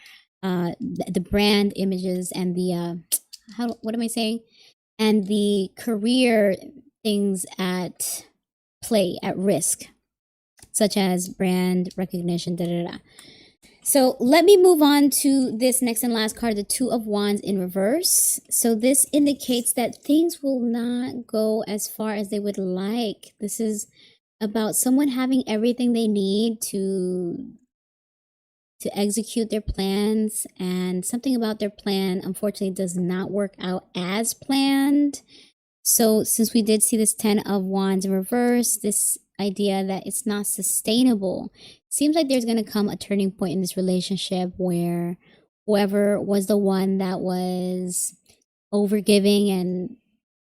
the brand images and the, what am I saying? and the career things at play, at risk, such as brand recognition, da da da. So let me move on to this next and last card, the Two of Wands in reverse. So this indicates that things will not go as far as they would like. This is about someone having everything they need to execute their plans, and something about their plan unfortunately does not work out as planned. So since we did see this Ten of Wands in reverse, this idea that it's not sustainable, seems like there's going to come a turning point in this relationship where whoever was the one that was overgiving and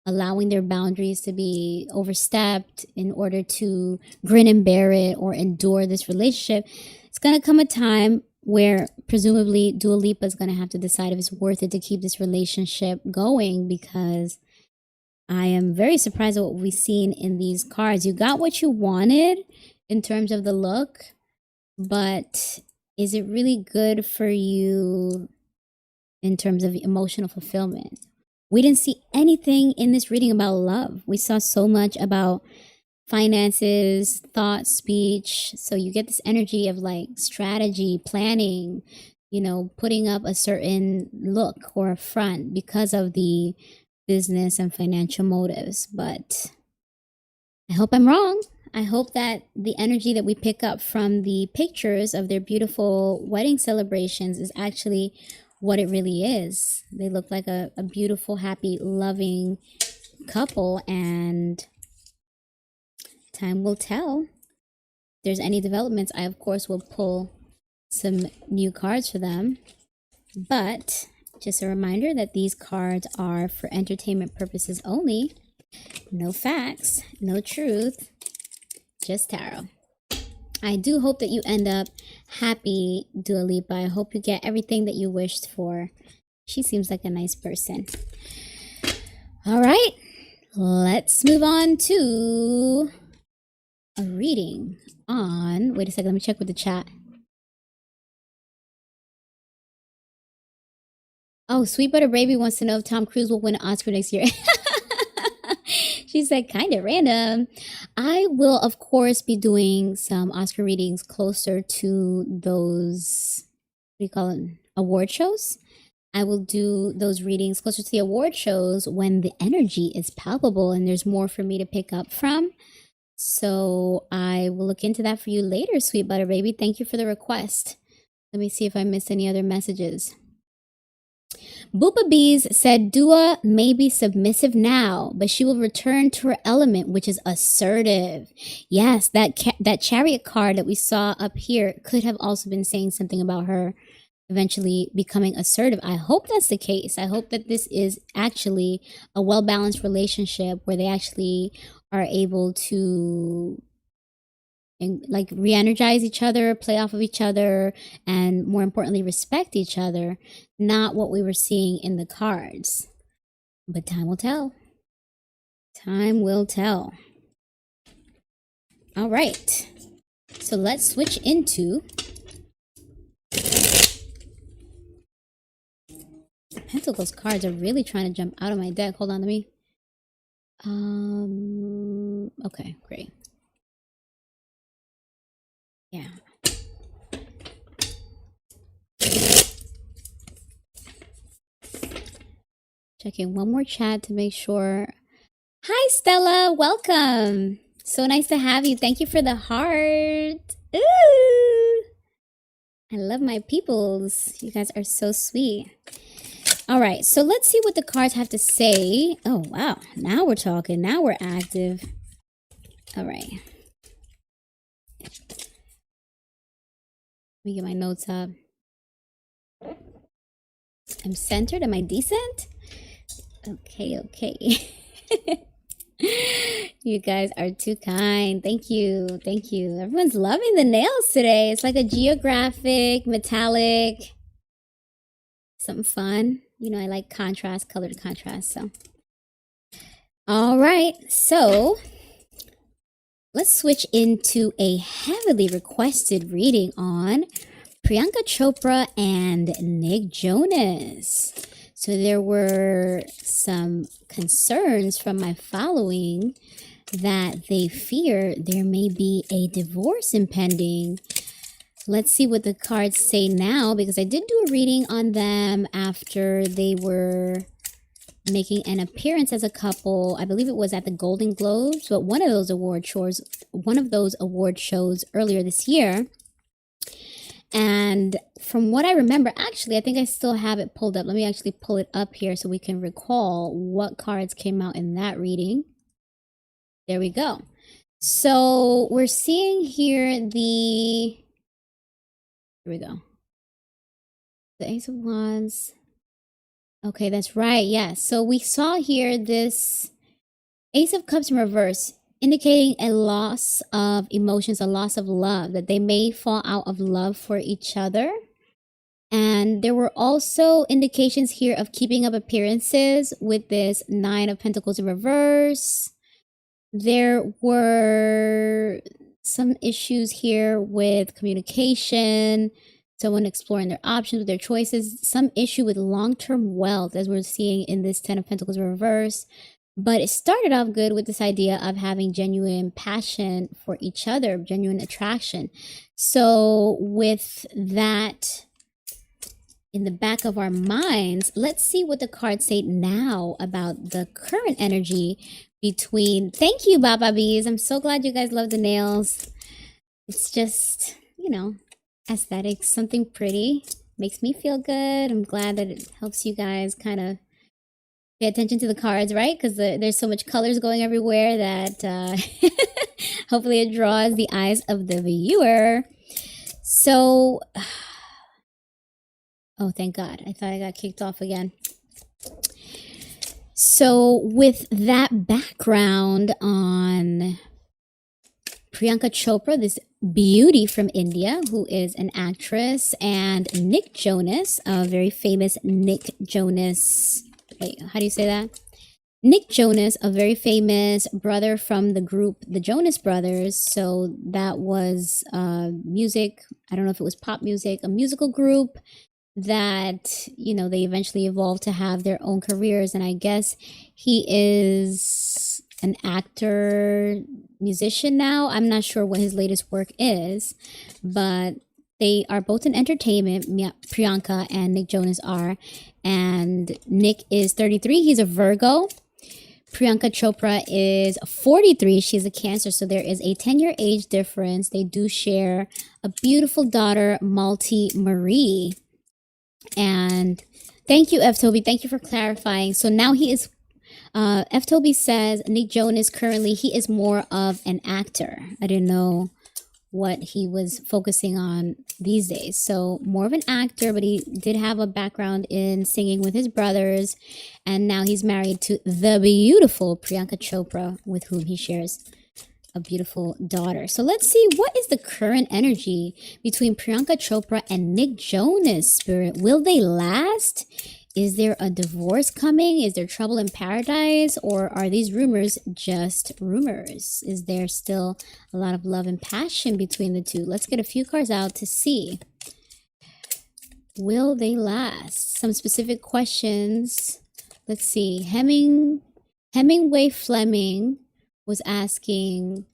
allowing their boundaries to be overstepped in order to grin and bear it or endure this relationship, it's going to come a time where presumably Dua Lipa is going to have to decide if it's worth it to keep this relationship going, because I am very surprised at what we've seen in these cards. You got what you wanted in terms of the look, but is it really good for you in terms of emotional fulfillment? We didn't see anything in this reading about love. We saw so much about finances, thought, speech. So you get this energy of like strategy, planning, putting up a certain look or a front because of the business and financial motives. But I hope I'm wrong. I hope that the energy that we pick up from the pictures of their beautiful wedding celebrations is actually what it really is. They look like a beautiful, happy, loving couple, and time will tell. If there's any developments, I of course will pull some new cards for them. But just a reminder that these cards are for entertainment purposes only. No facts, no truth, just tarot. I do hope that you end up happy, Dua Lipa. I hope you get everything that you wished for. She seems like a nice person. All right, let's move on to a reading on... Wait a second, let me check with the chat. Oh, Sweet Butter Baby wants to know if Tom Cruise will win an Oscar next year. She said, kind of random. I will, of course, be doing some Oscar readings closer to those, what do you call it, award shows. I will do those readings closer to the award shows when the energy is palpable and there's more for me to pick up from. So I will look into that for you later, Sweet Butter Baby. Thank you for the request. Let me see if I missed any other messages. Boopa Bees said Dua may be submissive now, but she will return to her element, which is assertive. Yes, that chariot card that we saw up here could have also been saying something about her eventually becoming assertive. I hope that's the case. I hope that this is actually a well-balanced relationship where they actually are able to like re-energize each other, play off of each other, and more importantly, respect each other, not what we were seeing in the cards. But time will tell. Time will tell. All right. So let's switch into Pentacles cards are really trying to jump out of my deck. Hold on, let me... Okay, great. Yeah. Checking one more chat to make sure. Hi, Stella. Welcome. So nice to have you. Thank you for the heart. Ooh. I love my peoples. You guys are so sweet. All right. So let's see what the cards have to say. Oh, wow. Now we're talking. Now we're active. All right. Let me get my notes up. I'm centered. Am I decent? Okay, okay. You guys are too kind. Thank you. Thank you. Everyone's loving the nails today. It's like a geographic, metallic, something fun. You know, I like contrast, colored contrast. So, all right. So, let's switch into a heavily requested reading on Priyanka Chopra and Nick Jonas. So there were some concerns from my following that they fear there may be a divorce impending. Let's see what the cards say now, because I did do a reading on them after they were making an appearance as a couple. I believe it was at the Golden Globes, but one of those award shows earlier this year. And from what I remember, actually, I think I still have it pulled up. Let me actually pull it up here so we can recall what cards came out in that reading. There we go. So we're seeing here here we go. The Ace of Wands. Okay, that's right. Yes. So we saw here this Ace of Cups in reverse, indicating a loss of emotions, a loss of love, that they may fall out of love for each other. And there were also indications here of keeping up appearances with this Nine of Pentacles in reverse. There were some issues here with communication, someone exploring their options with their choices, some issue with long-term wealth, as we're seeing in this Ten of Pentacles in reverse. But it started off good with this idea of having genuine passion for each other, genuine attraction. So with that in the back of our minds, let's see what the cards say now about the current energy between, thank you, Baba Bees. I'm so glad you guys love the nails. It's just, you know, aesthetics, something pretty, makes me feel good. I'm glad that it helps you guys kind of pay attention to the cards, right? Because there's so much colors going everywhere that hopefully it draws the eyes of the viewer. So, oh, thank God. I thought I got kicked off again. So with that background on Priyanka Chopra, this beauty from India, who is an actress, and Nick Jonas, a very famous Nick Jonas. Wait, how do you say that? Nick Jonas, a very famous brother from the group, the Jonas Brothers. So that was music. I don't know if it was pop music, a musical group that, you know, they eventually evolved to have their own careers. And I guess he is an actor, musician now. I'm not sure what his latest work is, but they are both in entertainment. Priyanka and Nick Jonas are. And Nick is 33. He's a Virgo. Priyanka Chopra is 43. She's a Cancer. So there is a 10-year age difference. They do share a beautiful daughter, Marie. And thank you, F. Toby. Thank you for clarifying. So now he is, F. Toby says Nick Jonas currently, he is more of an actor. I didn't know what he was focusing on these days. So more of an actor, but he did have a background in singing with his brothers. And now he's married to the beautiful Priyanka Chopra, with whom he shares a beautiful daughter. So let's see, what is the current energy between Priyanka Chopra and Nick Jonas, Spirit? Will they last? Is there a divorce coming? Is there trouble in paradise? Or are these rumors just rumors? Is there still a lot of love and passion between the two? Let's get a few cards out to see. Will they last? Some specific questions. Let's see. Hemingway Fleming was asking,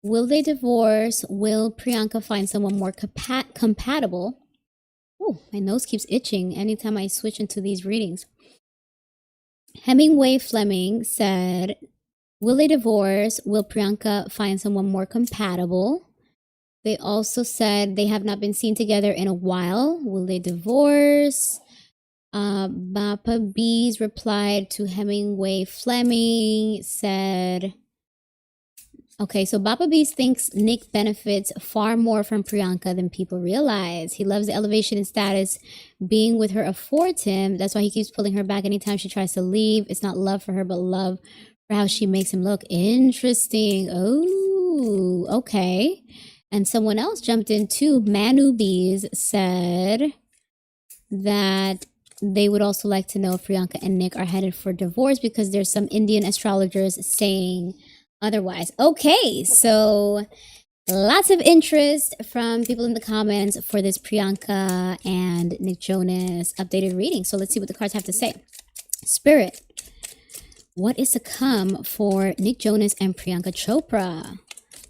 will they divorce? Will Priyanka find someone more compatible? Oh, my nose keeps itching anytime I switch into these readings. Hemingway Fleming said, will they divorce? Will Priyanka find someone more compatible? They also said they have not been seen together in a while. Will they divorce? Bappa Bees replied to Hemingway Fleming, said, okay, so Bappa Bees thinks Nick benefits far more from Priyanka than people realize. He loves the elevation and status being with her affords him. That's why he keeps pulling her back anytime she tries to leave. It's not love for her, but love for how she makes him look. Interesting. Oh, okay. And someone else jumped in too. Manu Bees said that they would also like to know if Priyanka and Nick are headed for divorce because there's some Indian astrologers saying otherwise. Okay, so Lots of interest from people in the comments for this Priyanka and Nick Jonas updated reading. So let's see what the cards have to say. Spirit, what is to come for Nick Jonas and Priyanka Chopra?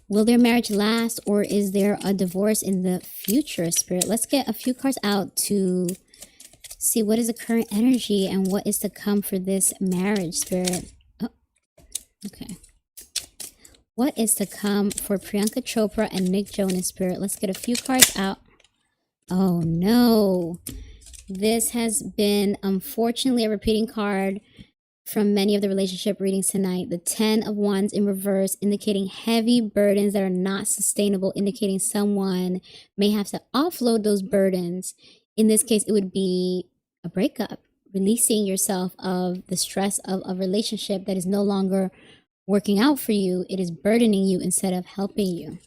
Will their marriage last, or is there a divorce in the future, Spirit? Let's get a few cards out to see what is the current energy and what is to come for this marriage, Spirit. Oh, okay. What is to come for Priyanka Chopra and Nick Jonas, Spirit? Let's get a few cards out. Oh no. This has been, unfortunately, a repeating card from many of the relationship readings tonight. The 10 of Wands in reverse, indicating heavy burdens that are not sustainable, indicating someone may have to offload those burdens. In this case, it would be a breakup, releasing yourself of the stress of a relationship that is no longer working out for you. It is burdening you instead of helping you.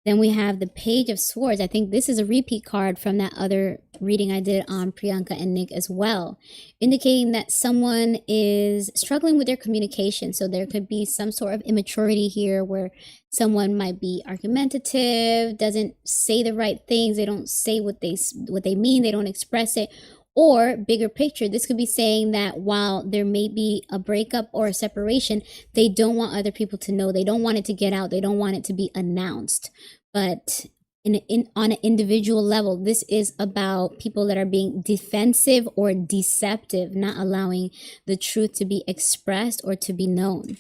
Then we have the Page of Swords. I think this is a repeat card from that other reading I did on Priyanka and Nick as well, indicating that someone is struggling with their communication. So there could be some sort of immaturity here where someone might be argumentative, doesn't say the right things, they don't say what they mean, they don't express it. Or bigger picture, this could be saying that while there may be a breakup or a separation, they don't want other people to know. They don't want it to get out. They don't want it to be announced. But on an individual level, this is about people that are being defensive or deceptive, not allowing the truth to be expressed or to be known.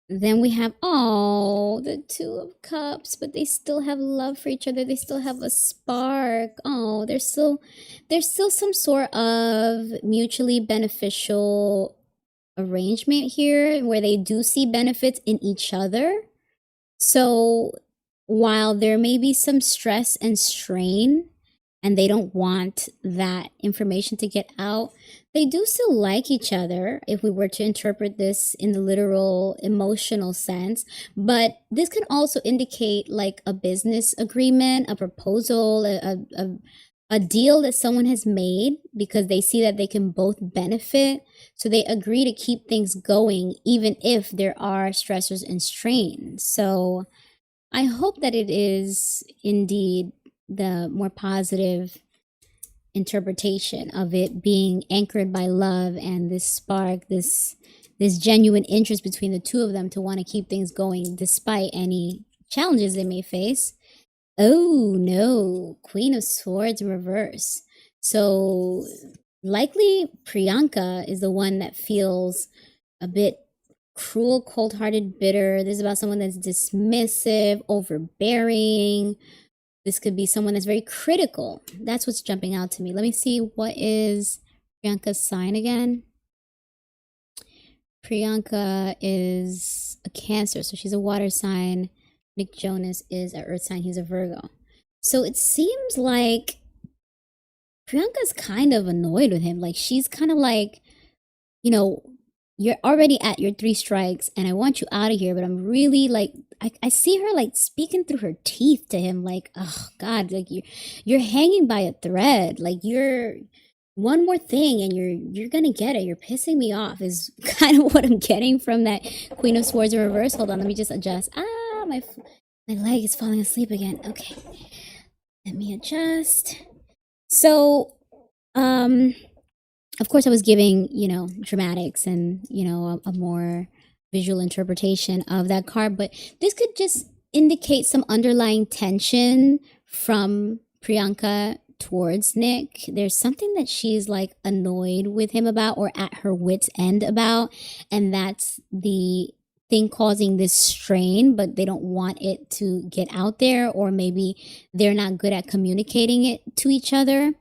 Then we have, the Two of Cups, but they still have love for each other. They still have a spark. Oh, there's still some sort of mutually beneficial arrangement here where they do see benefits in each other. So while there may be some stress and strain, and they don't want that information to get out, they do still like each other, if we were to interpret this in the literal emotional sense. But this can also indicate like a business agreement, a proposal, a deal that someone has made because they see that they can both benefit. So they agree to keep things going even if there are stressors and strains. So I hope that it is indeed the more positive interpretation of it being anchored by love and this spark, this genuine interest between the two of them to want to keep things going despite any challenges they may face. Oh no, Queen of Swords in reverse. So likely Priyanka is the one that feels a bit cruel, cold-hearted, bitter. This is about someone that's dismissive, overbearing. This could be someone that's very critical. That's what's jumping out to me. Let me see, what is Priyanka's sign again? Priyanka is a Cancer, so she's a water sign. Nick Jonas is an earth sign. He's a Virgo. So it seems like Priyanka's kind of annoyed with him. Like, she's kind of like, you're already at your 3 strikes and I want you out of here, but I'm really like, I see her like speaking through her teeth to him, like, oh God, like you're hanging by a thread. Like, you're one more thing and you're gonna get it. You're pissing me off is kind of what I'm getting from that Queen of Swords in reverse. Hold on, let me just adjust. My leg is falling asleep again. Okay, let me adjust. So, of course, I was giving, dramatics and, a more visual interpretation of that card, but this could just indicate some underlying tension from Priyanka towards Nick. There's something that she's like annoyed with him about or at her wit's end about, and that's the thing causing this strain, but they don't want it to get out there, or maybe they're not good at communicating it to each other.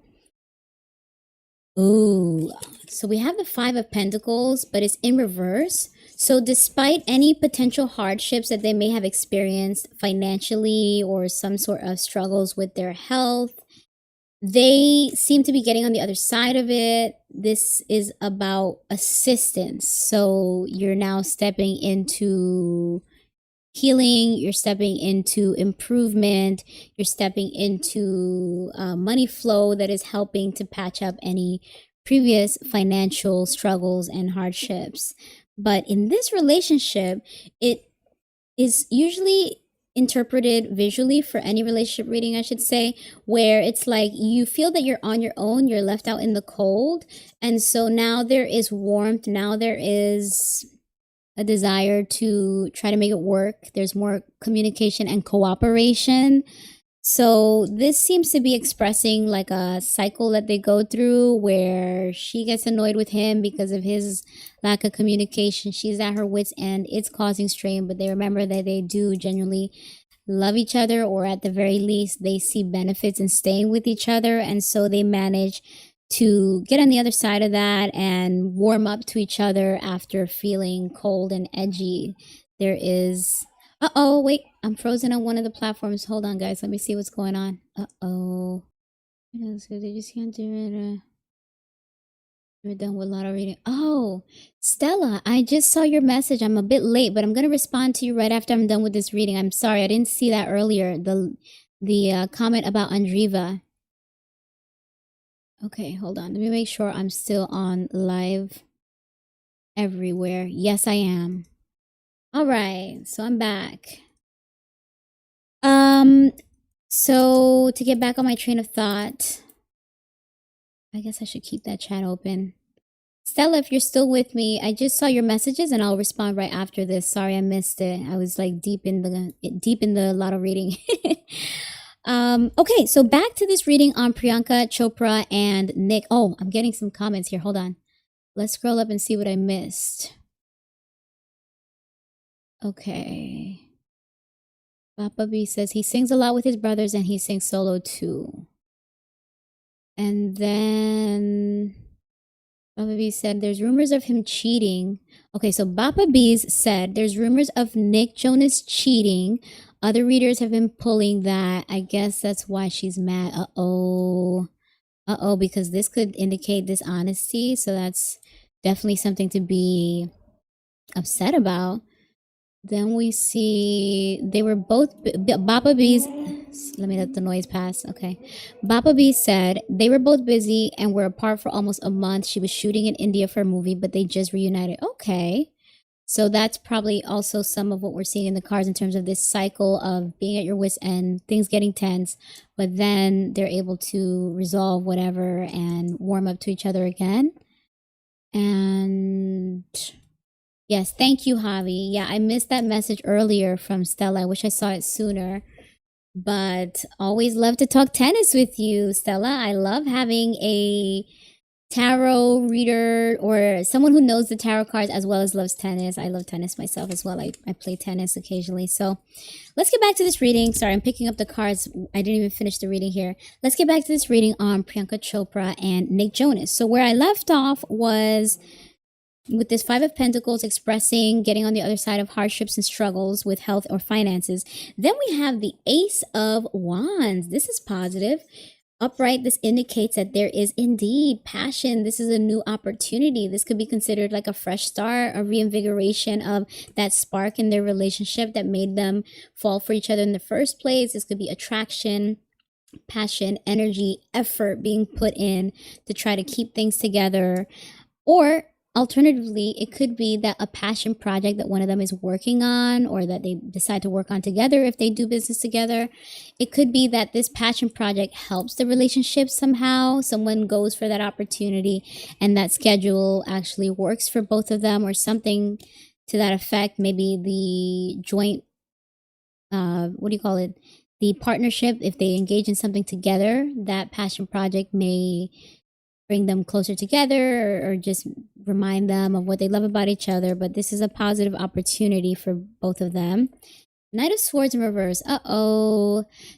Ooh, so we have the 5 of Pentacles, but it's in reverse. So despite any potential hardships that they may have experienced financially or some sort of struggles with their health, they seem to be getting on the other side of it. This is about assistance. So you're now stepping into healing, you're stepping into improvement, you're stepping into money flow that is helping to patch up any previous financial struggles and hardships. But in this relationship, it is usually interpreted visually for any relationship reading, I should say, where it's like you feel that you're on your own, you're left out in the cold. And so now there is warmth, now there is a desire to try to make it work. There's more communication and cooperation. So this seems to be expressing like a cycle that they go through where she gets annoyed with him because of his lack of communication. She's at her wit's end. It's causing strain, but they remember that they do genuinely love each other, or at the very least, they see benefits in staying with each other. And so they manage to get on the other side of that and warm up to each other after feeling cold and edgy. There is wait, I'm frozen on one of the platforms. Hold on, guys. Let me see what's going on. They just can't do it. We're done with Lotto reading. Oh, Stella, I just saw your message. I'm a bit late, but I'm going to respond to you right after I'm done with this reading. I'm sorry, I didn't see that earlier. The comment about Andriva. Okay, hold on. Let me make sure I'm still on live everywhere. Yes, I am. All right, so I'm back. So to get back on my train of thought, I guess I should keep that chat open. Stella, if you're still with me, I just saw your messages and I'll respond right after this. Sorry, I missed it. I was like deep in the Lotto reading. Okay, so back to this reading on Priyanka Chopra and Nick. Oh, I'm getting some comments here. Hold on. Let's scroll up and see what I missed. Okay. Papa B says he sings a lot with his brothers and he sings solo too. And then Papa B said there's rumors of him cheating. Okay, so Papa B's said there's rumors of Nick Jonas cheating. Other readers have been pulling that. I guess that's why she's mad. Because this could indicate dishonesty. So that's definitely something to be upset about. Then we see they were both Bapa B's. Let me let the noise pass. Okay. Bapa B said they were both busy and were apart for almost a month. She was shooting in India for a movie, but they just reunited. Okay. So that's probably also some of what we're seeing in the cards in terms of this cycle of being at your wit's end, things getting tense, but then they're able to resolve whatever and warm up to each other again. And yes, thank you, Javi. Yeah, I missed that message earlier from Stella. I wish I saw it sooner. But always love to talk tennis with you, Stella. I love having a tarot reader or someone who knows the tarot cards as well as loves tennis. I love tennis myself as well. I play tennis occasionally. So let's get back to this reading. Sorry, I'm picking up the cards. I didn't even finish the reading here. Let's get back to this reading on Priyanka Chopra and Nick Jonas. So where I left off was with this Five of Pentacles expressing getting on the other side of hardships and struggles with health or finances. Then we have the Ace of Wands. This is positive. Upright, this indicates that there is indeed passion. This is a new opportunity. This could be considered like a fresh start, a reinvigoration of that spark in their relationship that made them fall for each other in the first place. This could be attraction, passion, energy, effort being put in to try to keep things together. Or alternatively, it could be that a passion project that one of them is working on or that they decide to work on together if they do business together. It could be that this passion project helps the relationship somehow. Someone goes for that opportunity and that schedule actually works for both of them or something to that effect. Maybe the joint, the partnership, if they engage in something together, that passion project may bring them closer together or just remind them of what they love about each other. But this is a positive opportunity for both of them. Knight of Swords in reverse.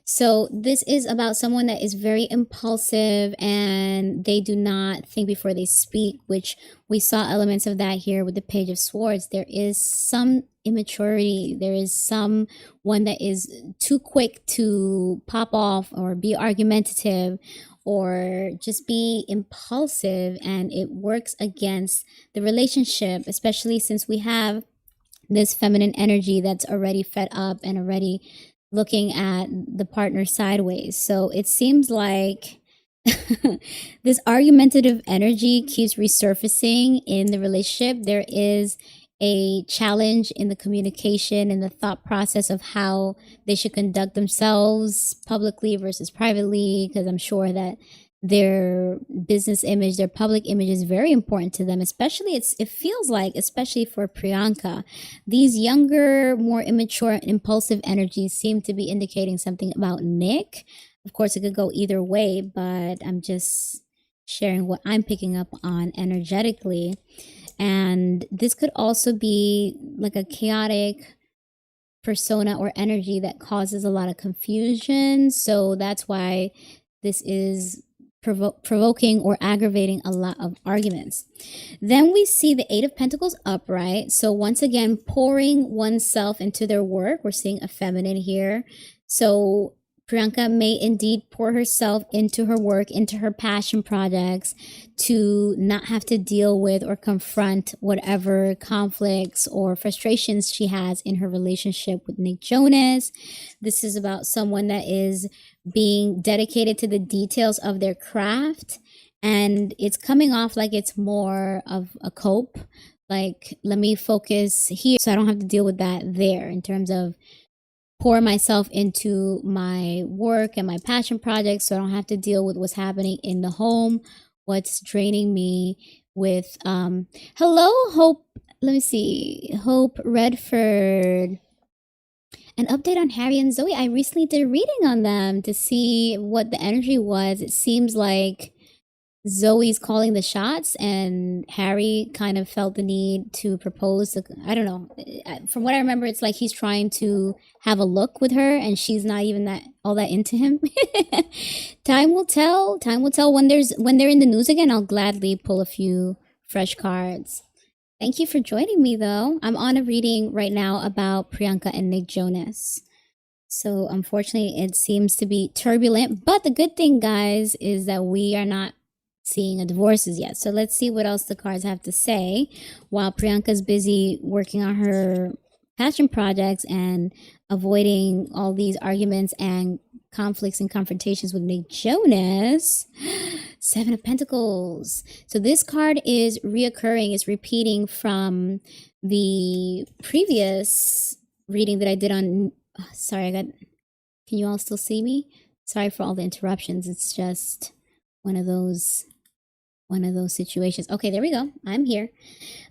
So this is about someone that is very impulsive and they do not think before they speak, which we saw elements of that here with the Page of Swords. There is some immaturity. There is someone that is too quick to pop off or be argumentative or just be impulsive, and it works against the relationship, especially since we have this feminine energy that's already fed up and already looking at the partner sideways. So it seems like this argumentative energy keeps resurfacing in the relationship. There is a challenge in the communication and the thought process of how they should conduct themselves publicly versus privately, because I'm sure that their business image, their public image is very important to them, especially it feels like, especially for Priyanka, these younger, more immature and impulsive energies seem to be indicating something about Nick. Of course, it could go either way, but I'm just sharing what I'm picking up on energetically. And this could also be like a chaotic persona or energy that causes a lot of confusion. So that's why this is provoking or aggravating a lot of arguments. Then we see the Eight of Pentacles upright. So once again, pouring oneself into their work. We're seeing a feminine here. So Priyanka may indeed pour herself into her work, into her passion projects, to not have to deal with or confront whatever conflicts or frustrations she has in her relationship with Nick Jonas. This is about someone that is being dedicated to the details of their craft, and it's coming off like it's more of a cope. Like, let me focus here so I don't have to deal with that there, in terms of pour myself into my work and my passion projects so I don't have to deal with what's happening in the home, what's draining me with hello Hope, let me see, Hope Redford. An update on Harry and Zoe. I recently did a reading on them to see what the energy was. It seems like Zoe's calling the shots, and Harry kind of felt the need to propose. I don't know. From what I remember, it's like he's trying to have a look with her, and she's not even that all that into him. Time will tell. Time will tell when they're in the news again. I'll gladly pull a few fresh cards. Thank you for joining me, though. I'm on a reading right now about Priyanka and Nick Jonas. So unfortunately, it seems to be turbulent. But the good thing, guys, is that we are not seeing a divorces yet. So let's see what else the cards have to say while Priyanka's busy working on her passion projects and avoiding all these arguments and conflicts and confrontations with Nick Jonas. Seven of Pentacles. So this card is reoccurring, it's repeating from the previous reading that I did on, sorry, can you all still see me? Sorry for all the interruptions. It's just one of those situations. Okay, there we go. I'm here.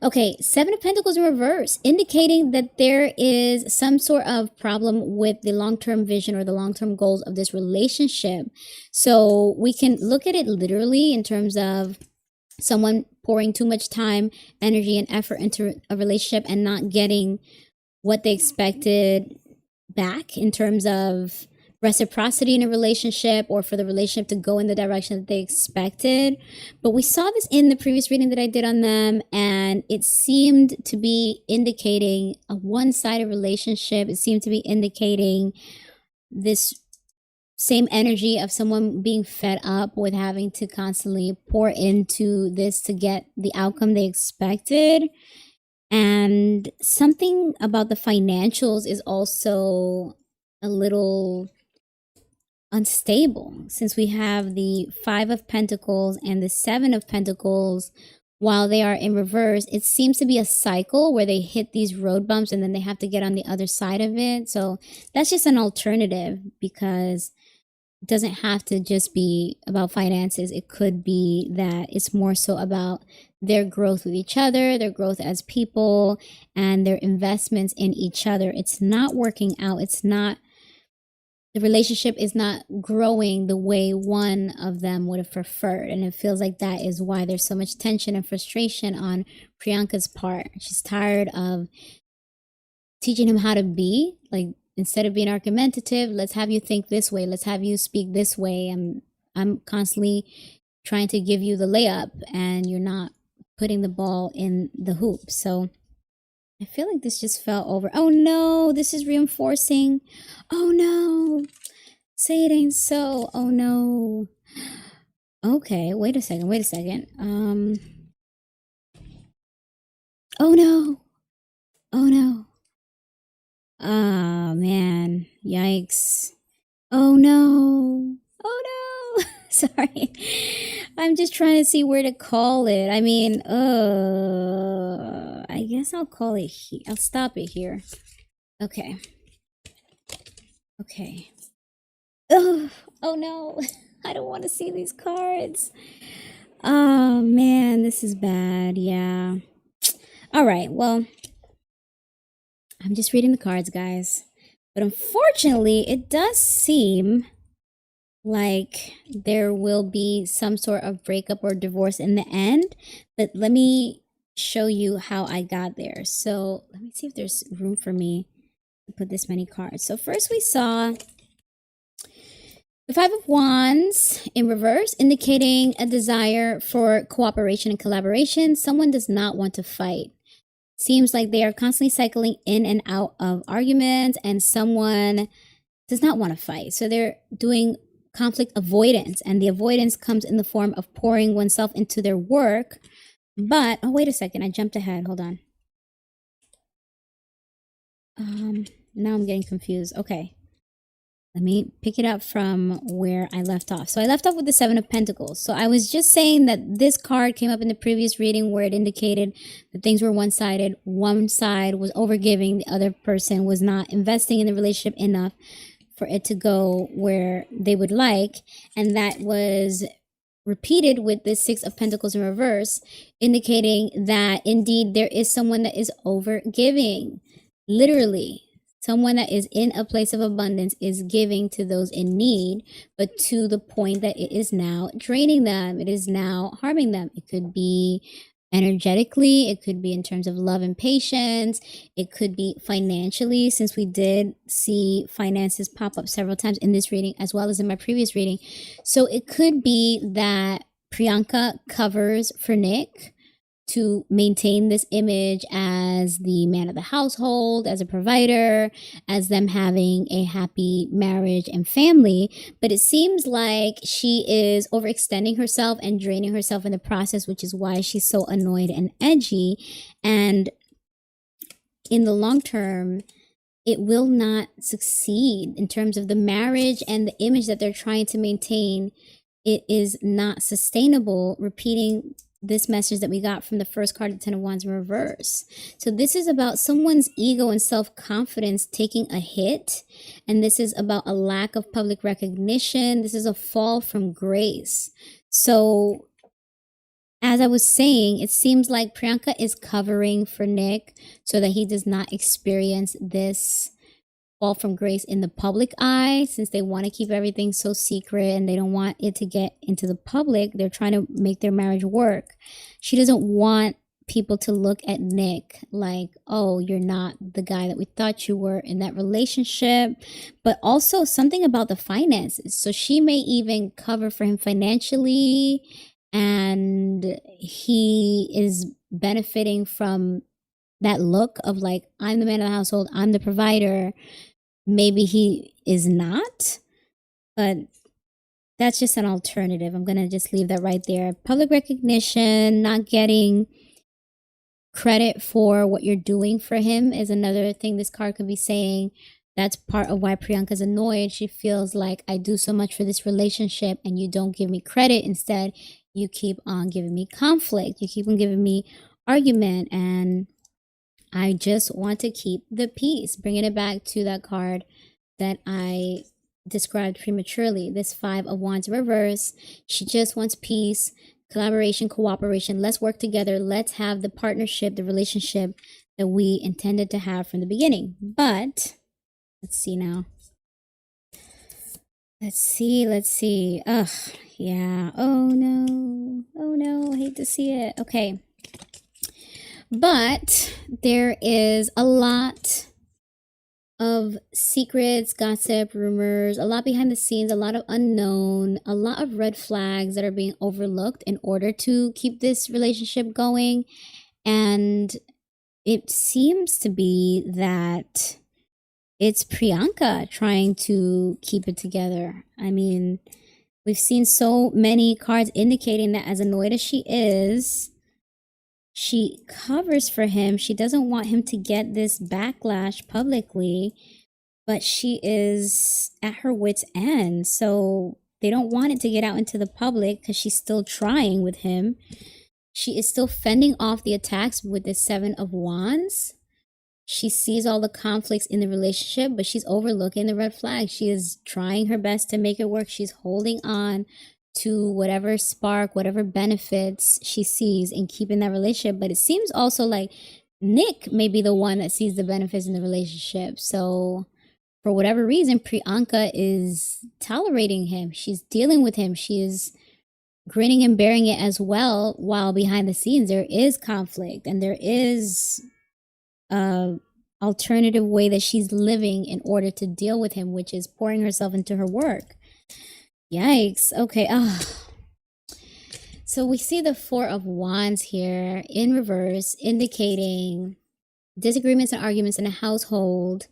Okay, Seven of Pentacles in reverse, indicating that there is some sort of problem with the long-term vision or the long-term goals of this relationship. So we can look at it literally in terms of someone pouring too much time, energy, and effort into a relationship and not getting what they expected back in terms of reciprocity in a relationship, or for the relationship to go in the direction that they expected. But we saw this in the previous reading that I did on them, and it seemed to be indicating a one-sided relationship. It seemed to be indicating this same energy of someone being fed up with having to constantly pour into this to get the outcome they expected. And something about the financials is also a little unstable, since we have the Five of Pentacles and the Seven of Pentacles. While they are in reverse, it seems to be a cycle where they hit these road bumps and then they have to get on the other side of it. So that's just an alternative, because it doesn't have to just be about finances. It could be that it's more so about their growth with each other, their growth as people, and their investments in each other. It's not working out. The relationship is not growing the way one of them would have preferred. And it feels like that is why there's so much tension and frustration on Priyanka's part. She's tired of teaching him how to be. Like, instead of being argumentative, let's have you think this way. Let's have you speak this way. I'm constantly trying to give you the layup and you're not putting the ball in the hoop. So I feel like this just fell over. Oh no, this is reinforcing. Oh no, say it ain't so. Oh no. Okay, wait a second. Oh no. Oh no. Ah, man. Yikes. Oh no. Oh no. Sorry. I'm just trying to see where to call it. I mean, I guess I'll call it here. I'll stop it here. Okay. Okay. Oh no. I don't want to see these cards. Oh man, this is bad. Yeah. All right. Well, I'm just reading the cards, guys. But unfortunately, it does seem like there will be some sort of breakup or divorce in the end. But let me show you how I got there. So let me see if there's room for me to put this many cards. So first we saw the Five of Wands in reverse, indicating a desire for cooperation and collaboration. Someone does not want to fight. Seems like they are constantly cycling in and out of arguments, and someone does not want to fight. So they're doing conflict avoidance, and the avoidance comes in the form of pouring oneself into their work. But, oh, wait a second. I jumped ahead. Hold on. Now I'm getting confused. Okay. Let me pick it up from where I left off. So I left off with the Seven of Pentacles. So I was just saying that this card came up in the previous reading where it indicated that things were one-sided. One side was overgiving. The other person was not investing in the relationship enough for it to go where they would like. And that was repeated with the Six of Pentacles in reverse, indicating that indeed there is someone that is overgiving. Literally. Someone that is in a place of abundance is giving to those in need, but to the point that it is now draining them. It is now harming them. It could be energetically. It could be in terms of love and patience. It could be financially, since we did see finances pop up several times in this reading, as well as in my previous reading. So it could be that Priyanka covers for Nick to maintain this image as the man of the household, as a provider, as them having a happy marriage and family. But it seems like she is overextending herself and draining herself in the process, which is why she's so annoyed and edgy. And in the long term, it will not succeed in terms of the marriage and the image that they're trying to maintain. It is not sustainable, repeating this message that we got from the first card, the Ten of Wands in reverse. So this is about someone's ego and self-confidence taking a hit. And this is about a lack of public recognition. This is a fall from grace. So as I was saying, it seems like Priyanka is covering for Nick so that he does not experience this fall from grace in the public eye, since they want to keep everything so secret and they don't want it to get into the public. They're trying to make their marriage work. She doesn't want people to look at Nick like, oh, you're not the guy that we thought you were in that relationship. But also something about the finances. So she may even cover for him financially, and he is benefiting from that look of like, I'm the man of the household, I'm the provider. Maybe he is not, but that's just an alternative. I'm going to just leave that right there. Public recognition, not getting credit for what you're doing for him is another thing this card could be saying. That's part of why Priyanka's annoyed. She feels like, I do so much for this relationship and you don't give me credit. Instead, you keep on giving me conflict. You keep on giving me argument, and I just want to keep the peace. Bringing it back to that card that I described prematurely, this Five of Wands reverse. She just wants peace, collaboration, cooperation. Let's work together. Let's have the partnership, the relationship that we intended to have from the beginning. But let's see now. Let's see. Ugh, yeah. Oh no, I hate to see it. Okay. But there is a lot of secrets, gossip, rumors, a lot behind the scenes, a lot of unknown, a lot of red flags that are being overlooked in order to keep this relationship going. And it seems to be that it's Priyanka trying to keep it together. I mean, we've seen so many cards indicating that as annoyed as she is, she covers for him. She doesn't want him to get this backlash publicly, but she is at her wit's end. So They don't want it to get out into the public because she's still trying with him. She is still fending off the attacks with the Seven of Wands. She sees all the conflicts in the relationship, but she's overlooking the red flag. She is trying her best to make it work. She's holding on to whatever spark, whatever benefits she sees in keeping that relationship. But it seems also like Nick may be the one that sees the benefits in the relationship. So for whatever reason, Priyanka is tolerating him. She's dealing with him. She is grinning and bearing it as well, while behind the scenes there is conflict and there is a alternative way that she's living in order to deal with him, which is pouring herself into her work. Yikes. Okay. So we see the Four of Wands here in reverse, indicating disagreements and arguments in a household.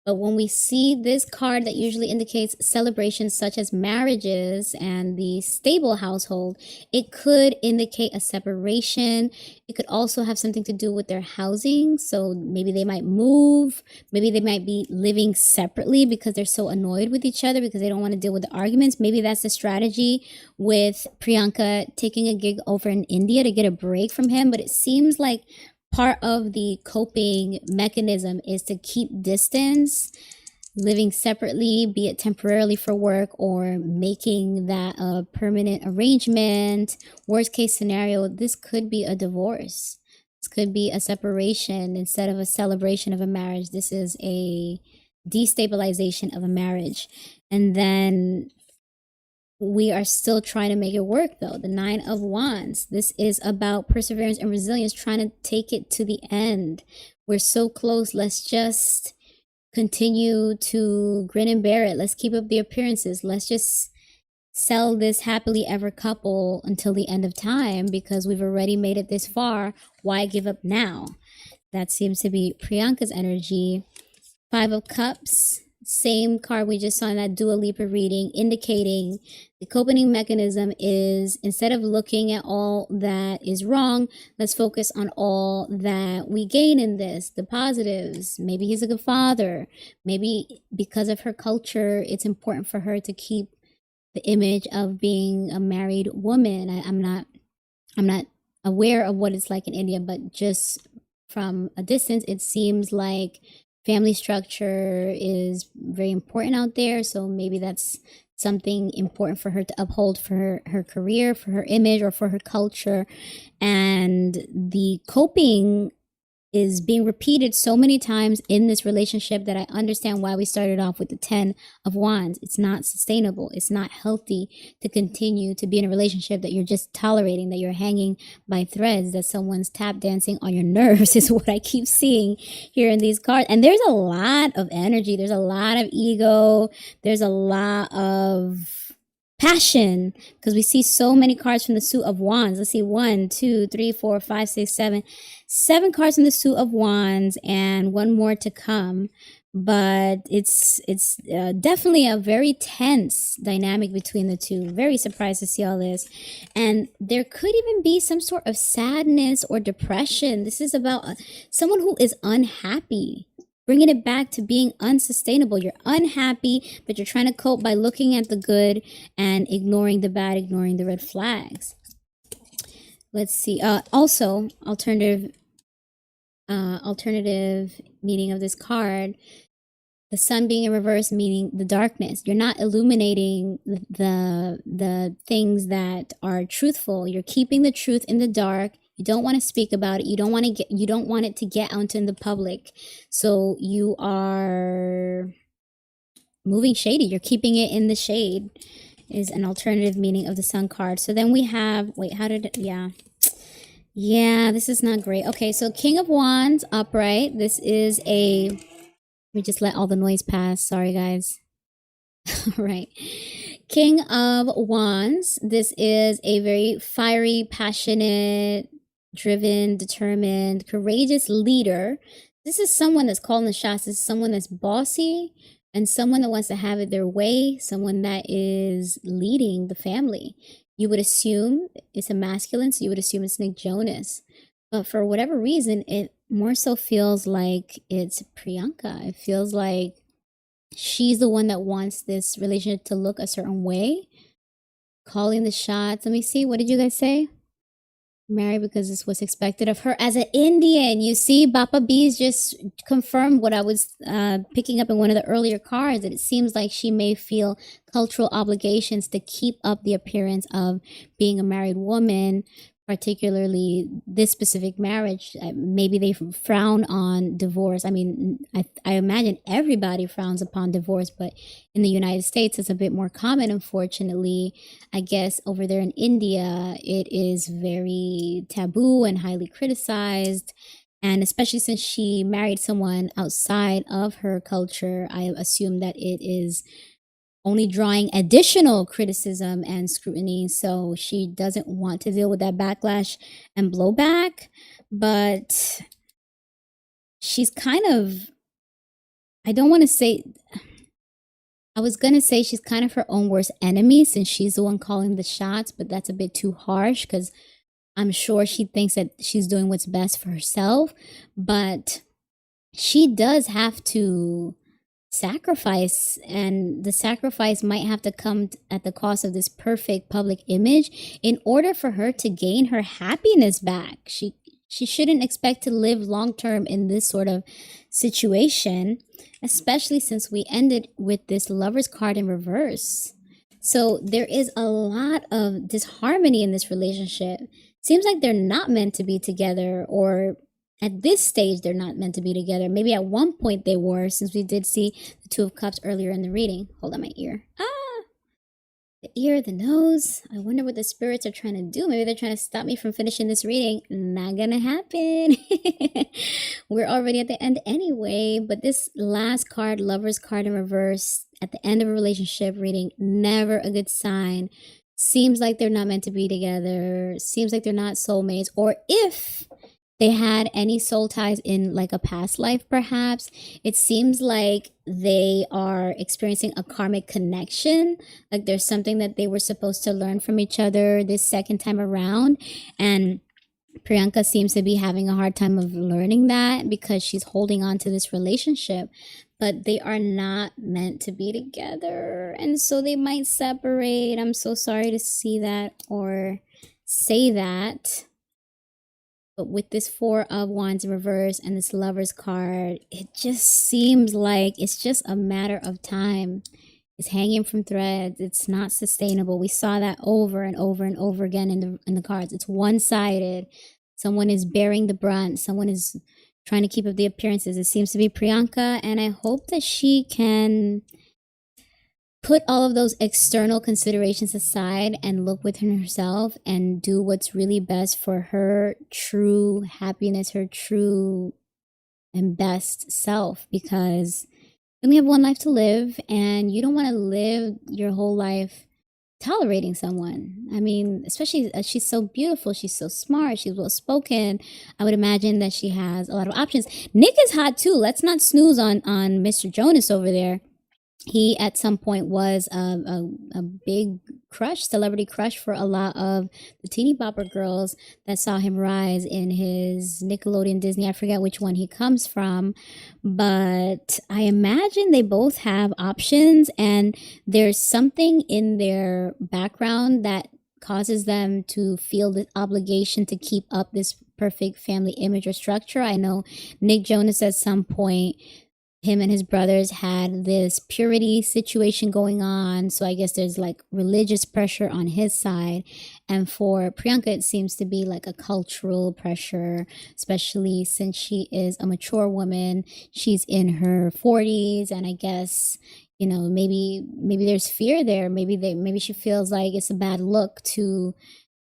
But when we see this card that usually indicates celebrations such as marriages and the stable household, it could indicate a separation. It could also have something to do with their housing. So maybe they might move. Maybe they might be living separately because they're so annoyed with each other because they don't want to deal with the arguments. Maybe that's the strategy with Priyanka taking a gig over in India to get a break from him. But it seems like part of the coping mechanism is to keep distance, living separately, be it temporarily for work or making that a permanent arrangement. Worst case scenario, this could be a divorce. This could be a separation instead of a celebration of a marriage. This is a destabilization of a marriage. And then we are still trying to make it work, though. The Nine of Wands. This is about perseverance and resilience, trying to take it to the end. We're so close. Let's just continue to grin and bear it. Let's keep up the appearances. Let's just sell this happily ever couple until the end of time because we've already made it this far. Why give up now? That seems to be Priyanka's energy. Five of Cups. Same card we just saw in that Dua Lipa reading, indicating the coping mechanism is, instead of looking at all that is wrong, let's focus on all that we gain in this, the positives. Maybe he's a good father. Maybe because of her culture, it's important for her to keep the image of being a married woman. I'm not aware of what it's like in India, but just from a distance, it seems like family structure is very important out there. So maybe that's something important for her to uphold for her career, for her image, or for her culture. And the coping is being repeated so many times in this relationship that I understand why we started off with the 10 of Wands. It's not sustainable. It's not healthy to continue to be in a relationship that you're just tolerating, that you're hanging by threads, that someone's tap dancing on your nerves is what I keep seeing here in these cards. And there's a lot of energy. There's a lot of ego. There's a lot of passion, because we see so many cards from the Suit of Wands. Let's see, 1, 2, 3, 4, 5, 6, 7. 7 cards from the Suit of Wands and one more to come. But it's definitely a very tense dynamic between the two. Very surprised to see all this. And there could even be some sort of sadness or depression. This is about someone who is unhappy. Bringing it back to being unsustainable. You're unhappy, but you're trying to cope by looking at the good and ignoring the bad, ignoring the red flags. Let's see. Also, alternative meaning of this card. The sun being in reverse, meaning the darkness. You're not illuminating the things that are truthful. You're keeping the truth in the dark. You don't want to speak about it. You don't want it to get out into the public. So you are moving shady. You're keeping it in the shade is an alternative meaning of the sun card. So then we have, yeah, this is not great. Okay, so King of Wands upright. This is let me just let all the noise pass. Sorry, guys. All right. King of Wands. This is a very fiery, passionate, driven, determined, courageous leader. This is someone that's calling the shots. This is someone that's bossy and someone that wants to have it their way, someone that is leading the family. You would assume it's a masculine, so you would assume it's Nick Jonas. But for whatever reason, it more so feels like it's Priyanka. It feels like she's the one that wants this relationship to look a certain way. calling the shots. Let me see. What did you guys say? Married because this was expected of her as an Indian. You see, Bappa Bees just confirmed what I was picking up in one of the earlier cards. That it seems like she may feel cultural obligations to keep up the appearance of being a married woman, particularly this specific marriage. Maybe they frown on divorce. I mean, I imagine everybody frowns upon divorce, but in the United States, it's a bit more common, unfortunately. I guess over there in India, it is very taboo and highly criticized. And especially since she married someone outside of her culture, I assume that it is only drawing additional criticism and scrutiny. So she doesn't want to deal with that backlash and blowback. But she's kind of, I don't want to say, I was going to say she's kind of her own worst enemy since she's the one calling the shots, but that's a bit too harsh because I'm sure she thinks that she's doing what's best for herself. But she does have to sacrifice, and the sacrifice might have to come at the cost of this perfect public image in order for her to gain her happiness back. She shouldn't expect to live long term in this sort of situation, especially since we ended with this Lover's card in reverse. So there is a lot of disharmony in this relationship. Seems like they're not meant to be together, or at this stage, they're not meant to be together. Maybe at one point they were, since we did see the Two of Cups earlier in the reading. Hold on, my ear. The ear, the nose. I wonder what the spirits are trying to do. Maybe they're trying to stop me from finishing this reading. Not gonna happen. We're already at the end anyway. But this last card, Lover's card in reverse, at the end of a relationship reading, never a good sign. Seems like they're not meant to be together. Seems like they're not soulmates. Or if they had any soul ties in like a past life, perhaps, it seems like they are experiencing a karmic connection. Like there's something that they were supposed to learn from each other this second time around. And Priyanka seems to be having a hard time of learning that because she's holding on to this relationship. But they are not meant to be together. And so they might separate. I'm so sorry to see that or say that. But with this Four of Wands in reverse and this Lover's card, it just seems like it's just a matter of time. It's hanging from threads. It's not sustainable. We saw that over and over and over again in the cards. It's one-sided. Someone is bearing the brunt. Someone is trying to keep up the appearances. It seems to be Priyanka, and I hope that she can put all of those external considerations aside and look within herself and do what's really best for her true happiness, her true and best self, because you only have one life to live and you don't want to live your whole life tolerating someone. I mean, especially she's so beautiful, she's so smart, she's well spoken. I would imagine that she has a lot of options. Nick is hot too. Let's not snooze on Mr. Jonas over there. He at some point was a big crush, celebrity crush for a lot of the teeny bopper girls that saw him rise in his Nickelodeon Disney. I forget which one he comes from, but I imagine they both have options, and there's something in their background that causes them to feel the obligation to keep up this perfect family image or structure. I know Nick Jonas at some point, him and his brothers had this purity situation going on. So I guess there's like religious pressure on his side. And for Priyanka, it seems to be like a cultural pressure, especially since she is a mature woman. She's in her 40s. And I guess, you know, maybe there's fear there. Maybe she feels like it's a bad look to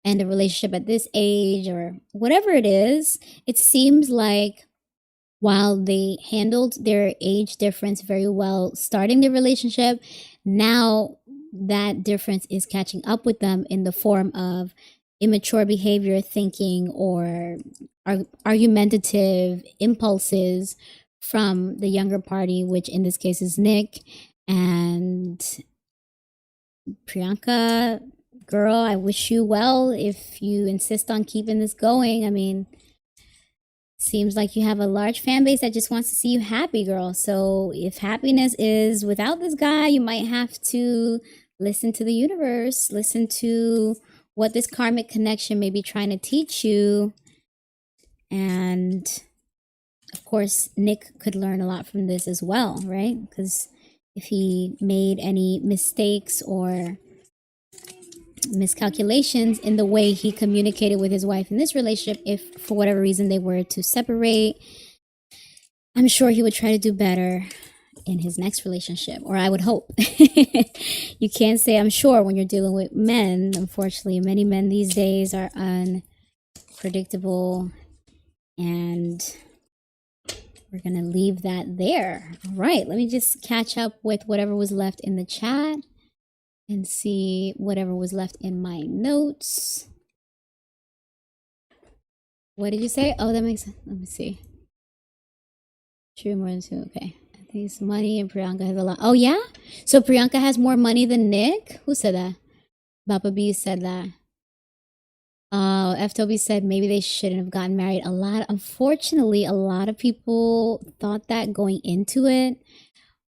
end a relationship at this age or whatever it is. It seems like while they handled their age difference very well starting the relationship, now that difference is catching up with them in the form of immature behavior, thinking, or argumentative impulses from the younger party, which in this case is Nick. And Priyanka, girl, I wish you well if you insist on keeping this going. I mean, seems like you have a large fan base that just wants to see you happy, girl. So if happiness is without this guy, you might have to listen to the universe, listen to what this karmic connection may be trying to teach you. And of course, Nick could learn a lot from this as well, right? Because if he made any mistakes or miscalculations in the way he communicated with his wife in this relationship, if for whatever reason they were to separate, I'm sure he would try to do better in his next relationship, or I would hope. You can't say I'm sure when you're dealing with men. Unfortunately, many men these days are unpredictable, and we're gonna leave that there. All right, let me just catch up with whatever was left in the chat and see whatever was left in my notes. What did you say? Oh, that makes sense. Let me see. True, more than two. Okay. I think it's money and Priyanka has a lot. Oh, yeah? So Priyanka has more money than Nick? Who said that? Bappa B said that. F Toby said maybe they shouldn't have gotten married. Unfortunately, a lot of people thought that going into it.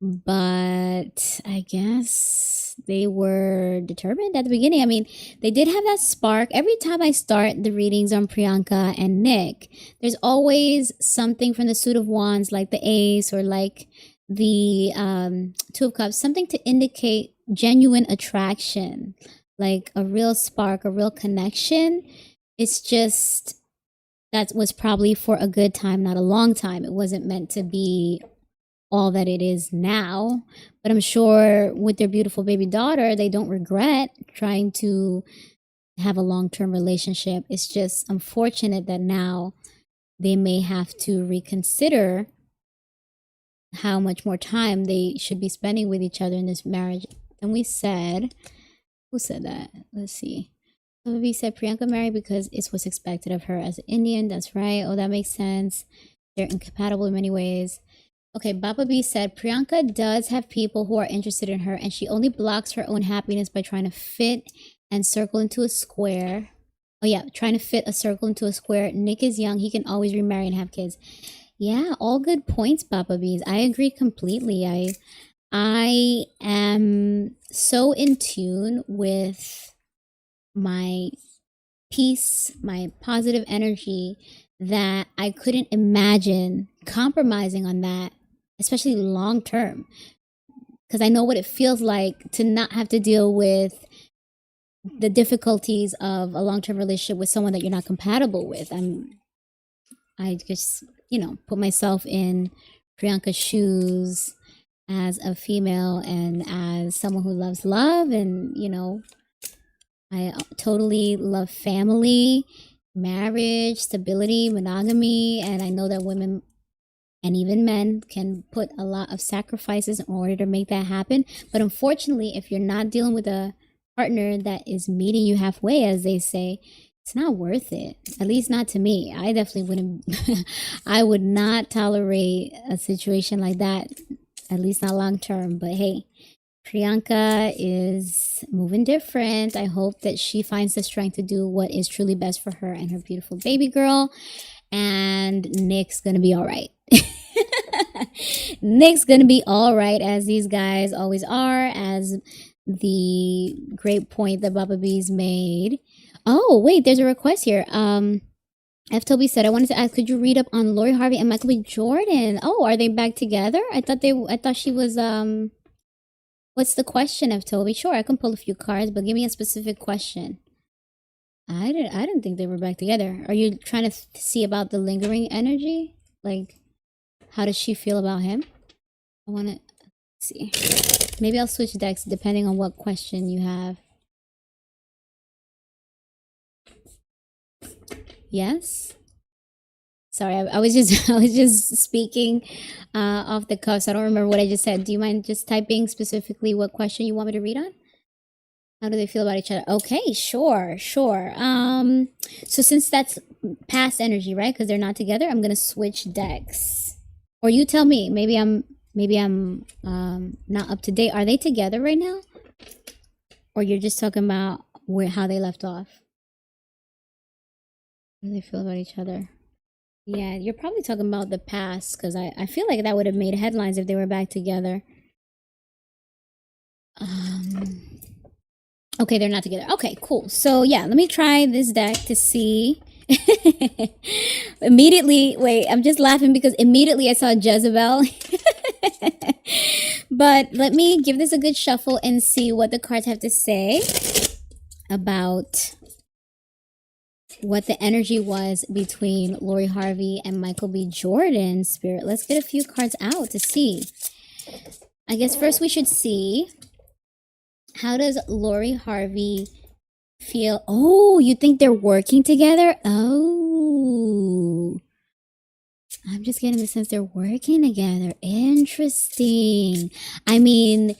But I guess they were determined at the beginning. I mean, they did have that spark. Every time I start the readings on Priyanka and Nick, there's always something from the Suit of Wands, like the Ace or like the Two of Cups, something to indicate genuine attraction, like a real spark, a real connection. It's just that was probably for a good time, not a long time. It wasn't meant to be all that it is now, but I'm sure with their beautiful baby daughter, they don't regret trying to have a long-term relationship. It's just unfortunate that now they may have to reconsider how much more time they should be spending with each other in this marriage. And we said, who said that? Let's see. Somebody said Priyanka married because it's what's expected of her as an Indian. That's right. Oh, that makes sense. They're incompatible in many ways. Okay, Baba B said, Priyanka does have people who are interested in her, and she only blocks her own happiness by trying to fit and circle into a square. Oh yeah, trying to fit a circle into a square. Nick is young. He can always remarry and have kids. Yeah, all good points, Baba B's. I agree completely. I am so in tune with my peace, my positive energy, that I couldn't imagine compromising on that, especially long term, because I know what it feels like to not have to deal with the difficulties of a long-term relationship with someone that you're not compatible with. I just, put myself in Priyanka's shoes as a female and as someone who loves love, and I totally love family, marriage, stability, monogamy, and I know that women and even men can put a lot of sacrifices in order to make that happen. But unfortunately, if you're not dealing with a partner that is meeting you halfway, as they say, it's not worth it. At least not to me. I definitely wouldn't. I would not tolerate a situation like that, at least not long term. But hey, Priyanka is moving different. I hope that she finds the strength to do what is truly best for her and her beautiful baby girl. And Nick's gonna be all right. Nick's gonna be all right, as these guys always are, as the great point that Baba B's made. Oh, wait, there's a request here. F. Toby said, I wanted to ask, could you read up on Lori Harvey and Michael B. Jordan? Oh, are they back together? I thought she was, what's the question, F. Toby? Sure, I can pull a few cards, but give me a specific question. I didn't think they were back together. Are you trying to see about the lingering energy? Like, how does she feel about him? I want to see. Maybe I'll switch decks depending on what question you have. Yes? Sorry, I was just speaking off the cuff, so I don't remember what I just said. Do you mind just typing specifically what question you want me to read on? How do they feel about each other? Okay, sure. So since that's past energy, right? Because they're not together, I'm gonna switch decks. Or you tell me. Maybe I'm not up to date. Are they together right now? Or you're just talking about how they left off? How do they feel about each other? Yeah, you're probably talking about the past, because I feel like that would have made headlines if they were back together. Okay, they're not together. Okay, cool. So yeah, let me try this deck to see. Immediately, wait, I'm just laughing because immediately I saw Jezebel. But let me give this a good shuffle and see what the cards have to say about what the energy was between Lori Harvey and Michael B. Jordan. Spirit, let's get a few cards out to see. I guess first we should see, how does Lori Harvey feel? Oh, you think they're working together? Oh, I'm just getting the sense they're working together. Interesting. I mean,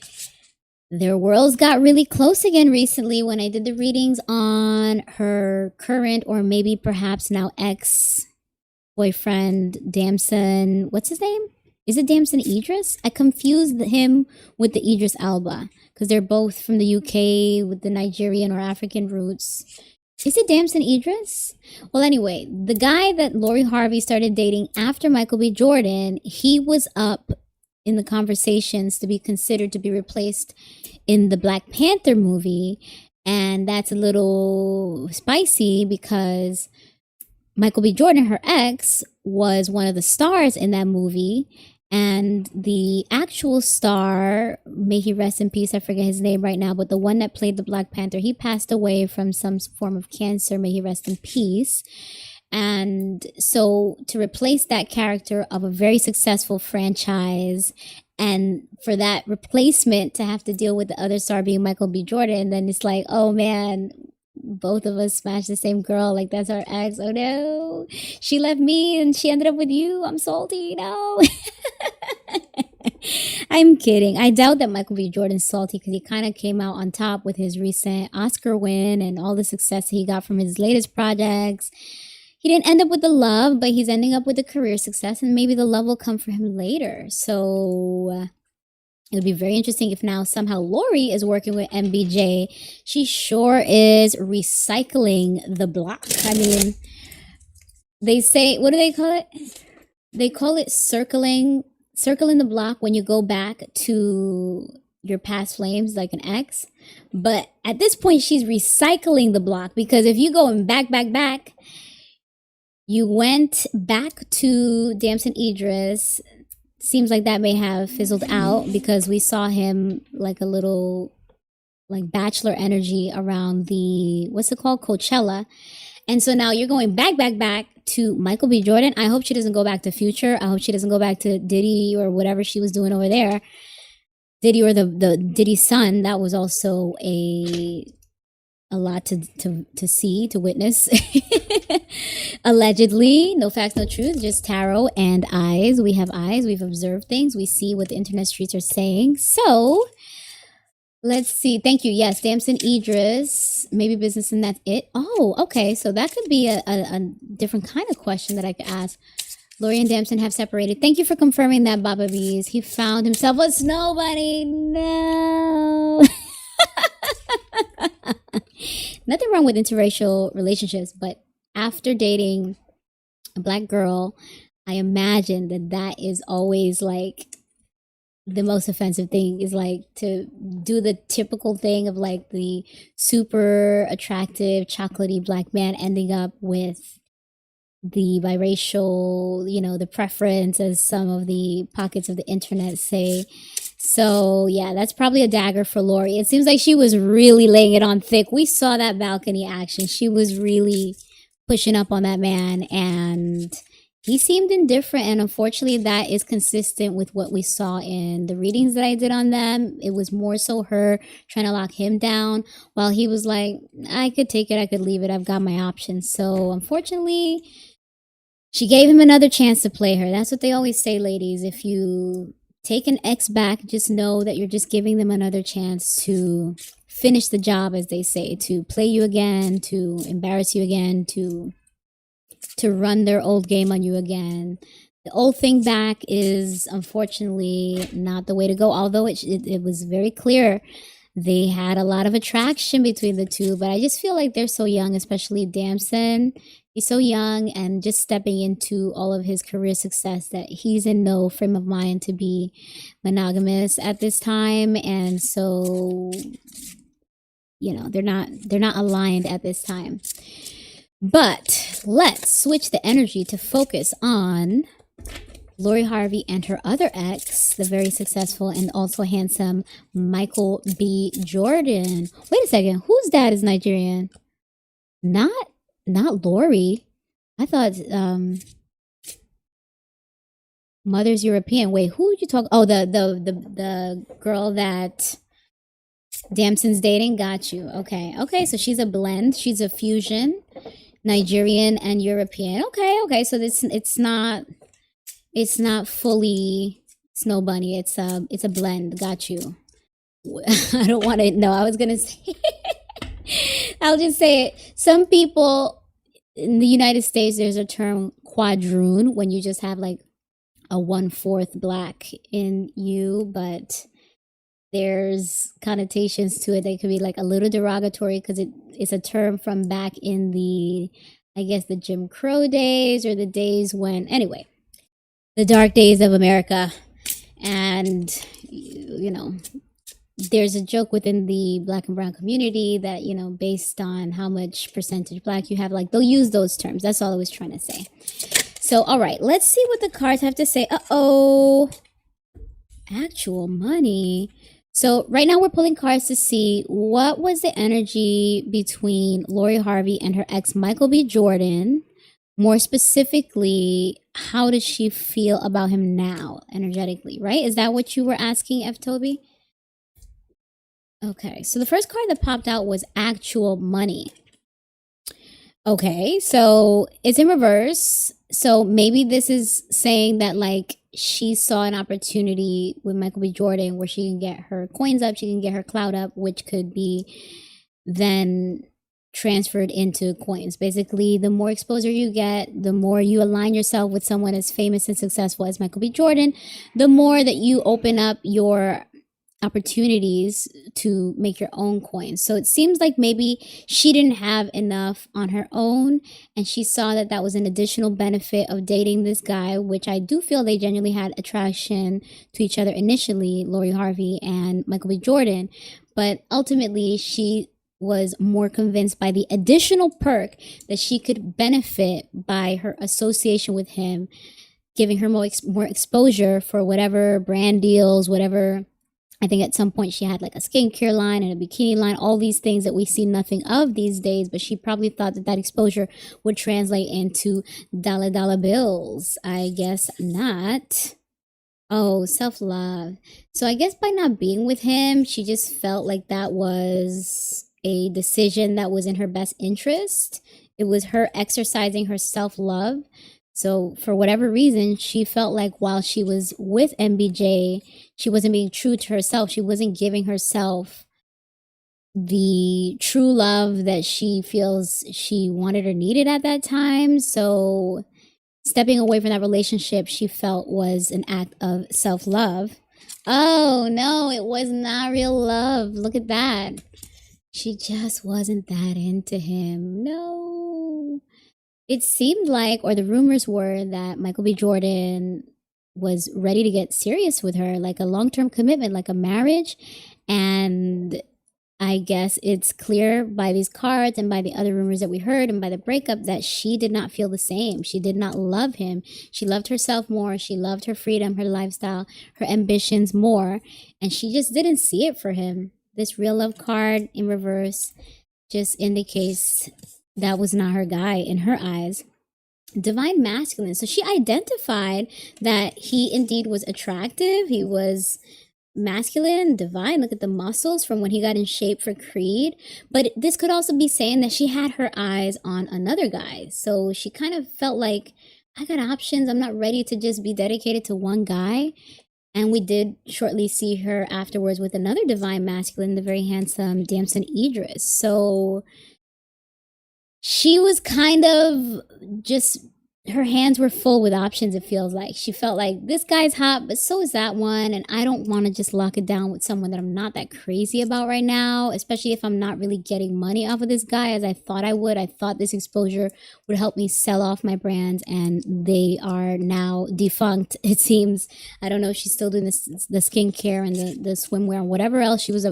their worlds got really close again recently when I did the readings on her current or maybe perhaps now ex-boyfriend, Damson. What's his name? Is it Damson Idris? I confused him with the Idris Elba because they're both from the UK with the Nigerian or African roots. Is it Damson Idris? Well, anyway, the guy that Lori Harvey started dating after Michael B. Jordan, he was up in the conversations to be considered to be replaced in the Black Panther movie. And that's a little spicy because Michael B. Jordan, her ex, was one of the stars in that movie. And the actual star, may he rest in peace, I forget his name right now, but the one that played the Black Panther, he passed away from some form of cancer, may he rest in peace. And so to replace that character of a very successful franchise, and for that replacement to have to deal with the other star being Michael B. Jordan, then it's like, oh man, both of us smashed the same girl. Like, that's our ex. Oh no, she left me and she ended up with you. I'm salty. No. I'm kidding. I doubt that Michael B. Jordan's salty because he kind of came out on top with his recent Oscar win and all the success he got from his latest projects. He didn't end up with the love, but he's ending up with the career success, and maybe the love will come for him later. So it would be very interesting if now somehow Lori is working with MBJ. She sure is recycling the block. I mean, they say, what do they call it? They call it circling the block when you go back to your past flames, like an ex. But at this point, she's recycling the block, because if you going back, you went back to Damson Idris. Seems like that may have fizzled out because we saw him like a little like bachelor energy around the, what's it called, Coachella. And so now you're going back to Michael B. Jordan. I hope she doesn't go back to Future. I hope she doesn't go back to Diddy or whatever she was doing over there. Diddy or the Diddy's son. That was also a lot to see, to witness. Allegedly, no facts, no truth, just tarot and eyes. We have eyes, we've observed things, we see what the internet streets are saying. So let's see. Thank you. Yes, Damson Idris, maybe business and that's it. Oh, okay. So that could be a different kind of question that I could ask. Lori and Damson have separated. Thank you for confirming that, Baba Bees. He found himself a snow bunny. No. Nothing wrong with interracial relationships, but after dating a Black girl, I imagine that is always like the most offensive thing, is like to do the typical thing of like the super attractive chocolatey Black man ending up with the biracial, the preference, as some of the pockets of the internet say. So yeah, that's probably a dagger for Lori. It seems like she was really laying it on thick. We saw that balcony action. She was really pushing up on that man, and he seemed indifferent. And unfortunately, that is consistent with what we saw in the readings that I did on them. It was more so her trying to lock him down, while he was like, I could take it, I could leave it, I've got my options. So unfortunately, she gave him another chance to play her. That's what they always say, ladies. If you take an ex back, just know that you're just giving them another chance to finish the job, as they say, to play you again, to embarrass you again, to run their old game on you again. The old thing back is unfortunately not the way to go, although it was very clear they had a lot of attraction between the two. But I just feel like they're so young, especially Damson. He's so young and just stepping into all of his career success, that he's in no frame of mind to be monogamous at this time. And so they're not aligned at this time. But let's switch the energy to focus on Lori Harvey and her other ex, the very successful and also handsome Michael B. Jordan. Wait a second, whose dad is Nigerian? Not Lori. I thought mother's European. Wait, who would you talk? Oh, the girl that Damson's dating. Got you. Okay. So she's a blend. She's a fusion, Nigerian and European. Okay. So it's not fully Snow Bunny. It's a blend. Got you. I don't want to. No, I was gonna say. I'll just say it. Some people in the United States, there's a term quadroon when you just have like a 1/4 black in you, but there's connotations to it that could be like a little derogatory because it's a term from back in the, I guess, the Jim Crow days, or the days when, anyway, the dark days of America. And there's a joke within the black and brown community that, based on how much percentage black you have, like they'll use those terms. That's all I was trying to say. So, all right, let's see what the cards have to say. Actual money. So right now we're pulling cards to see what was the energy between Lori Harvey and her ex Michael B. Jordan. More specifically, how does she feel about him now energetically, right? Is that what you were asking, F. Toby? Okay, so the first card that popped out was actual money. Okay, so it's in reverse. So maybe this is saying that like she saw an opportunity with Michael B. Jordan where she can get her coins up, she can get her clout up, which could be then transferred into coins. Basically, the more exposure you get, the more you align yourself with someone as famous and successful as Michael B. Jordan, the more that you open up your opportunities to make your own coins. So it seems like maybe she didn't have enough on her own, and she saw that that was an additional benefit of dating this guy, which I do feel they genuinely had attraction to each other initially, Lori Harvey and Michael B. Jordan. But ultimately, she was more convinced by the additional perk that she could benefit by her association with him, giving her more exposure for whatever brand deals, whatever. I think at some point she had like a skincare line and a bikini line, all these things that we see nothing of these days, but she probably thought that that exposure would translate into dollar bills. I guess not. Oh, self-love. So I guess by not being with him, she just felt like that was a decision that was in her best interest. It was her exercising her self-love. So for whatever reason, she felt like while she was with MBJ, she wasn't being true to herself. She wasn't giving herself the true love that she feels she wanted or needed at that time. So stepping away from that relationship, she felt was an act of self-love. Oh no, it was not real love. Look at that. She just wasn't that into him. No. It seemed like, or the rumors were, that Michael B. Jordan was ready to get serious with her, like a long-term commitment, like a marriage. And I guess it's clear by these cards and by the other rumors that we heard and by the breakup that she did not feel the same. She did not love him. She loved herself more. She loved her freedom, her lifestyle, her ambitions more. And she just didn't see it for him. This real love card in reverse just indicates that was not her guy in her eyes. Divine masculine. So she identified that he indeed was attractive. He was masculine, divine. Look at the muscles from when he got in shape for Creed. But this could also be saying that she had her eyes on another guy. So she kind of felt like, I got options. I'm not ready to just be dedicated to one guy. And we did shortly see her afterwards with another divine masculine, the very handsome Damson Idris. So she was kind of just, her hands were full with options, it feels like. She felt like, this guy's hot, but so is that one. And I don't want to just lock it down with someone that I'm not that crazy about right now, especially if I'm not really getting money off of this guy as I thought I would. I thought this exposure would help me sell off my brands, and they are now defunct, it seems. I don't know if she's still doing the skincare and the swimwear and whatever else she was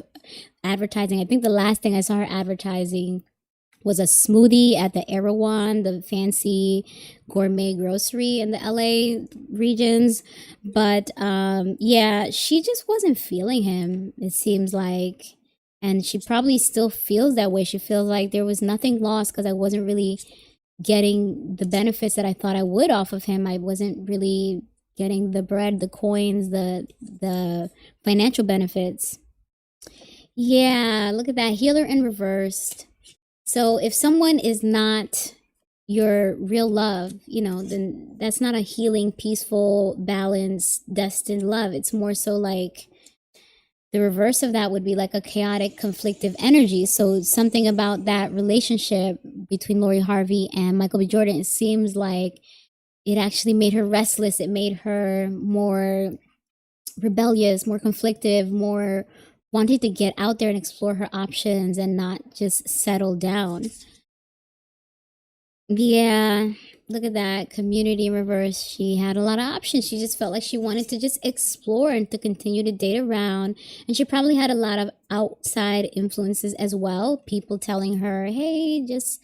advertising. I think the last thing I saw her advertising was a smoothie at the Erewhon, the fancy gourmet grocery in the LA regions. But yeah, she just wasn't feeling him, it seems like. And she probably still feels that way. She feels like there was nothing lost because I wasn't really getting the benefits that I thought I would off of him. I wasn't really getting the bread, the coins, the financial benefits. Yeah, look at that. Healer in reversed. So if someone is not your real love, then that's not a healing, peaceful, balanced, destined love. It's more so like the reverse of that would be like a chaotic, conflictive energy. So something about that relationship between Lori Harvey and Michael B. Jordan, it seems like it actually made her restless. It made her more rebellious, more conflictive, more wanting to get out there and explore her options and not just settle down. Yeah, look at that. Community in reverse. She had a lot of options. She just felt like she wanted to just explore and to continue to date around. And she probably had a lot of outside influences as well. People telling her, hey, just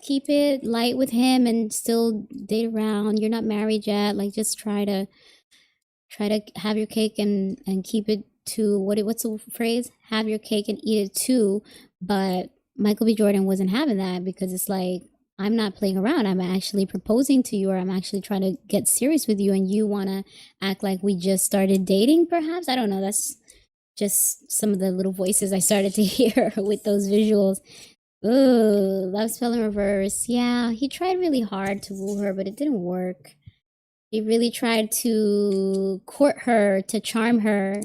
keep it light with him and still date around. You're not married yet. Like, just try to have your cake and keep it to what's the phrase? Have your cake and eat it too. But Michael B. Jordan wasn't having that because it's like, I'm not playing around. I'm actually proposing to you, or I'm actually trying to get serious with you, and you want to act like we just started dating, perhaps? I don't know. That's just some of the little voices I started to hear with those visuals. Ooh, love spell in reverse. Yeah, he tried really hard to woo her, but it didn't work. He really tried to court her, to charm her.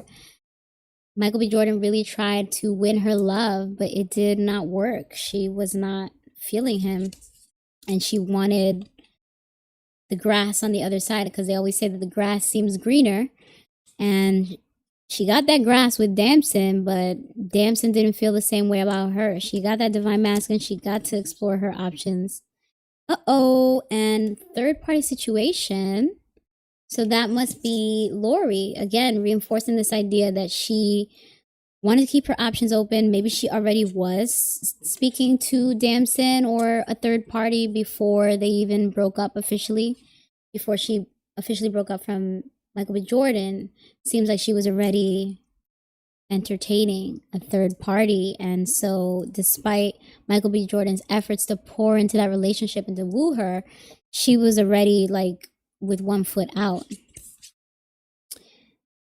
Michael B. Jordan really tried to win her love, but it did not work. She was not feeling him. And she wanted the grass on the other side because they always say that the grass seems greener. And she got that grass with Damson, but Damson didn't feel the same way about her. She got that divine masculine. She got to explore her options. And third party situation. So that must be Lori, again, reinforcing this idea that she wanted to keep her options open. Maybe she already was speaking to Damson or a third party before they even broke up officially, before she officially broke up from Michael B. Jordan. Seems like she was already entertaining a third party. And so despite Michael B. Jordan's efforts to pour into that relationship and to woo her, she was already like with one foot out.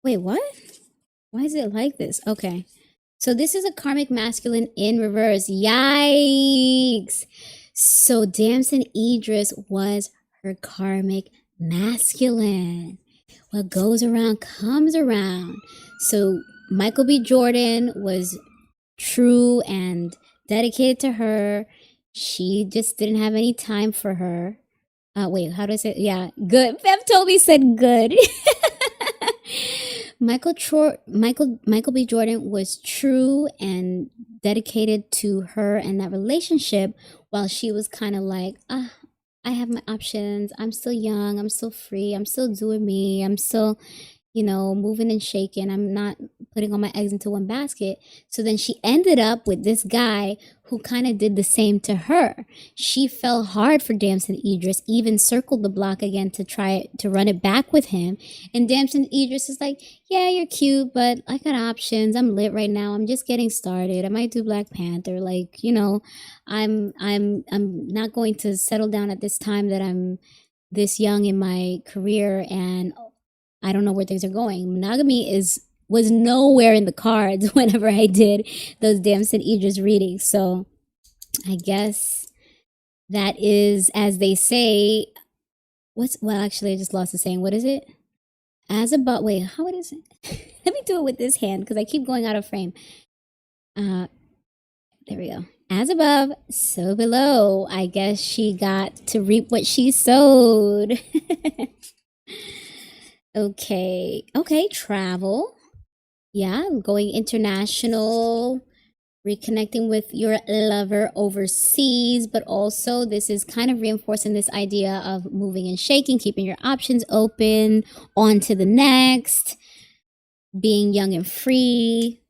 Wait, what? Why is it like this? Okay. So this is a karmic masculine in reverse. Yikes. So Damson Idris was her karmic masculine. What goes around comes around. So Michael B. Jordan was true and dedicated to her. She just didn't have any time for her. Wait, how do I say it? Yeah, good. Fem Toby said good. Michael B. Jordan was true and dedicated to her and that relationship, while she was kind of like, I have my options. I'm still young. I'm still free. I'm still doing me. I'm still, moving and shaking. I'm not putting all my eggs into one basket. So then she ended up with this guy who kind of did the same to her. She fell hard for Damson Idris, even circled the block again to try to run it back with him. And Damson Idris is like, yeah, you're cute, but I got options. I'm lit right now. I'm just getting started. I might do Black Panther. Like, I'm not going to settle down at this time that I'm this young in my career, and I don't know where things are going. Monogamy was nowhere in the cards whenever I did those Damson Idris readings. So I guess that is, as they say, actually I just lost the saying. What is it? As above, wait, how it is it? Let me do it with this hand because I keep going out of frame. There we go. As above, so below. I guess she got to reap what she sowed. Okay, travel. Yeah, going international, reconnecting with your lover overseas, but also this is kind of reinforcing this idea of moving and shaking, keeping your options open, on to the next, being young and free.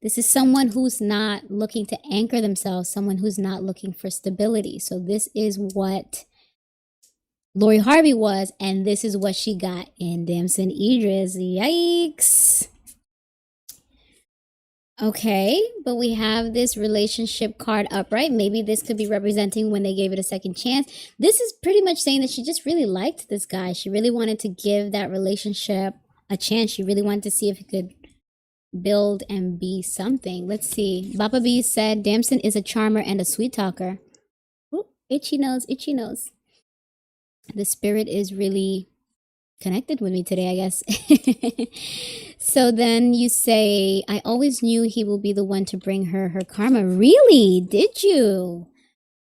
This is someone who's not looking to anchor themselves, someone who's not looking for stability. So this is what Lori Harvey was, and this is what she got in Damson Idris. Yikes. Okay, but we have this relationship card upright. Maybe this could be representing when they gave it a second chance. This is pretty much saying that she just really liked this guy. She really wanted to give that relationship a chance. She really wanted to see if it could build and be something. Let's see. Baba B said Damson is a charmer and a sweet talker. Ooh, itchy nose, itchy nose. The spirit is really connected with me today, I guess. So then you say, I always knew he will be the one to bring her karma. Really? Did you?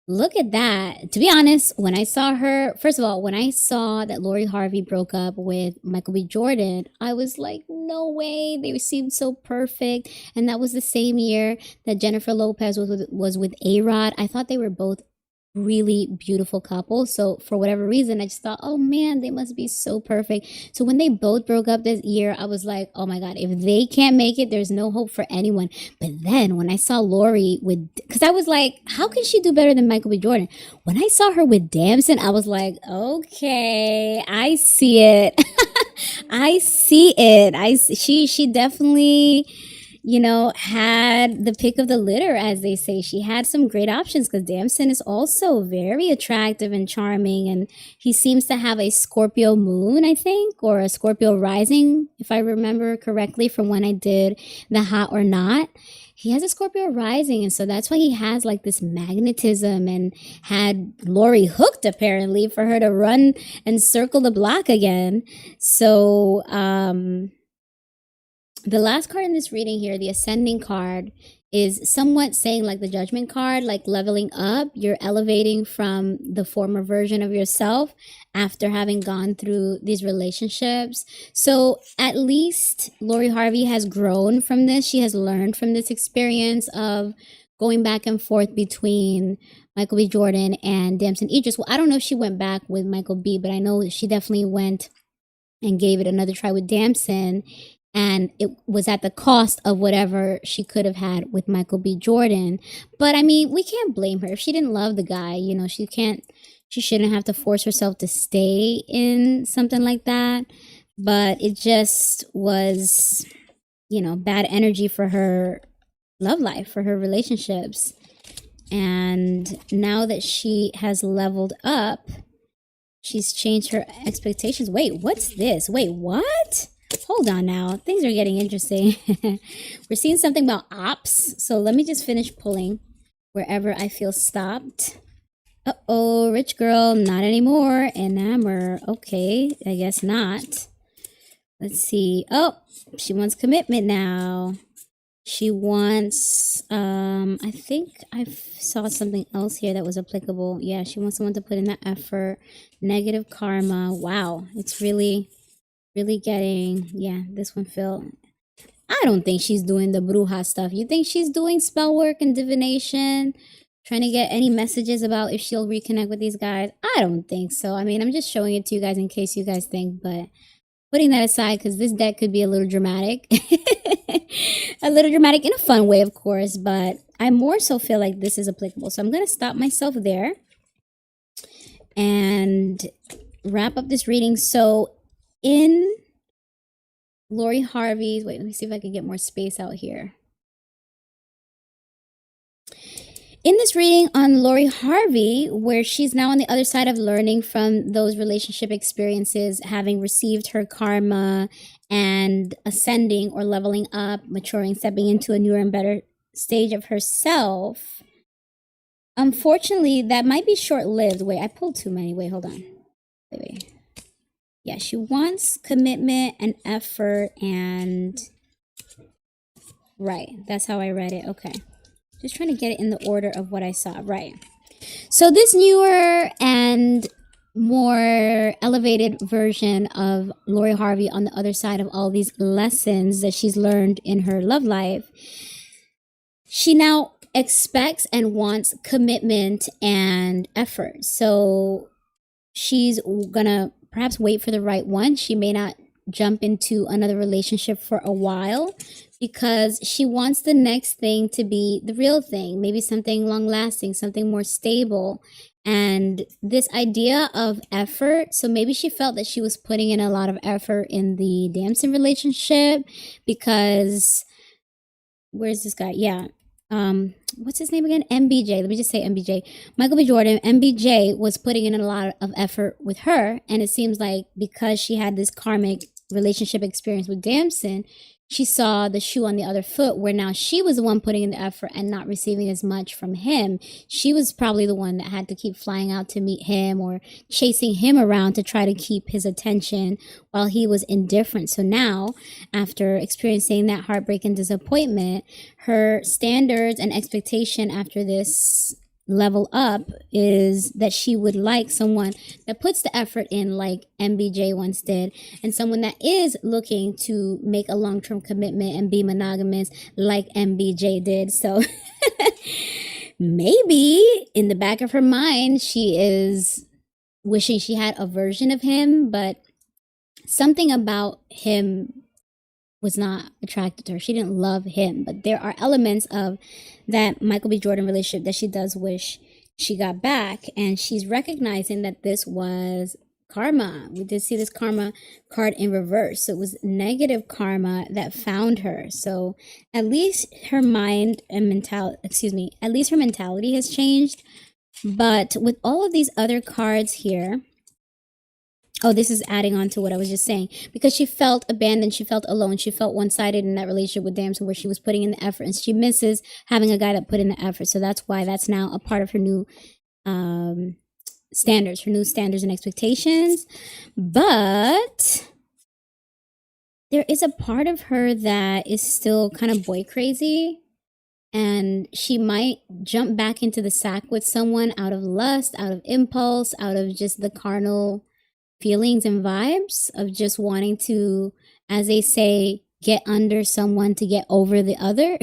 Look at that. To be honest, when I saw her, first of all, when I saw that Lori Harvey broke up with Michael B. Jordan, I was like, no way. They seemed so perfect. And that was the same year that Jennifer Lopez was with A-Rod. I thought they were both really beautiful couple. So for whatever reason, I just thought, oh man, they must be so perfect. So when they both broke up this year, I was like, oh my God, if they can't make it, there's no hope for anyone. But then when I saw Lori because I was like, how can she do better than Michael B. Jordan? When I saw her with Damson, I was like, okay, I see it. I see it. She definitely, had the pick of the litter, as they say. She had some great options because Damson is also very attractive and charming. And he seems to have a Scorpio moon, I think, or a Scorpio rising, if I remember correctly from when I did the Hot or Not. He has a Scorpio rising, and so that's why he has like this magnetism and had Lori hooked apparently for her to run and circle the block again. So, the last card in this reading here, the ascending card, is somewhat saying like the judgment card, like leveling up. You're elevating from the former version of yourself after having gone through these relationships. So at least Lori Harvey has grown from this. She has learned from this experience of going back and forth between Michael B. Jordan and Damson Idris. Well, I don't know if she went back with Michael B., but I know she definitely went and gave it another try with Damson. And it was at the cost of whatever she could have had with Michael B. Jordan. But I mean, we can't blame her. If she didn't love the guy, she shouldn't have to force herself to stay in something like that. But it just was, bad energy for her love life, for her relationships. And now that she has leveled up, she's changed her expectations. Wait, what's this? Wait, what? Hold on now. Things are getting interesting. We're seeing something about ops. So let me just finish pulling wherever I feel stopped. Uh-oh, rich girl, not anymore. Enamour. Okay, I guess not. Let's see. Oh, she wants commitment now. She wants, I think I saw something else here that was applicable. Yeah, she wants someone to put in that effort. Negative karma. Wow, it's really getting, this one felt. I don't think she's doing the bruja stuff. You think she's doing spell work and divination, trying to get any messages about if she'll reconnect with these guys? I don't think so. I mean, I'm just showing it to you guys in case you guys think, but putting that aside, because this deck could be a little dramatic. A little dramatic in a fun way, of course, but I more so feel like this is applicable. So I'm going to stop myself there and wrap up this reading. So in Lori Harvey's, wait, let me see if I can get more space out here. In this reading on Lori Harvey, where she's now on the other side of learning from those relationship experiences, having received her karma and ascending or leveling up, maturing, stepping into a newer and better stage of herself, unfortunately, that might be short-lived. Wait, I pulled too many. Wait, hold on. Wait. Yeah, she wants commitment and effort and... Right, that's how I read it. Okay. Just trying to get it in the order of what I saw. Right. So this newer and more elevated version of Lori Harvey on the other side of all these lessons that she's learned in her love life, she now expects and wants commitment and effort. So she's gonna perhaps wait for the right one. She may not jump into another relationship for a while because she wants the next thing to be the real thing, maybe something long lasting, something more stable. And this idea of effort, so maybe she felt that she was putting in a lot of effort in the Damson relationship because where's this guy? Yeah. What's his name again? MBJ. Let me just say MBJ. Michael B. Jordan, MBJ was putting in a lot of effort with her. And it seems like because she had this karmic relationship experience with Damson, she saw the shoe on the other foot where now she was the one putting in the effort and not receiving as much from him. She was probably the one that had to keep flying out to meet him or chasing him around to try to keep his attention while he was indifferent. So now, after experiencing that heartbreak and disappointment, her standards and expectation after this level up is that she would like someone that puts the effort in like MBJ once did, and someone that is looking to make a long-term commitment and be monogamous like MBJ did. So maybe in the back of her mind she is wishing she had a version of him, but something about him was not attracted to her. She didn't love him, but there are elements of that Michael B. Jordan relationship that she does wish she got back, and she's recognizing that this was karma. We did see this karma card in reverse. So it was negative karma that found her. So at least her mind and at least her mentality has changed. But with all of these other cards here, oh, this is adding on to what I was just saying. Because she felt abandoned, she felt alone, she felt one-sided in that relationship with Damson where she was putting in the effort, and she misses having a guy that put in the effort. So that's why that's now a part of her new standards and expectations. But there is a part of her that is still kind of boy crazy. And she might jump back into the sack with someone out of lust, out of impulse, out of just the carnal feelings and vibes of just wanting to, as they say, get under someone to get over the other.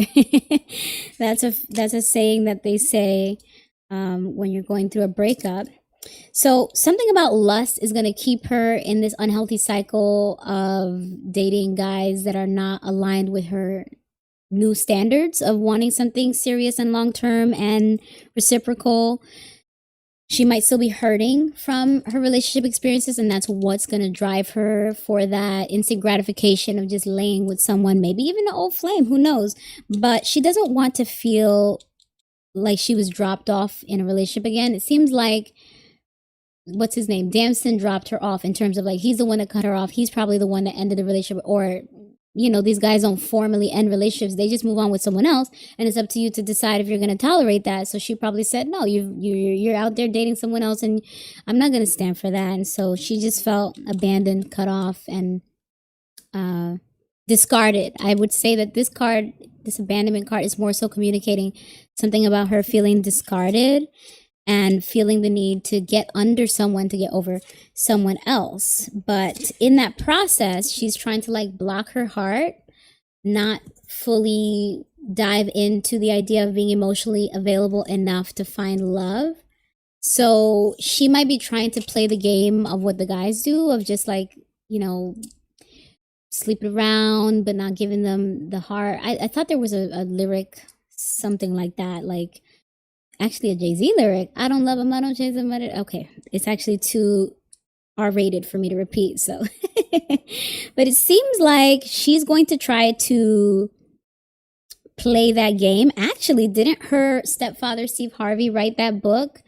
That's a saying that they say when you're going through a breakup. So something about lust is going to keep her in this unhealthy cycle of dating guys that are not aligned with her new standards of wanting something serious and long-term and reciprocal. She might still be hurting from her relationship experiences, and that's what's going to drive her for that instant gratification of just laying with someone, maybe even an old flame, who knows. But she doesn't want to feel like she was dropped off in a relationship again. It seems like, what's his name? Damson dropped her off in terms of like, he's the one that cut her off. He's probably the one that ended the relationship, or these guys don't formally end relationships. They just move on with someone else, and it's up to you to decide if you're going to tolerate that. So she probably said, no, you're out there dating someone else, and I'm not going to stand for that. And so she just felt abandoned, cut off, and discarded. I would say that this abandonment card is more so communicating something about her feeling discarded and feeling the need to get under someone to get over someone else. But in that process, she's trying to like block her heart, not fully dive into the idea of being emotionally available enough to find love. So she might be trying to play the game of what the guys do, of just like, sleeping around, but not giving them the heart. I thought there was a lyric, something like that, like, actually a JayZ lyric. I don't love him, I don't chase him. Okay, it's actually too R-rated for me to repeat. So, but it seems like she's going to try to play that game. Actually, didn't her stepfather Steve Harvey write that book,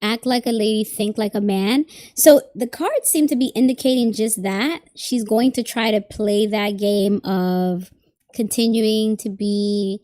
Act Like a Lady, Think Like a Man? So the cards seem to be indicating just that. She's going to try to play that game of continuing to be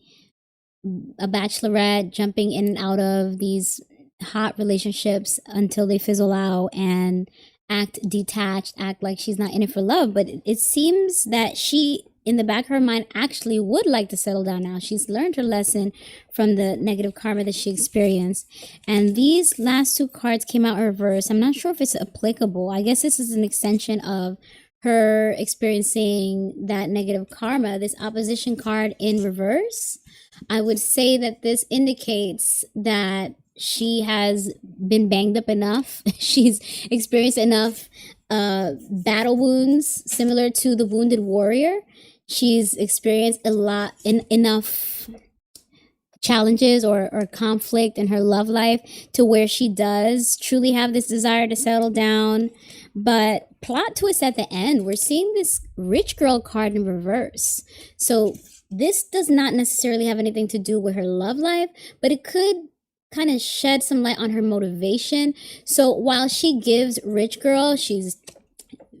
a bachelorette, jumping in and out of these hot relationships until they fizzle out, and act detached, act like she's not in it for love. But it seems that she, in the back of her mind, actually would like to settle down now. She's learned her lesson from the negative karma that she experienced. And these last two cards came out in reverse. I'm not sure if it's applicable. I guess this is an extension of her experiencing that negative karma. This opposition card in reverse, I would say that this indicates that she has been banged up enough. She's experienced enough battle wounds similar to the wounded warrior. She's experienced a lot enough challenges or conflict in her love life to where she does truly have this desire to settle down. But plot twist at the end, we're seeing this rich girl card in reverse. So this does not necessarily have anything to do with her love life, but it could kind of shed some light on her motivation. So while she gives rich girl, she's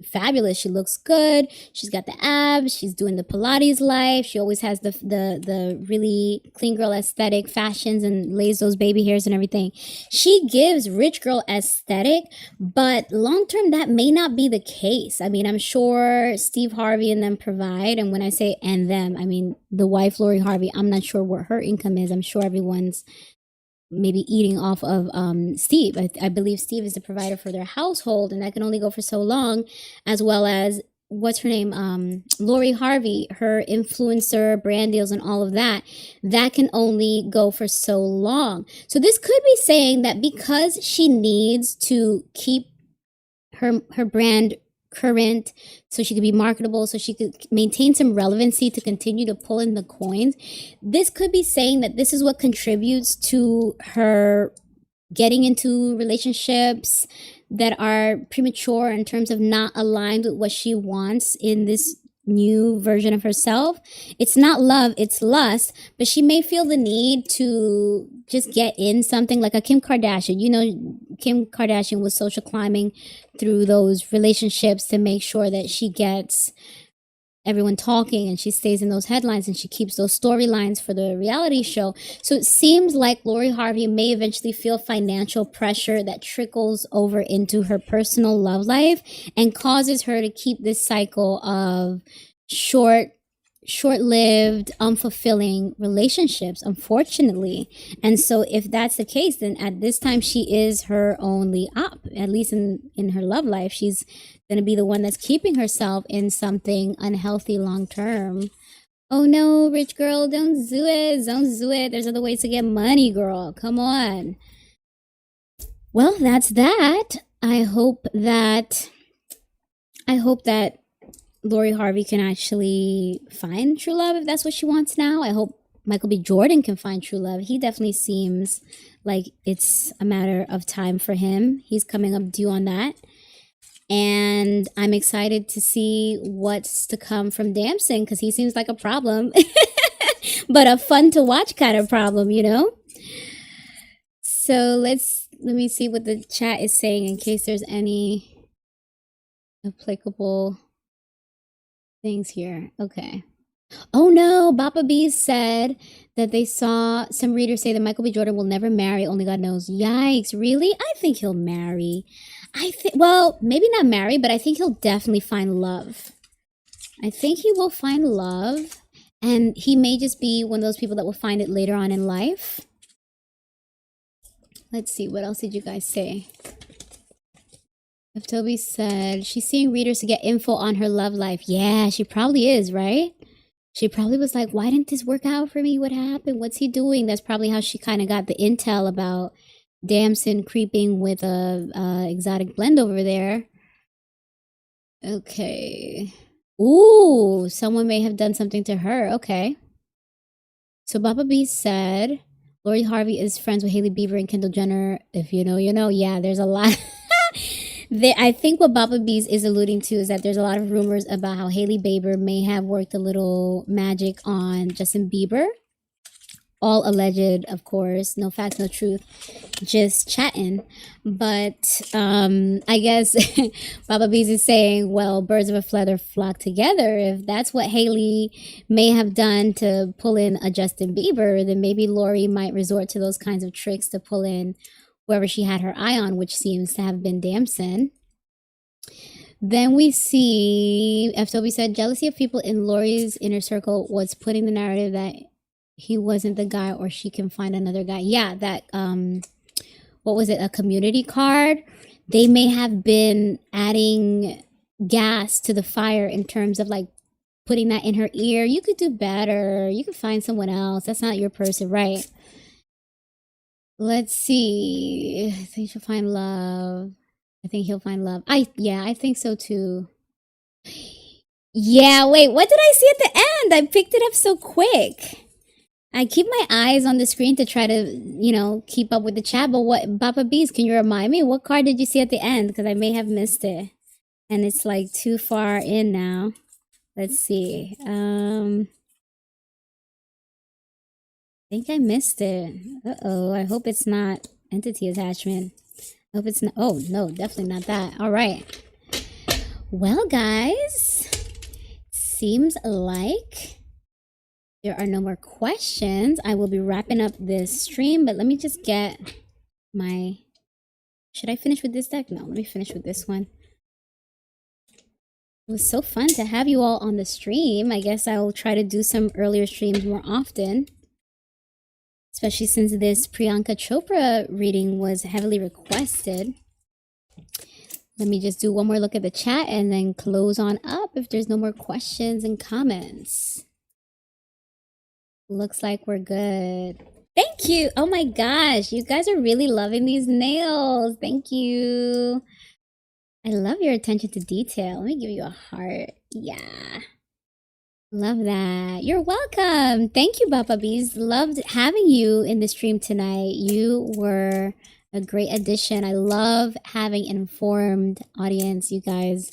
fabulous. She looks good. She's got the abs. She's doing the Pilates life. She always has the really clean girl aesthetic fashions and lays those baby hairs and everything. She gives rich girl aesthetic, but long term that may not be the case. I mean, I'm sure Steve Harvey and them provide, and when I say and them, I mean the wife Lori Harvey. I'm not sure what her income is. I'm sure everyone's maybe eating off of Steve. I believe Steve is the provider for their household, and that can only go for so long, as well as what's her name, Lori Harvey, her influencer brand deals and all of that. That can only go for so long. So this could be saying that because she needs to keep her brand current, so she could be marketable, so she could maintain some relevancy to continue to pull in the coins. This could be saying that this is what contributes to her getting into relationships that are premature in terms of not aligned with what she wants in this new version of herself. It's not love, it's lust, but she may feel the need to just get in something like a Kim Kardashian. You know, Kim Kardashian was social climbing through those relationships to make sure that she gets everyone talking and she stays in those headlines and she keeps those storylines for the reality show. So it seems like Lori Harvey may eventually feel financial pressure that trickles over into her personal love life and causes her to keep this cycle of short-lived, unfulfilling relationships, unfortunately. And so if that's the case, then at this time she is her only op, at least in her love life. She's going to be the one that's keeping herself in something unhealthy long term. Oh no, rich girl, don't do it. Don't do it. There's other ways to get money, girl. Come on. Well, that's that. I hope that Lori Harvey can actually find true love if that's what she wants now. I hope Michael B. Jordan can find true love. He definitely seems like it's a matter of time for him. He's coming up due on that. And I'm excited to see what's to come from Damson because he seems like a problem, but a fun to watch kind of problem, you know? So let me see what the chat is saying in case there's any applicable things here. Okay. Oh no, Bappa Bees said that they saw some readers say that Michael B. Jordan will never marry, only God knows. Yikes, really? I think he'll marry. Well, maybe not marry, but I think he'll definitely find love. I think he will find love, and he may just be one of those people that will find it later on in life. Let's see, what else did you guys say? If Toby said she's seeing readers to get info on her love life. Yeah, she probably is, right? She probably was like, why didn't this work out for me? What happened? What's he doing? That's probably how she kind of got the intel about Damson creeping with a exotic blend over there. Okay. Ooh, someone may have done something to her. Okay. So Baba B said Lori Harvey is friends with Hailey Bieber and Kendall Jenner. If you know, you know. Yeah, there's a lot. I think what Baba Bees is alluding to is that there's a lot of rumors about how Hailey Bieber may have worked a little magic on Justin Bieber. All alleged, of course. No facts, no truth. Just chatting. But I guess Baba Bees is saying, well, birds of a feather flock together. If that's what Hailey may have done to pull in a Justin Bieber, then maybe Lori might resort to those kinds of tricks to pull in whoever she had her eye on, which seems to have been Damson. Then we see, F. Toby said, jealousy of people in Lori's inner circle was putting the narrative that he wasn't the guy or she can find another guy. Yeah, that, what was it, a community card? They may have been adding gas to the fire in terms of like putting that in her ear. You could do better. You could find someone else. That's not your person, right? Let's see. I think she'll find love. I think he'll find love. I think so too. Yeah, wait, what did I see at the end? I picked it up so quick. I keep my eyes on the screen to try to, keep up with the chat. But what, Papa Bees, can you remind me what card did you see at the end? Because I may have missed it, and it's like too far in now. Let's see. I think I missed it. Uh-oh. I hope it's not entity attachment. I hope it's not. Oh no, definitely not that. All right. Well, guys, seems like there are no more questions. I will be wrapping up this stream, but let me just get my... Should I finish with this deck? No, let me finish with this one. It was so fun to have you all on the stream. I guess I will try to do some earlier streams more often, especially since this Priyanka Chopra reading was heavily requested. Let me just do one more look at the chat and then close on up if there's no more questions and comments. Looks like we're good. Thank you. Oh my gosh, you guys are really loving these nails. Thank you. I love your attention to detail. Let me give you a heart. Yeah. Love that. You're welcome. Thank you, Papa Bees. Loved having you in the stream tonight. You were a great addition. I love having an informed audience. You guys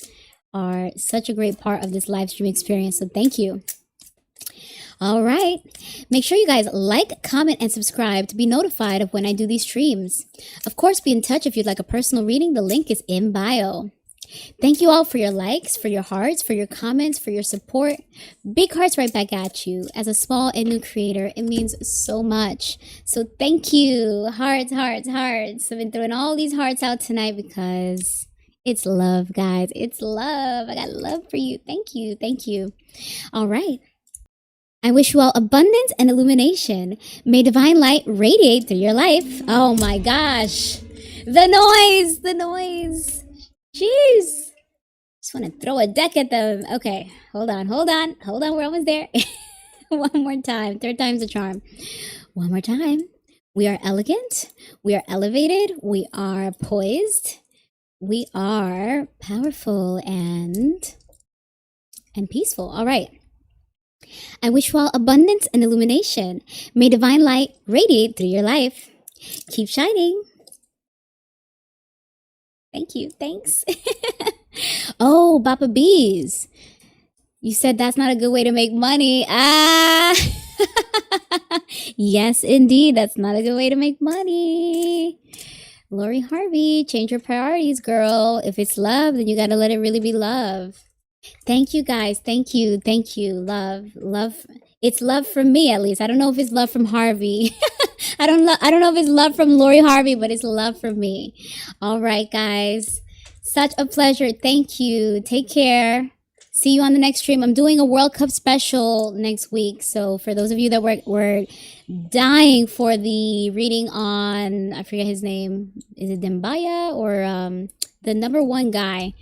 are such a great part of this live stream experience. So thank you. All right. Make sure you guys like, comment, and subscribe to be notified of when I do these streams. Of course, be in touch if you'd like a personal reading. The link is in bio. Thank you all for your likes, for your hearts, for your comments, for your support. Big hearts right back at you. As a small and new creator, it means so much. So thank you. Hearts, hearts, hearts. I've been throwing all these hearts out tonight because it's love, guys. It's love. I got love for you. Thank you. Thank you. All right. I wish you all abundance and illumination. May divine light radiate through your life. Oh my gosh. The noise. The noise. Jeez. Just want to throw a deck at them. Okay. Hold on. We're almost there. One more time. Third time's a charm. One more time. We are elegant. We are elevated. We are poised. We are powerful and peaceful. All right. I wish you all abundance and illumination. May divine light radiate through your life. Keep shining. Thank you. Thanks. Oh, Papa Bees. You said that's not a good way to make money. Ah. Yes, indeed. That's not a good way to make money. Lori Harvey, change your priorities, girl. If it's love, then you got to let it really be love. Thank you, guys. Thank you. Thank you. Love. It's love from me, at least. I don't know if it's love from Harvey. I don't know if it's love from Lori Harvey, but it's love from me. All right, guys. Such a pleasure. Thank you. Take care. See you on the next stream. I'm doing a World Cup special next week. So for those of you that were dying for the reading on, I forget his name. Is it Dembaya or the number one guy?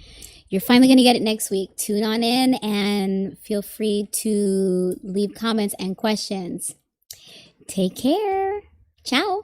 You're finally going to get it next week. Tune on in and feel free to leave comments and questions. Take care. Ciao.